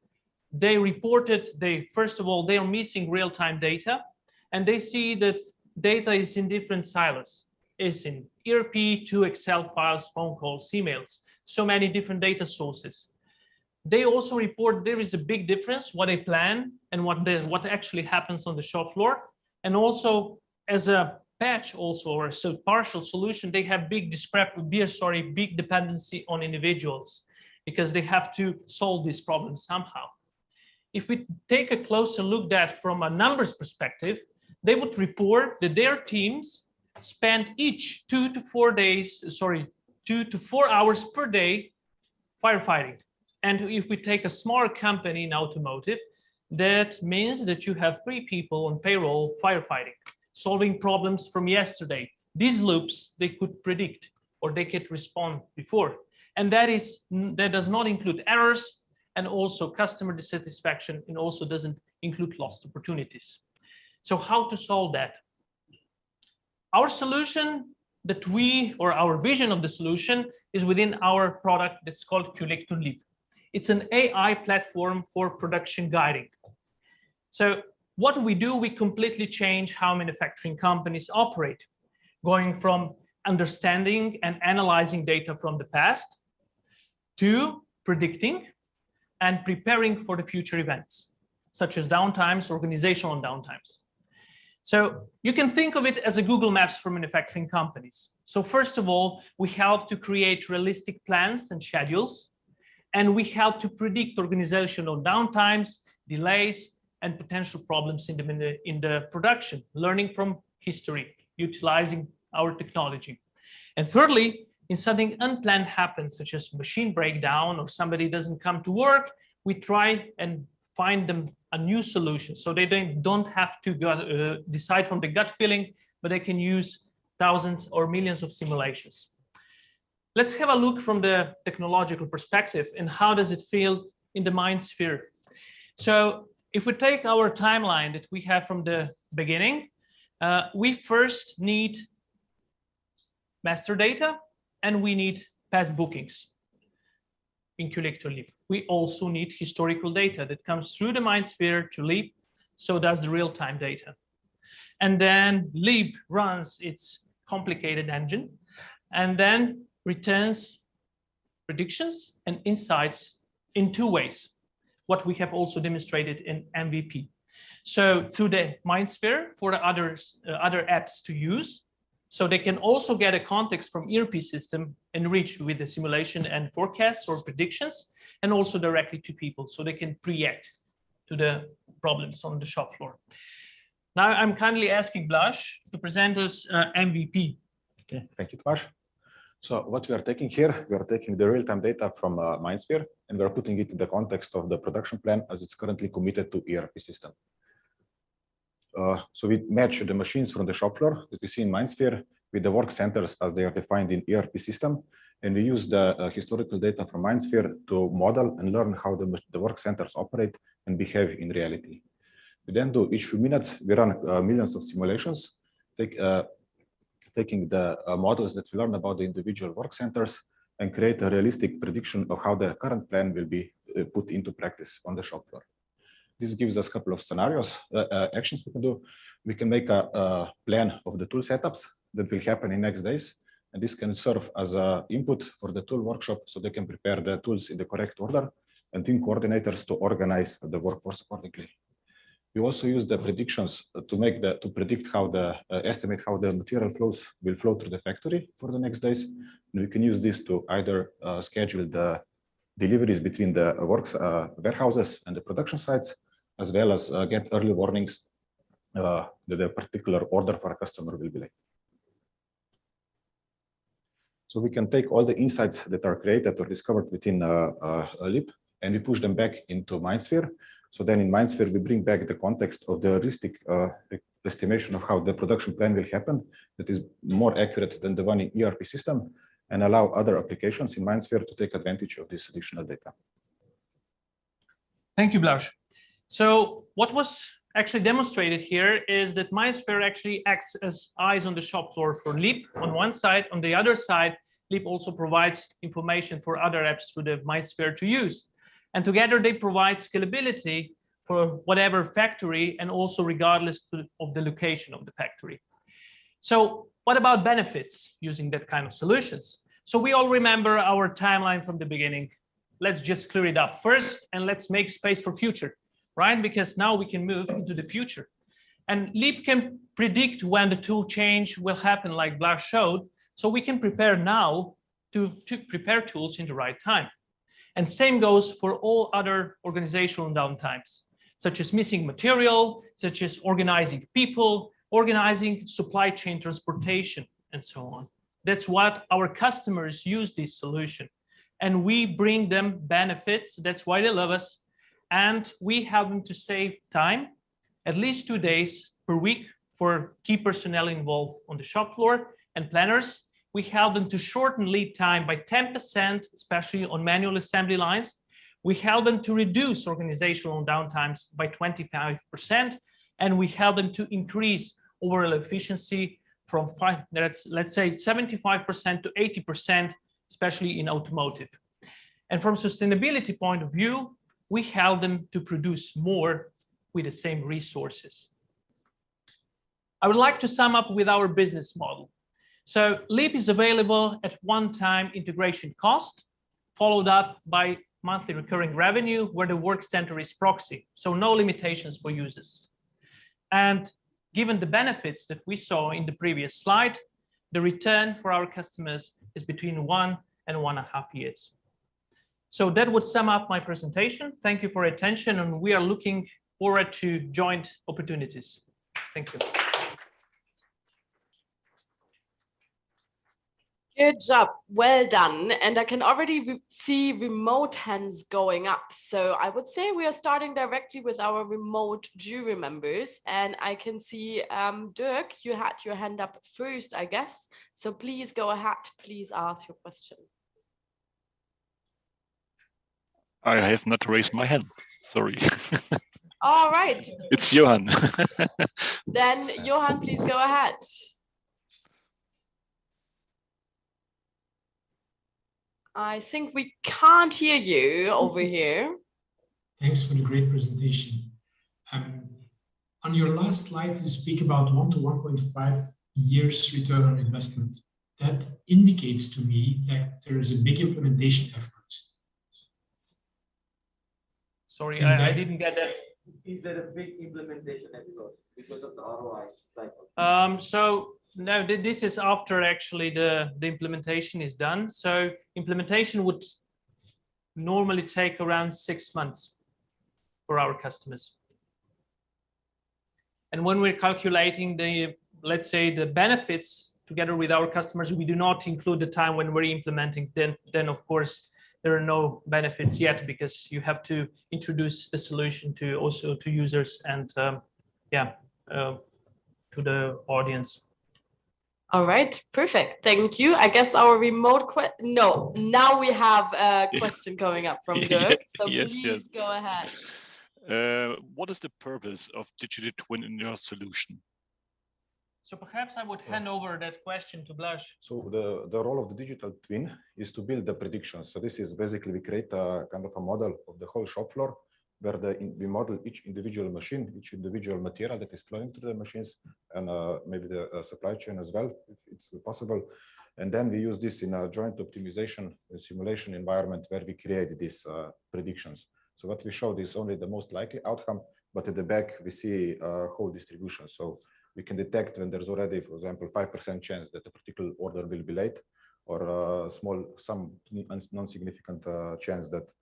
They reported, first of all, they are missing real-time data, and they see that data is in different silos. It's in ERP, to Excel files, phone calls, emails, so many different data sources. They also report there is a big difference what they plan and what actually happens on the shop floor. And also as a patch also, or so partial solution, they have big dependency on individuals because they have to solve this problem somehow. If we take a closer look at that from a numbers perspective, they would report that their teams spend each 2 to 4 hours per day firefighting. And if we take a small company in automotive, that means that you have 3 people on payroll firefighting, solving problems from yesterday. These loops, they could predict or they could respond before. And that does not include errors and also customer dissatisfaction, and also doesn't include lost opportunities. So how to solve that? Our solution that our vision of the solution is within our product that's called Q-Leap. It's an AI platform for production guiding. So what we do, we completely change how manufacturing companies operate, going from understanding and analyzing data from the past to predicting and preparing for the future events, such as downtimes, organizational downtimes. So you can think of it as a Google Maps for manufacturing companies. So first of all, we help to create realistic plans and schedules, and we help to predict organizational downtimes, delays, and potential problems in the production, learning from history, utilizing our technology. And thirdly, if something unplanned happens, such as machine breakdown or somebody doesn't come to work, we try and find them a new solution. So they don't have to decide from the gut feeling, but they can use thousands or millions of simulations. Let's have a look from the technological perspective and how does it feel in the MindSphere. So if we take our timeline that we have from the beginning, we first need master data and we need past bookings in Q-Leap to Leap. We also need historical data that comes through the MindSphere to Leap, so does the real-time data. And then Leap runs its complicated engine and then returns predictions and insights in two ways, what we have also demonstrated in MVP. So through the MindSphere for the other apps to use, so they can also get a context from ERP system enriched with the simulation and forecasts or predictions, and also directly to people, so they can react to the problems on the shop floor. Now I'm kindly asking Blaž to present us MVP. Okay, thank you, Tomasz. So what we are taking here, we are taking the real-time data from MindSphere, and we are putting it in the context of the production plan as it's currently committed to ERP system. So we match the machines from the shop floor that we see in MindSphere with the work centers as they are defined in ERP system. And we use the historical data from MindSphere to model and learn how the work centers operate and behave in reality. We then do each few minutes, we run millions of simulations, taking the models that we learn about the individual work centers and create a realistic prediction of how the current plan will be put into practice on the shop floor. This gives us a couple of scenarios, actions we can do. We can make a plan of the tool setups that will happen in next days. And this can serve as an input for the tool workshop so they can prepare the tools in the correct order and team coordinators to organize the workforce accordingly. We also use the predictions to predict how estimate how the material flows will flow through the factory for the next days. And we can use this to either schedule the deliveries between the warehouses and the production sites, as well as get early warnings that a particular order for a customer will be late. So we can take all the insights that are created or discovered within Leap and we push them back into MindSphere. So then in MindSphere, we bring back the context of the realistic estimation of how the production plan will happen that is more accurate than the one in ERP system and allow other applications in MindSphere to take advantage of this additional data. Thank you, Blaž. So what was actually demonstrated here is that MindSphere actually acts as eyes on the shop floor for Leap on one side. On the other side, Leap also provides information for other apps through the MindSphere to use. And together they provide scalability for whatever factory and also regardless of the location of the factory. So what about benefits using that kind of solutions? So we all remember our timeline from the beginning. Let's just clear it up first and let's make space for future, right? Because now we can move into the future. And Leap can predict when the tool change will happen like Blaž showed. So we can prepare now to prepare tools in the right time. And same goes for all other organizational downtimes, such as missing material, such as organizing people, organizing supply chain transportation, and so on. That's what our customers use this solution. And we bring them benefits. That's why they love us. And we help them to save time, at least 2 days per week for key personnel involved on the shop floor and planners. We help them to shorten lead time by 10%, especially on manual assembly lines, We help them to reduce organizational downtimes by 25%, and we help them to increase overall efficiency from let's say 75% to 80%, especially in automotive. And from sustainability point of view, we help them to produce more with the same resources. I would like to sum up with our business model. So LEAP is available at one-time integration cost, followed up by monthly recurring revenue where the work center is proxy, so no limitations for users. And given the benefits that we saw in the previous slide, the return for our customers is between 1 and 1.5 years. So that would sum up my presentation. Thank you for your attention, and we are looking forward to joint opportunities. Thank you. Good job, well done. And I can already see remote hands going up. So I would say we are starting directly with our remote jury members. And I can see Dirk, you had your hand up first, I guess. So please go ahead, please ask your question. I have not raised my hand, sorry. All right. It's Johan. Then Johan, please go ahead. I think we can't hear you over here. Thanks for the great presentation. On your last slide, you speak about 1 to 1.5 years return on investment. That indicates to me that there is a big implementation effort. Sorry, I didn't get that. Is there a big implementation effort because of the ROI cycle? So no, this is after actually the implementation is done. So implementation would normally take around 6 months for our customers. And when we're calculating the, let's say, the benefits together with our customers, we do not include the time when we're implementing. Then of course, there are no benefits yet because you have to introduce the solution to also to users and to the audience. All right, perfect. Thank you. I guess our remote no, now we have a question coming up from Dirk. So please go ahead. What is the purpose of digital twin in your solution? So perhaps I would hand over that question to Blaž. So the role of the digital twin is to build the predictions. So this is basically we create a kind of a model of the whole shop floor where we model each individual machine, each individual material that is flowing through the machines, and maybe the supply chain as well, if it's possible. And then we use this in a joint optimization simulation environment where we create these predictions. So what we showed is only the most likely outcome, but at the back we see a whole distribution. So we can detect when there's already, for example, 5% chance that a particular order will be late, or some non-significant chance that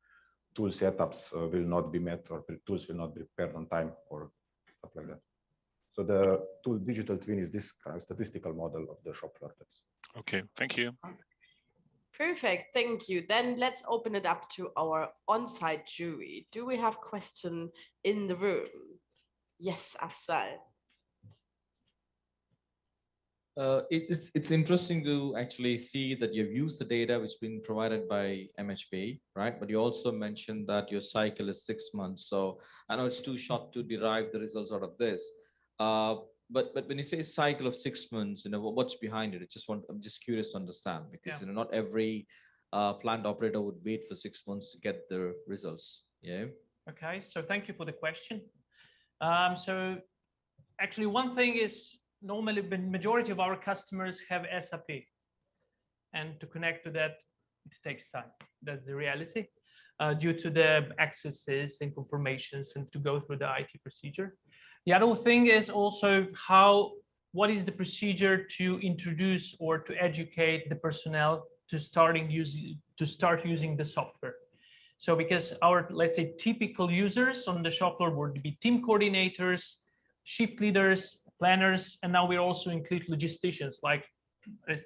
tool setups will not be met, or tools will not be prepared on time, or stuff like that. So the digital twin is this kind of statistical model of the shop floor. Okay, thank you. Perfect, thank you. Then let's open it up to our on-site jury. Do we have questions in the room? Yes, Afzal. It's interesting to actually see that you've used the data which has been provided by MHP, right? But you also mentioned that your cycle is 6 months. So I know it's too short to derive the results out of this. But when you say cycle of 6 months, what's behind it? I'm just curious to understand, because not every plant operator would wait for 6 months to get the results. Yeah. Okay, so thank you for the question. So actually, one thing is, normally the majority of our customers have SAP, and to connect to that, it takes time. That's the reality, due to the accesses and confirmations and to go through the IT procedure. The other thing is also what is the procedure to introduce or to educate the personnel to start using the software. So because our, let's say, typical users on the shop floor would be team coordinators, shift leaders, planners, and now we also include logisticians, like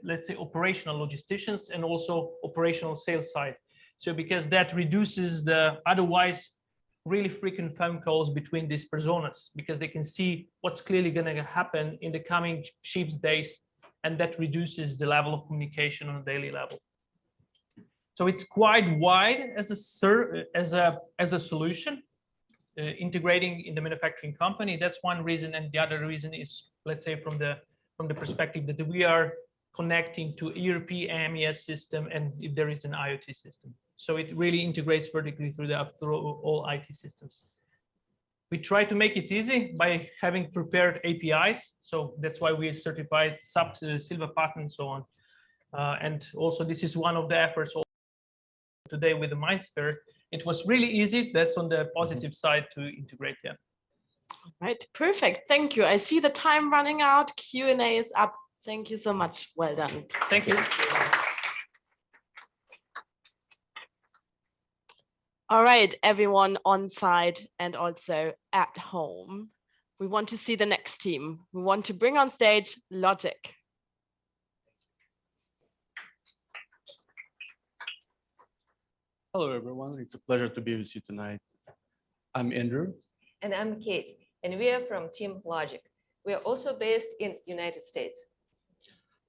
let's say operational logisticians and also operational sales side. So because that reduces the otherwise really frequent phone calls between these personas, because they can see what's clearly going to happen in the coming shifts days, and that reduces the level of communication on a daily level. So it's quite wide as a solution, integrating in the manufacturing company. That's one reason, and the other reason is, let's say, from the perspective that we are connecting to ERP, MES system, and if there is an IoT system. So it really integrates vertically through all IT systems. We try to make it easy by having prepared APIs. So that's why we certified SAP Silver Partner and so on. And also this is one of the efforts today with the MindSphere. It was really easy. That's on the positive side to integrate them. All right, perfect. Thank you. I see the time running out. Q&A is up. Thank you so much. Well done. Thank you. All right, everyone on site and also at home. We want to see the next team. We want to bring on stage Logic. Hello, everyone. It's a pleasure to be with you tonight. I'm Andrew. And I'm Kate, and we are from Team Logic. We are also based in United States.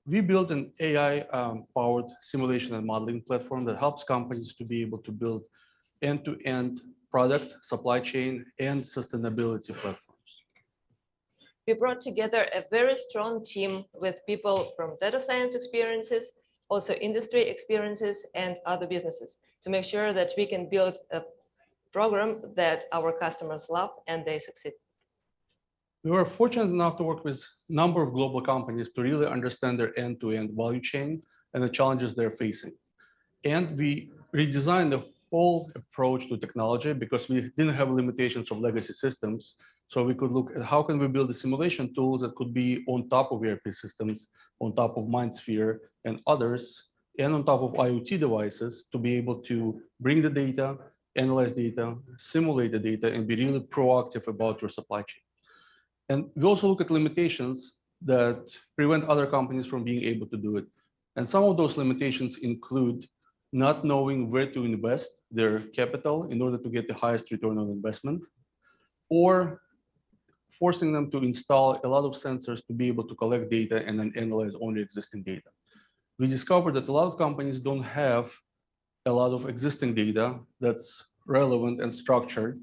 We built an AI-powered simulation and modeling platform that helps companies to be able to build end-to-end product, supply chain, and sustainability platforms. We brought together a very strong team with people from data science experiences, also industry experiences, and other businesses to make sure that we can build a program that our customers love and they succeed. We were fortunate enough to work with a number of global companies to really understand their end-to-end value chain and the challenges they're facing. And we redesigned the whole approach to technology because we didn't have limitations of legacy systems. So we could look at how can we build the simulation tools that could be on top of ERP systems, on top of MindSphere and others, and on top of IoT devices to be able to bring the data, analyze data, simulate the data, and be really proactive about your supply chain. And we also look at limitations that prevent other companies from being able to do it. And some of those limitations include not knowing where to invest their capital in order to get the highest return on investment, or forcing them to install a lot of sensors to be able to collect data and then analyze only existing data. We discovered that a lot of companies don't have a lot of existing data that's relevant and structured,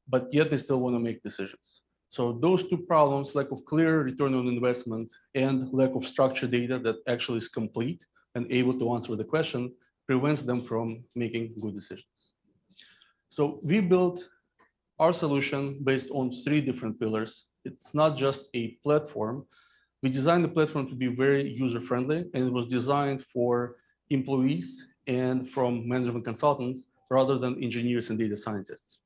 but yet they still want to make decisions. So those two problems, lack of clear return on investment and lack of structured data that actually is complete and able to answer the question, prevents them from making good decisions. So we built our solution based on 3 different pillars. It's not just a platform. We designed the platform to be very user-friendly, and it was designed for employees and from management consultants rather than engineers and data scientists.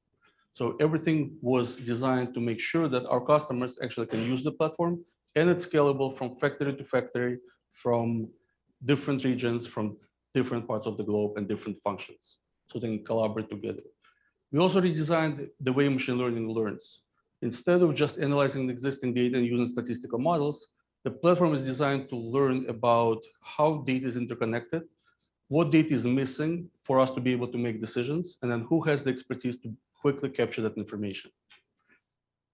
So everything was designed to make sure that our customers actually can use the platform, and it's scalable from factory to factory, from different regions, from different parts of the globe and different functions, so they can collaborate together. We also redesigned the way machine learning learns. Instead of just analyzing the existing data and using statistical models, the platform is designed to learn about how data is interconnected, what data is missing for us to be able to make decisions, and then who has the expertise to quickly capture that information.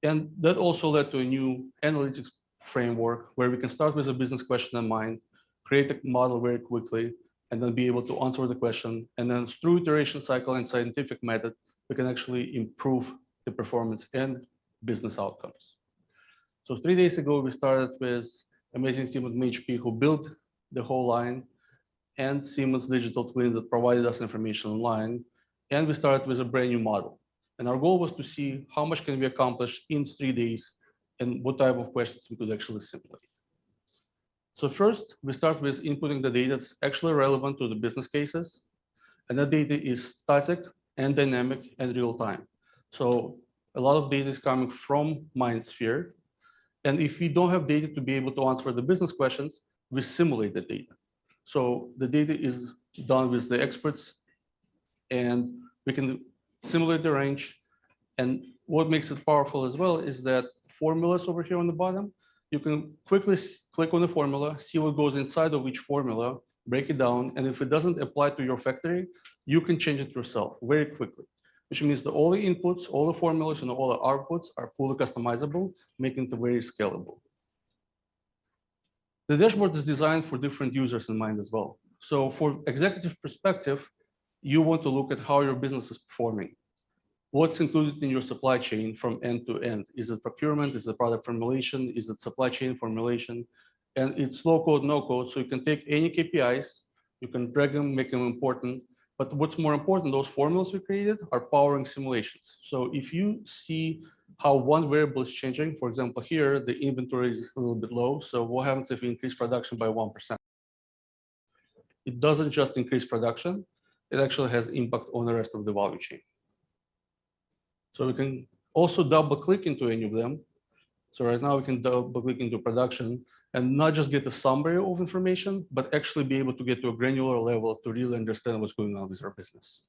And that also led to a new analytics framework where we can start with a business question in mind, create a model very quickly, and then be able to answer the question. And then through iteration cycle and scientific method, we can actually improve the performance and business outcomes. So 3 days ago, we started with amazing team at MHP who built the whole line, and Siemens digital twin that provided us information online. And we started with a brand new model. And our goal was to see how much can we accomplish in 3 days and what type of questions we could actually simulate. So first, we start with inputting the data that's actually relevant to the business cases. And that data is static and dynamic and real time. So a lot of data is coming from MindSphere. And if we don't have data to be able to answer the business questions, we simulate the data. So the data is done with the experts, and we can simulate the range. And what makes it powerful as well is that formulas over here on the bottom, you can quickly click on the formula, see what goes inside of each formula, break it down. And if it doesn't apply to your factory, you can change it yourself very quickly, which means that all the inputs, all the formulas, and all the outputs are fully customizable, making it very scalable. The dashboard is designed for different users in mind as well. So for executive perspective, you want to look at how your business is performing. What's included in your supply chain from end to end? Is it procurement? Is it product formulation? Is it supply chain formulation? And it's low code, no code. So you can take any KPIs, you can drag them, make them important. But what's more important, those formulas we created are powering simulations. So if you see how one variable is changing, for example, here, the inventory is a little bit low. So what happens if we increase production by 1%? It doesn't just increase production, it actually has impact on the rest of the value chain. So we can also double click into any of them. So right now we can double click into production and not just get a summary of information, but actually be able to get to a granular level to really understand what's going on with our business.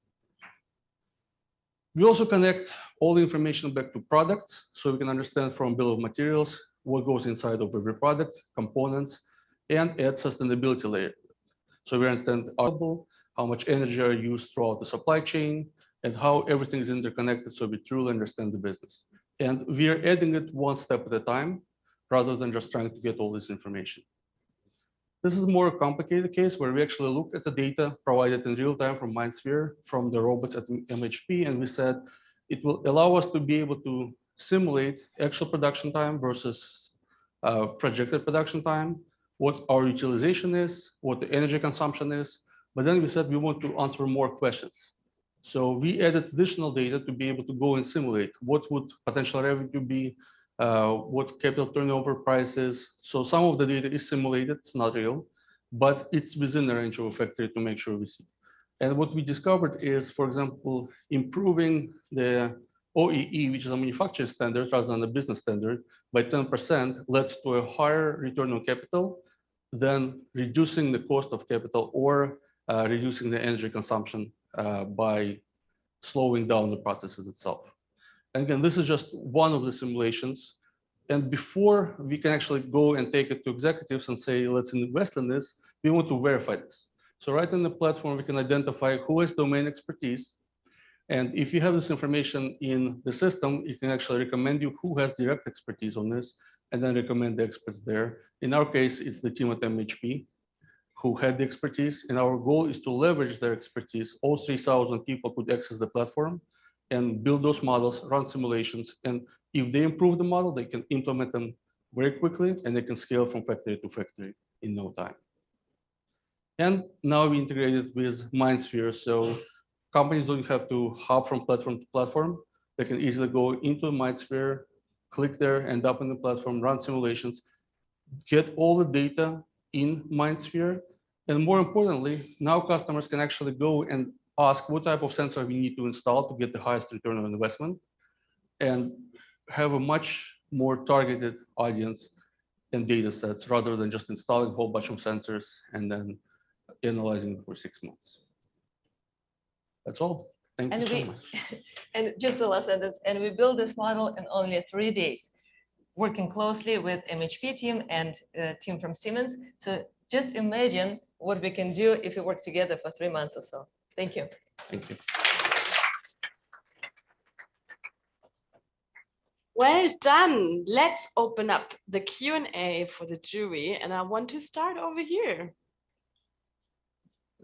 We also connect all the information back to products, so we can understand from bill of materials what goes inside of every product, components, and add sustainability layer. So we understand how much energy are used throughout the supply chain, and how everything is interconnected, so we truly understand the business. And we are adding it one step at a time, rather than just trying to get all this information. This is a more complicated case where we actually looked at the data provided in real time from MindSphere, from the robots at MHP, and we said it will allow us to be able to simulate actual production time versus projected production time, what our utilization is, what the energy consumption is. But then we said we want to answer more questions. So we added additional data to be able to go and simulate what would potential revenue be, what capital turnover price is. So some of the data is simulated, it's not real, but it's within the range of a factory to make sure we see. And what we discovered is, for example, improving the OEE, which is a manufacturing standard rather than a business standard, by 10% led to a higher return on capital than reducing the cost of capital or reducing the energy consumption by slowing down the processes itself. And again, this is just one of the simulations. And before we can actually go and take it to executives and say, let's invest in this, we want to verify this. So right in the platform, we can identify who has domain expertise. And if you have this information in the system, it can actually recommend you who has direct expertise on this, and then recommend the experts there. In our case, it's the team at MHP who had the expertise, and our goal is to leverage their expertise. All 3,000 people could access the platform and build those models, run simulations, and if they improve the model, they can implement them very quickly, and they can scale from factory to factory in no time. And now we integrated with MindSphere, so companies don't have to hop from platform to platform. They can easily go into MindSphere, click there, end up in the platform, run simulations, get all the data in MindSphere. And more importantly, now customers can actually go and ask what type of sensor we need to install to get the highest return on investment and have a much more targeted audience and data sets rather than just installing a whole bunch of sensors and then analyzing it for 6 months. That's all. Thank you so much. And just the last sentence, and we built this model in only 3 days, working closely with MHP team and team from Siemens. So just imagine what we can do if we work together for 3 months or so. Thank you. Thank you. Well done. Let's open up the Q&A for the jury, and I want to start over here.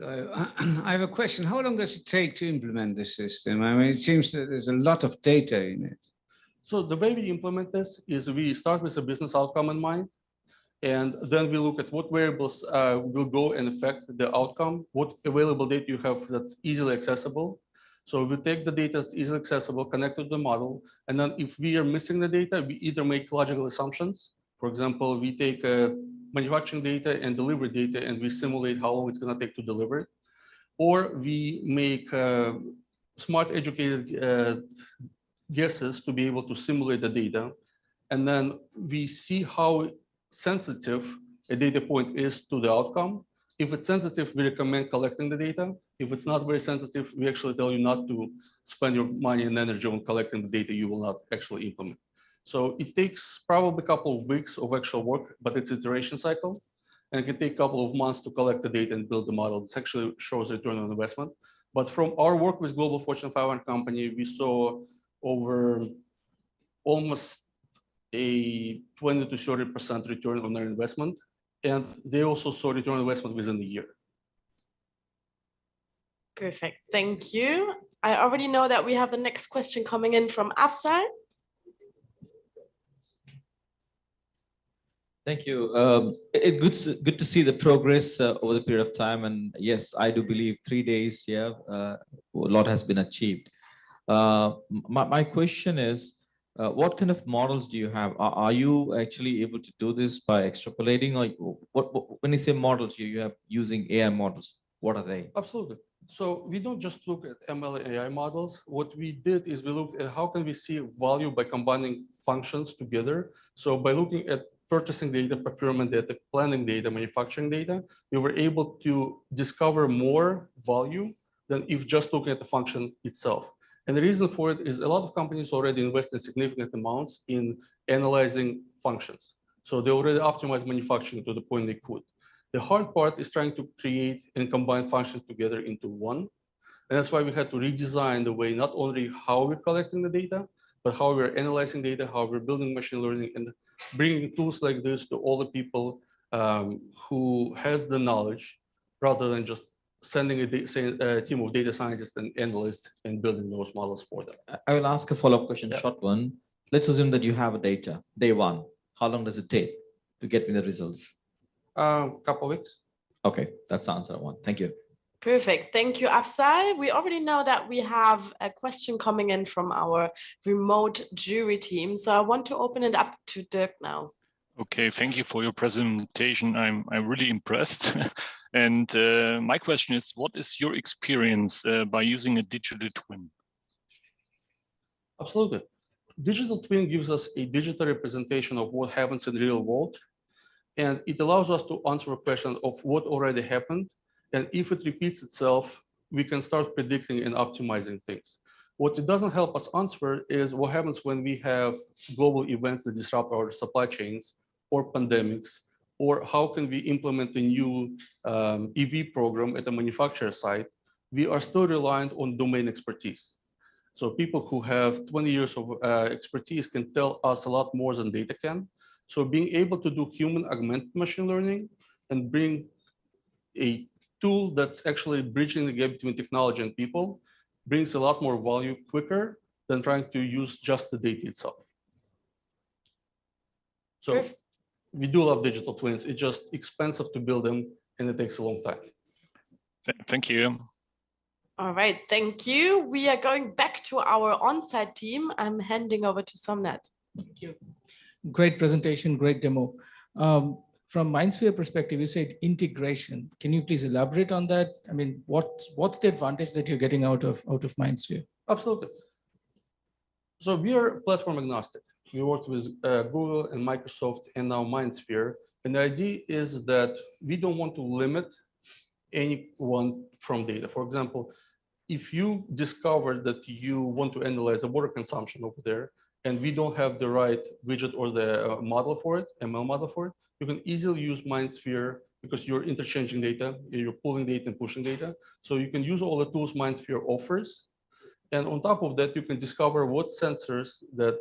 I have a question. How long does it take to implement this system? I mean, it seems that there's a lot of data in it. So the way we implement this is we start with a business outcome in mind, and then we look at what variables will go and affect the outcome, what available data you have that's easily accessible. So we take the data that's easily accessible, connect it to the model, and then if we are missing the data, we either make logical assumptions. For example, we take manufacturing data and delivery data, and we simulate how long it's going to take to deliver it. Or we make smart, educated guesses to be able to simulate the data. And then we see how sensitive a data point is to the outcome. If it's sensitive, we recommend collecting the data. If it's not very sensitive, we actually tell you not to spend your money and energy on collecting the data you will not actually implement. So it takes probably a couple of weeks of actual work, but it's an iteration cycle. And it can take a couple of months to collect the data and build the model. This actually shows return on investment. But from our work with Global Fortune 500 company, we saw over almost a 20 to 30% return on their investment. And they also saw return on investment within a year. Perfect. Thank you. I already know that we have the next question coming in from Afsai. Thank you. Good to see the progress over the period of time. And yes, I do believe 3 days, yeah, a lot has been achieved. My question is, what kind of models do you have? Are you actually able to do this by extrapolating, or when you say models, you have using AI models? What are they? Absolutely. So we don't just look at ML and AI models. What we did is we looked at how can we see value by combining functions together. So by looking at purchasing data, procurement data, planning data, manufacturing data, we were able to discover more value than if just looking at the function itself. And the reason for it is a lot of companies already invest in significant amounts in analyzing functions. So they already optimized manufacturing to the point they could. The hard part is trying to create and combine functions together into one. And that's why we had to redesign the way, not only how we're collecting the data, but how we're analyzing data, how we're building machine learning, and bringing tools like this to all the people who has the knowledge, rather than just sending a team of data scientists and analysts and building those models for them. I will ask a follow-up question, short one. Let's assume that you have a data, day one. How long does it take to get me the results? Couple of weeks. Okay, that's the answer I want. Thank you. Perfect. Thank you, Afsai. We already know that we have a question coming in from our remote jury team. So I want to open it up to Dirk now. Okay, thank you for your presentation. I'm really impressed. And my question is, what is your experience by using a digital twin? Absolutely. Digital twin gives us a digital representation of what happens in the real world. And it allows us to answer a question of what already happened. And if it repeats itself, we can start predicting and optimizing things. What it doesn't help us answer is what happens when we have global events that disrupt our supply chains or pandemics, or how can we implement a new EV program at a manufacturer site. We are still reliant on domain expertise. So people who have 20 years of expertise can tell us a lot more than data can. So being able to do human augmented machine learning and bring a tool that's actually bridging the gap between technology and people brings a lot more value quicker than trying to use just the data itself. So we do love digital twins. It's just expensive to build them and it takes a long time. Thank you. All right, thank you. We are going back to our on-site team. I'm handing over to Somnath. Thank you. Great presentation, great demo. From MindSphere perspective, you said integration. Can you please elaborate on that? I mean, what's the advantage that you're getting out of MindSphere? Absolutely. So we are platform agnostic. We worked with Google and Microsoft and now MindSphere. And the idea is that we don't want to limit anyone from data. For example, if you discover that you want to analyze the water consumption over there, and we don't have the right widget or the model for it, ML model for it, you can easily use MindSphere because you're interchanging data, you're pulling data and pushing data. So you can use all the tools MindSphere offers. And on top of that, you can discover what sensors that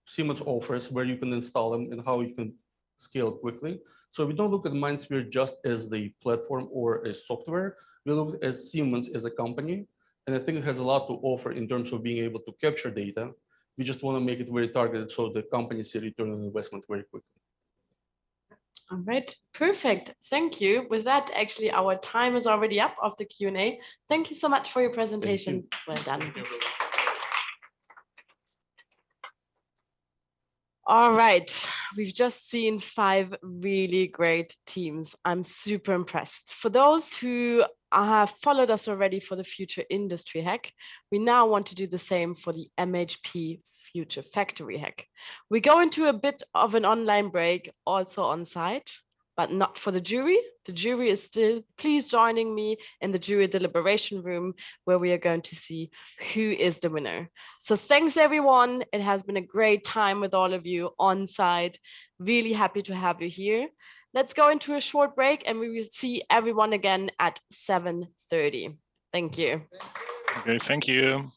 Siemens offers, where you can install them and how you can scale quickly. So we don't look at MindSphere just as the platform or a software. We look at Siemens as a company. And I think it has a lot to offer in terms of being able to capture data. We just want to make it very targeted so the companies see return on investment very quickly. All right, perfect. Thank you. With that, actually, our time is already up of the Q&A. Thank you so much for your presentation. Well done. All right, we've just seen 5 really great teams. I'm super impressed. For those who have followed us already for the Future Industry Hack, we now want to do the same for the MHP Future Factory Hack. We go into a bit of an online break, also on site, but not for the jury. The jury is still, please joining me in the jury deliberation room where we are going to see who is the winner. So thanks everyone. It has been a great time with all of you on site. Really happy to have you here. Let's go into a short break and we will see everyone again at 7:30. Thank you. Okay, thank you.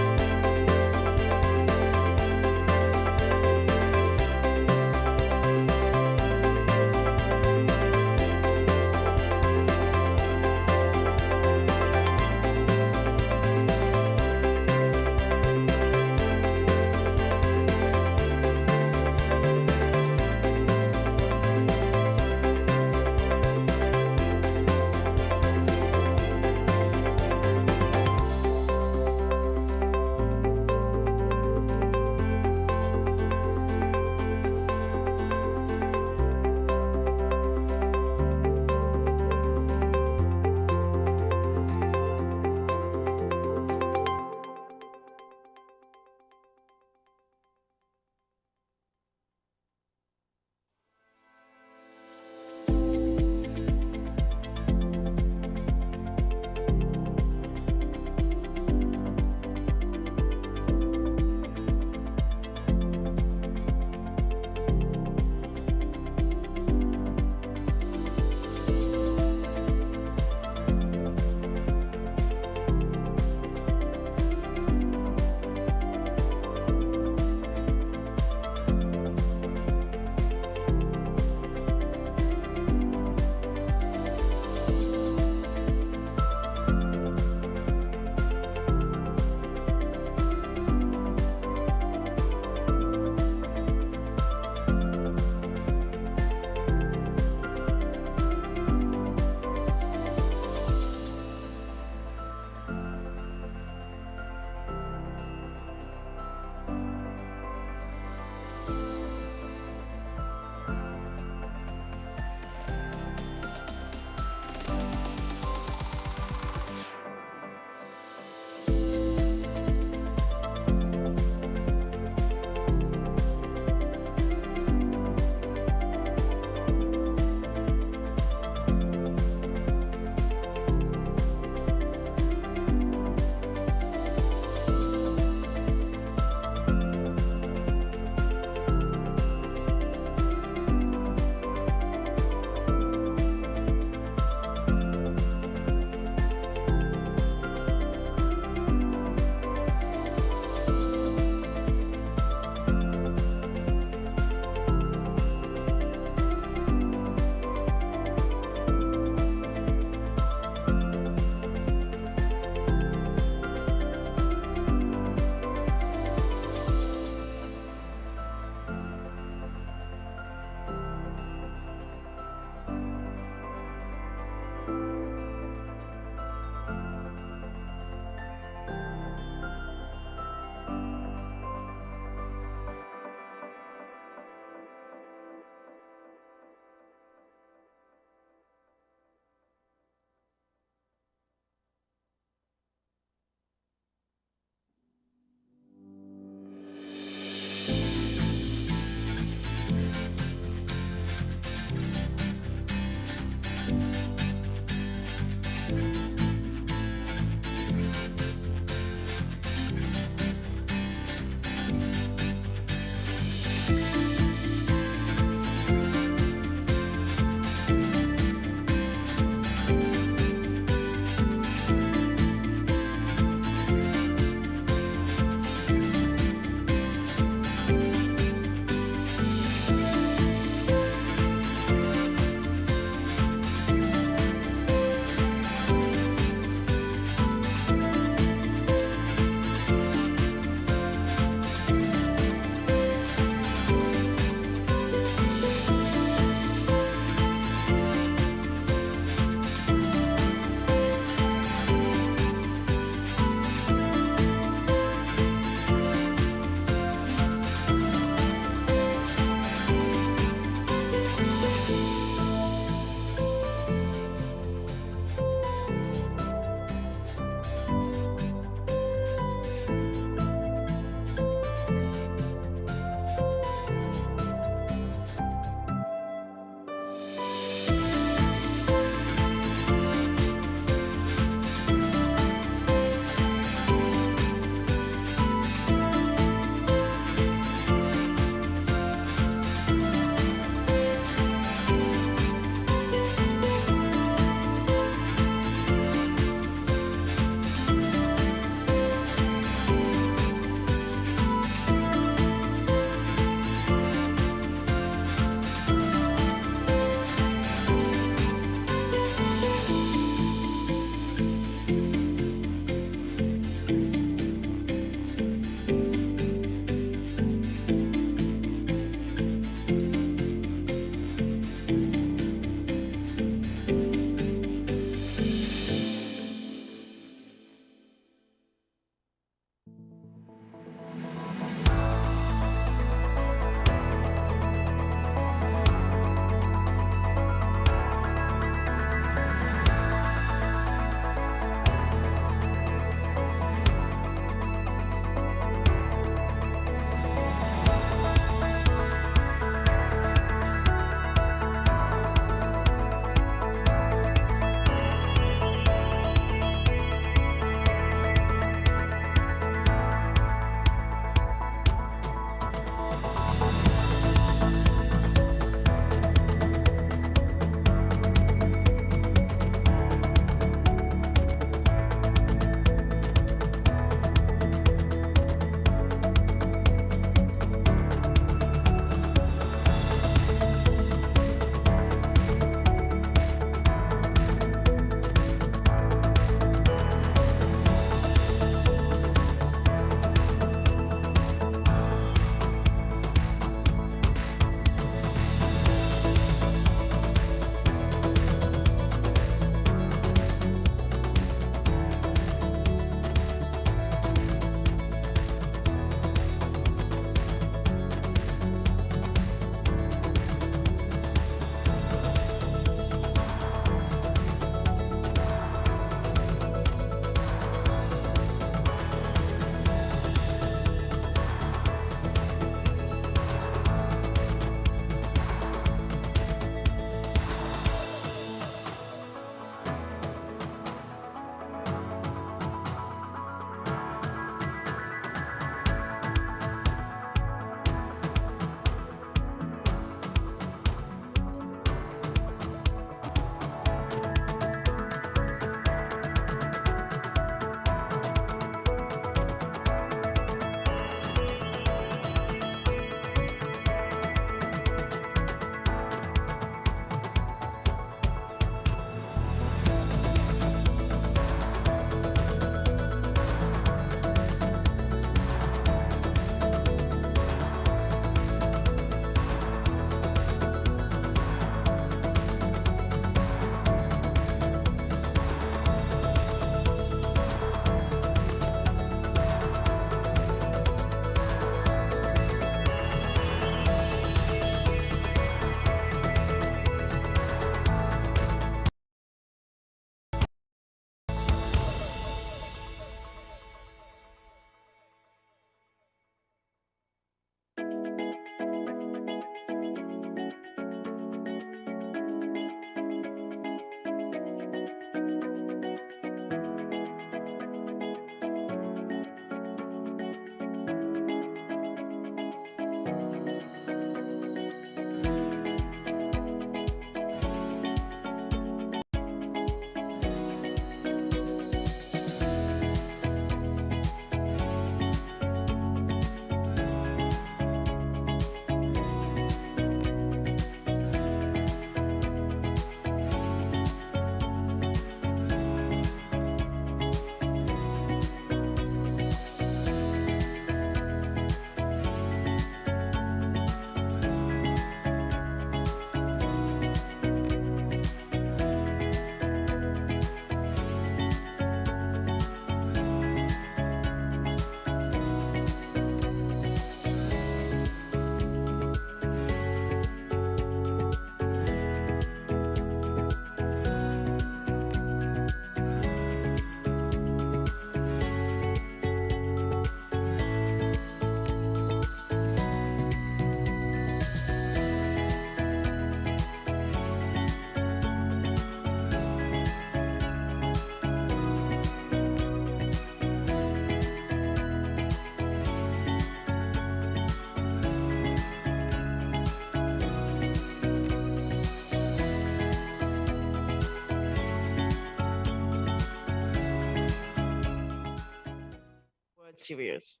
World Series,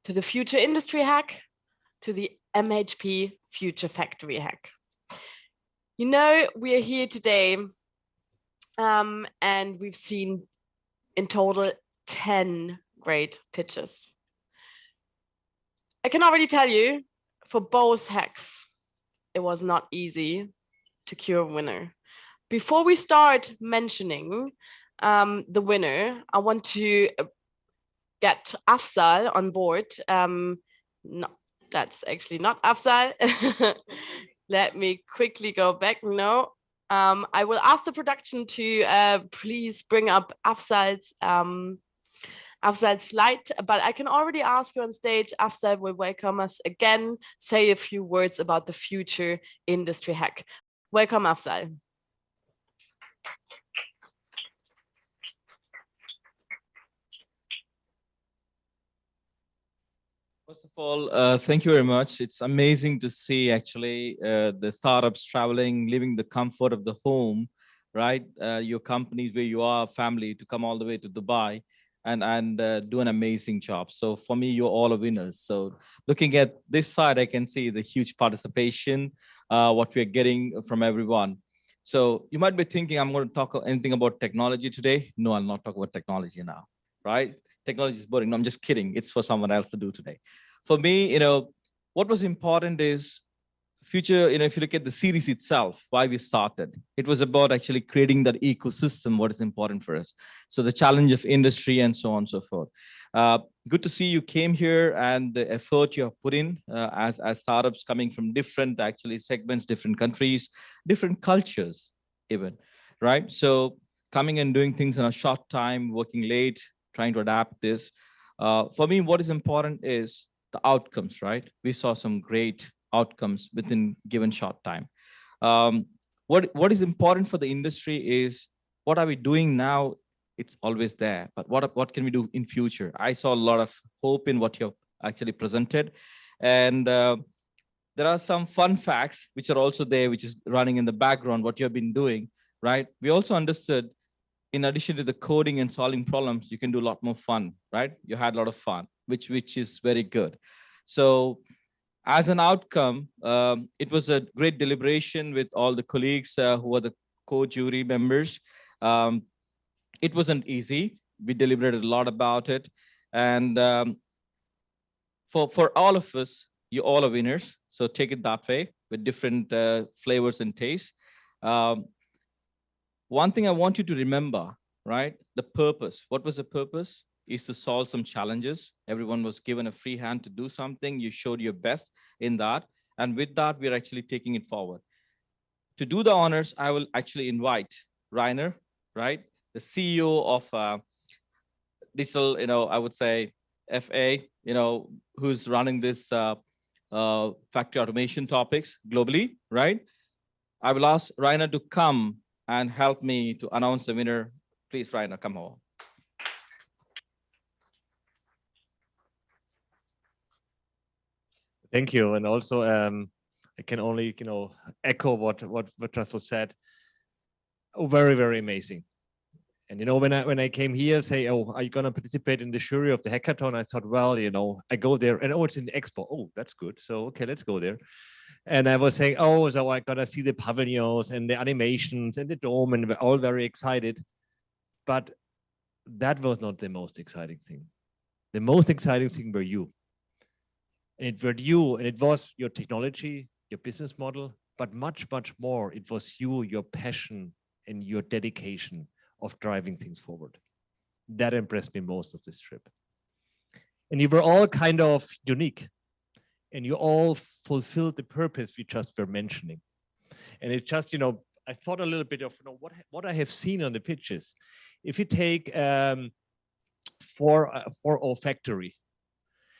to the Future Industry Hack, to the MHP Future Factory Hack. You know, we are here today and we've seen in total 10 great pitches. I can already tell you, for both hacks, it was not easy to cure a winner. Before we start mentioning the winner, I want to get Afzal on board. No, that's actually not Afzal. Let me quickly go back. No, I will ask the production to please bring up Afzal's slide, but I can already ask you on stage. Afzal will welcome us again. Say a few words about the Future Industry Hack. Welcome, Afzal. First of all, thank you very much. It's amazing to see actually the startups traveling, living the comfort of the home, right? Your companies where you are, family, to come all the way to Dubai and do an amazing job. So for me, you're all winners. So looking at this side, I can see the huge participation, what we're getting from everyone. So you might be thinking, I'm going to talk anything about technology today. No, I'll not talk about technology now, right? Technology is boring. No, I'm just kidding. It's for someone else to do today. For me, what was important is future, if you look at the series itself, why we started, it was about actually creating that ecosystem, what is important for us. So the challenge of industry and so on and so forth. Good to see you came here and the effort you have put in as startups coming from different actually segments, different countries, different cultures even, right? So coming and doing things in a short time, working late, trying to adapt this. For me, what is important is the outcomes, right? We saw some great outcomes within given short time. What is important for the industry is what are we doing now? It's always there, but what can we do in future? I saw a lot of hope in what you've actually presented. And there are some fun facts which are also there, which is running in the background, what you have been doing, right? We also understood in addition to the coding and solving problems, you can do a lot more fun, right? You had a lot of fun, which is very good. So as an outcome, it was a great deliberation with all the colleagues who were the co-jury members. It wasn't easy. We deliberated a lot about it. And for all of us, you all are winners. So take it that way with different flavors and tastes. One thing I want you to remember, right? The purpose. What was the purpose? Is to solve some challenges. Everyone was given a free hand to do something. You showed your best in that. And with that, we're actually taking it forward. To do the honors, I will actually invite Rainer, right? The CEO of digital, I would say FA, who's running this factory automation topics globally, right? I will ask Rainer to come and help me to announce the winner. Please, Rainer, come on. Thank you. And also, I can only, echo what was said. Oh, very, very amazing. And when I came here, say, oh, are you gonna participate in the jury of the hackathon? I thought, well, I go there, and oh, it's in the Expo. Oh, that's good. So okay, let's go there. And I was saying, oh, so I gotta see the pavilions and the animations and the dome, and we're all very excited. But that was not the most exciting thing. The most exciting thing were you. And it were you, and it was your technology, your business model, but much, much more. It was you, your passion, and your dedication of driving things forward. That impressed me most of this trip. And you were all kind of unique, and you all fulfilled the purpose we just were mentioning. And it just, I thought a little bit of what I have seen on the pitches. If you take 4.0 Factory,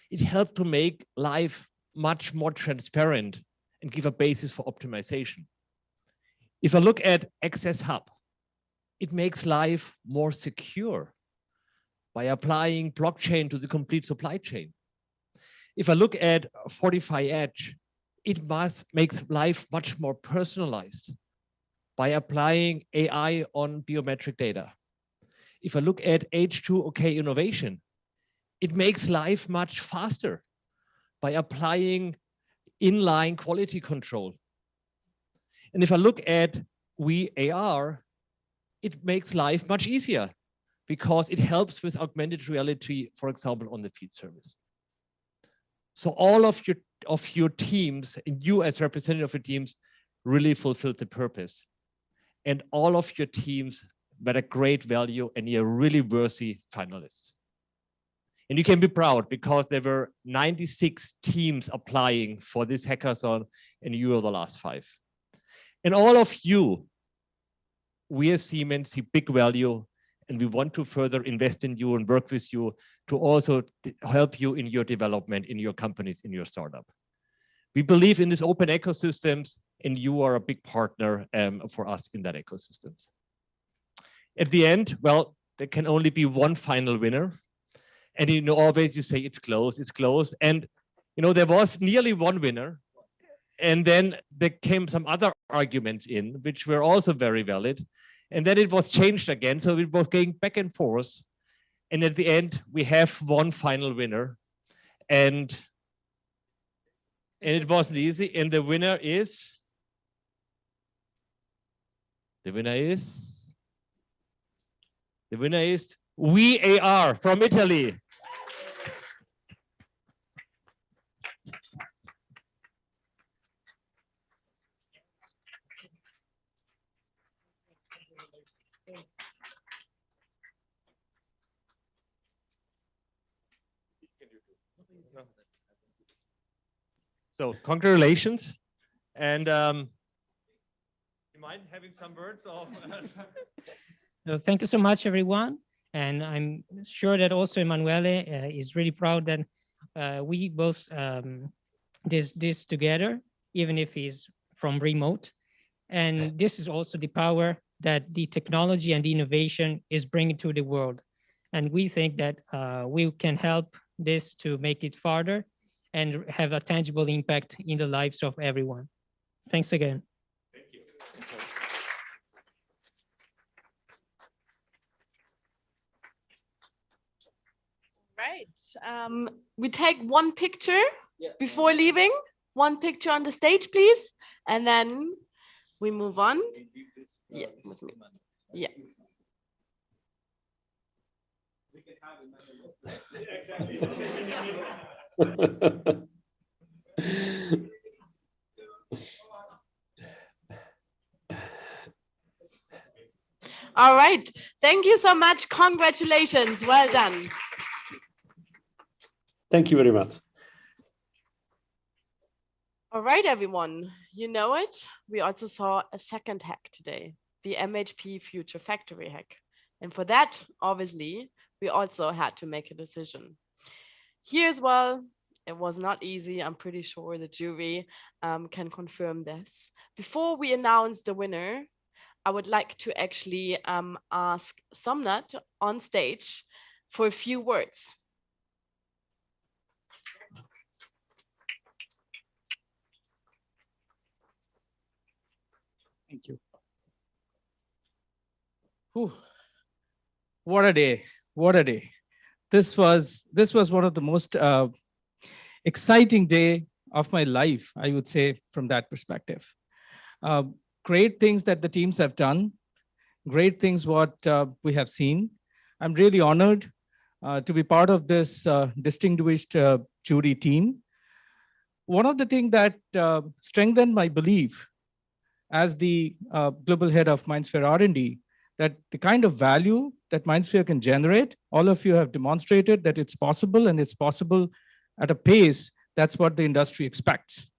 it helped to make life much more transparent and give a basis for optimization. If I look at AccessHub, it makes life more secure by applying blockchain to the complete supply chain. If I look at Fortifyedge, it makes life much more personalized by applying AI on biometric data. If I look at H2Ok Innovation, it makes life much faster by applying inline quality control. And if I look at WeAR, it makes life much easier because it helps with augmented reality, for example, on the field service. So all of your teams, and you as representative of your teams, really fulfilled the purpose. And all of your teams were a great value, and you're really worthy finalists. And you can be proud because there were 96 teams applying for this hackathon, and you are the last 5. And all of you, we as Siemens see big value, and we want to further invest in you and work with you to also help you in your development, in your companies, in your startup. We believe in this open ecosystems, and you are a big partner for us in that ecosystem. At the end, well, there can only be one final winner. And always you say it's close, it's close. And there was nearly one winner. And then there came some other arguments in, which were also very valid. And then it was changed again. So it was going back and forth. And at the end, we have one final winner. And it wasn't easy. And the winner is WeAR from Italy. So congratulations. And you mind having some words of So thank you so much, everyone. And I'm sure that also Emanuele is really proud that we both did this together, even if he's from remote. And this is also the power that the technology and the innovation is bringing to the world. And we think that we can help this to make it farther and have a tangible impact in the lives of everyone. Thanks again. Thank you. Right. We take one picture before leaving. One picture on the stage, please. And then we move on. Yeah. Yeah. All right. Thank you so much. Congratulations. Well done. Thank you very much. All right, everyone. You know it. We also saw a second hack today, the MHP Future Factory Hack. And for that, obviously, we also had to make a decision. Here as well, It was not easy. I'm pretty sure the jury can confirm this. Before we announce the winner, I would like to actually ask Somnath on stage for a few words. Thank you. Whew. What a day! What a day! This was one of the most exciting day of my life, I would say, from that perspective. Great things that the teams have done, great things what we have seen. I'm really honored to be part of this distinguished jury team. One of the things that strengthened my belief as the global head of MindSphere R&D, that the kind of value that MindSphere can generate, all of you have demonstrated that it's possible, and it's possible at a pace that's what the industry expects.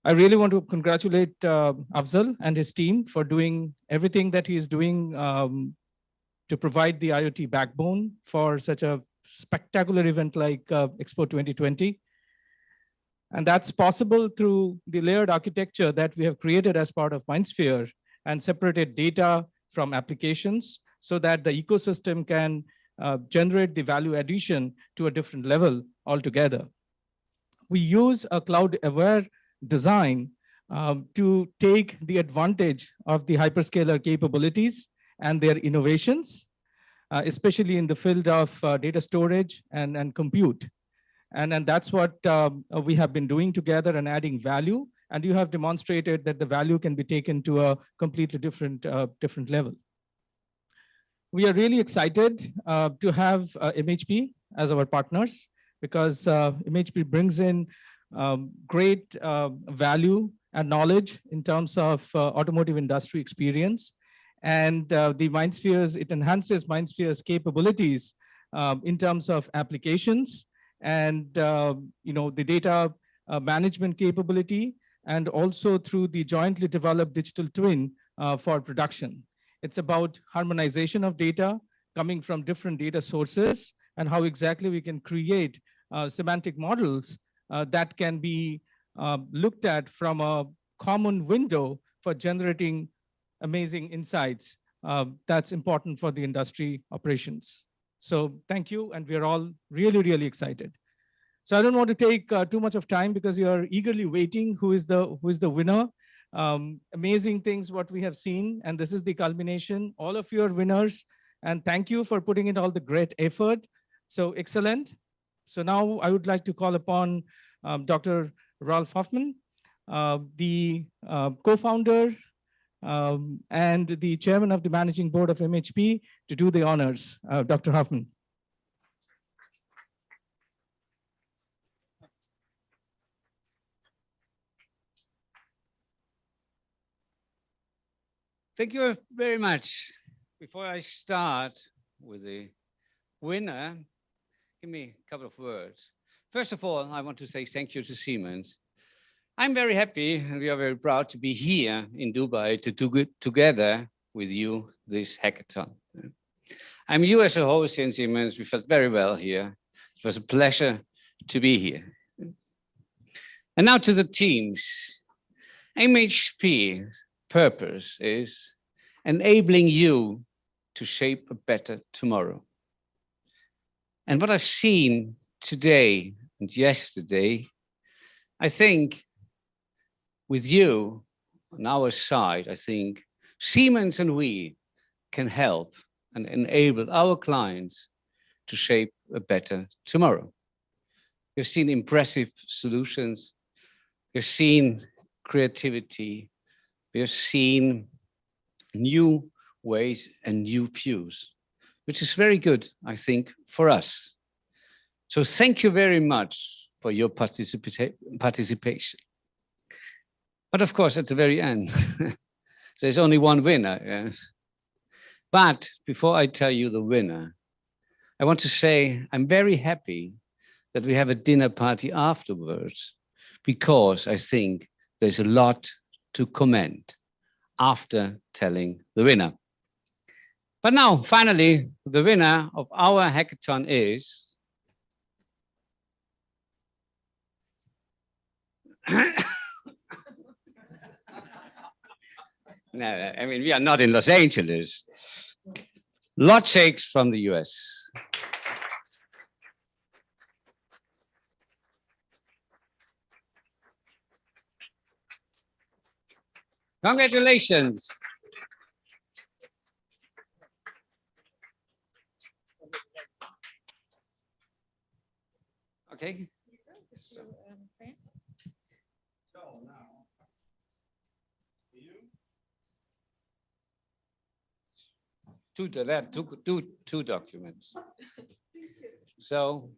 I really want to congratulate Afzal and his team for doing everything that he is doing to provide the IoT backbone for such a spectacular event like Expo 2020. And that's possible through the layered architecture that we have created as part of MindSphere and separated data from applications so that the ecosystem can generate the value addition to a different level altogether. We use a cloud-aware design to take the advantage of the hyperscaler capabilities and their innovations, especially in the field of data storage and compute. And that's what we have been doing together and adding value. And you have demonstrated that the value can be taken to a completely different level. We are really excited to have MHP as our partners, because MHP brings in great value and knowledge in terms of automotive industry experience. And the MindSpheres, it enhances MindSphere's capabilities in terms of applications and the data management capability, and also through the jointly developed digital twin for production. It's about harmonization of data coming from different data sources and how exactly we can create semantic models that can be looked at from a common window for generating amazing insights that's important for the industry operations. So thank you, and we're all really, really excited. So I don't want to take too much of time because you're eagerly waiting who is the winner. Amazing things what we have seen, and this is the culmination. All of you are winners, and thank you for putting in all the great effort. So excellent. So now I would like to call upon Dr. Ralph Hoffman, the co-founder and the chairman of the managing board of MHP, to do the honors. Dr. Hoffman. Thank you very much. Before I start with the winner, give me a couple of words. First of all, I want to say thank you to Siemens. I'm very happy, and we are very proud to be here in Dubai to do together with you this hackathon. I'm you as a host in Siemens. We felt very well here. It was a pleasure to be here. And now to the teams. MHP's purpose is enabling you to shape a better tomorrow. And what I've seen today and yesterday, I think with you on our side, I think Siemens and we can help and enable our clients to shape a better tomorrow. We've seen impressive solutions. We've seen creativity. We've seen new ways and new views, which is very good, I think, for us. So thank you very much for your participation. But of course, at the very end, there's only one winner. Yeah? But before I tell you the winner, I want to say I'm very happy that we have a dinner party afterwards, because I think there's a lot to comment after telling the winner. But now, finally, the winner of our hackathon is No, I mean, we are not in Los Angeles. Lot shakes from the US. Congratulations. Okay. So, two documents. So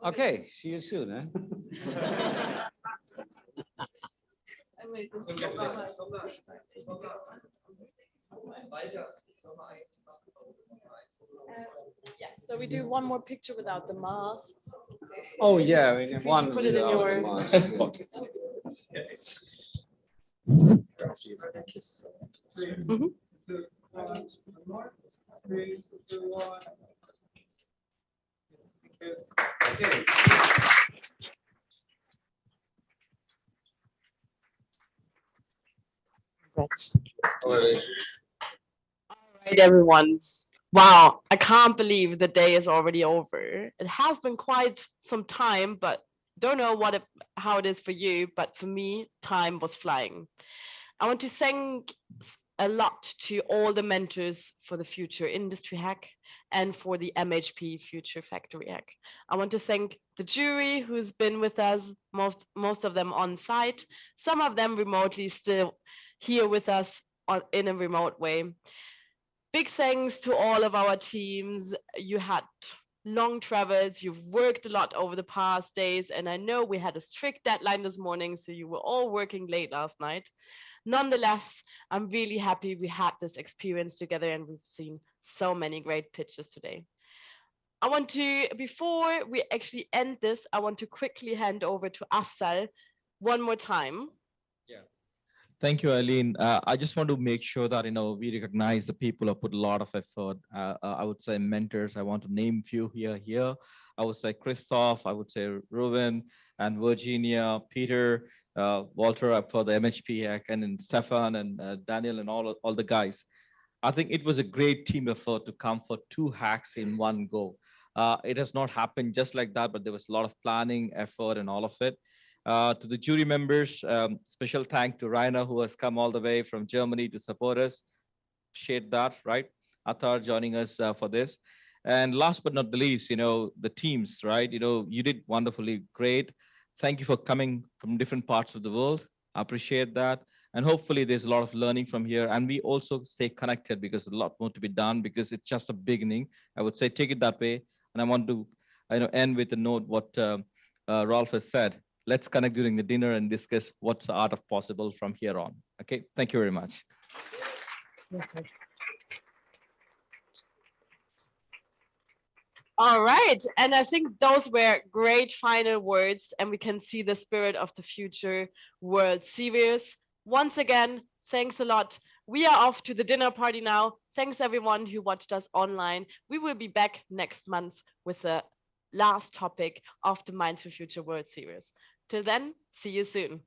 okay, see you soon, huh? Yeah, so we do one more picture without the masks. Oh yeah, I mean, Feel free to one put it in without your the mask. Mhm. Congrats. All right, everyone. Wow, I can't believe the day is already over. It has been quite some time, but don't know how it is for you, but for me, time was flying. I want to thank a lot to all the mentors for the Future Industry Hack and for the MHP Future Factory Hack. I want to thank the jury who's been with us, most of them on site, some of them remotely still here with us in a remote way. Big thanks to all of our teams. You had long travels, you've worked a lot over the past days, and I know we had a strict deadline this morning, so you were all working late last night. Nonetheless, I'm really happy we had this experience together and we've seen so many great pitches today. I want to, before we actually end this, I want to quickly hand over to Afzal one more time. Thank you, Eileen. I just want to make sure that we recognize the people who put a lot of effort. I would say mentors. I want to name few here. I would say Christoph. I would say Ruben and Virginia, Peter, Walter for the MHP hack, and then Stefan and Daniel and all the guys. I think it was a great team effort to come for 2 hacks in one go. It has not happened just like that, but there was a lot of planning, effort, and all of it. To the jury members, special thank to Rainer, who has come all the way from Germany to support us. Appreciate that, right? Athar joining us for this. And last but not the least, the teams, right? You did wonderfully great. Thank you for coming from different parts of the world. I appreciate that. And hopefully there's a lot of learning from here. And we also stay connected because there's a lot more to be done because it's just a beginning. I would say take it that way. And I want to end with a note what Rolf has said. Let's connect during the dinner and discuss what's the art of possible from here on. Okay, thank you very much. All right, and I think those were great final words, and we can see the spirit of the Future World Series. Once again, thanks a lot. We are off to the dinner party now. Thanks everyone who watched us online. We will be back next month with the last topic of the MindSphere Future World Series. Till then, see you soon.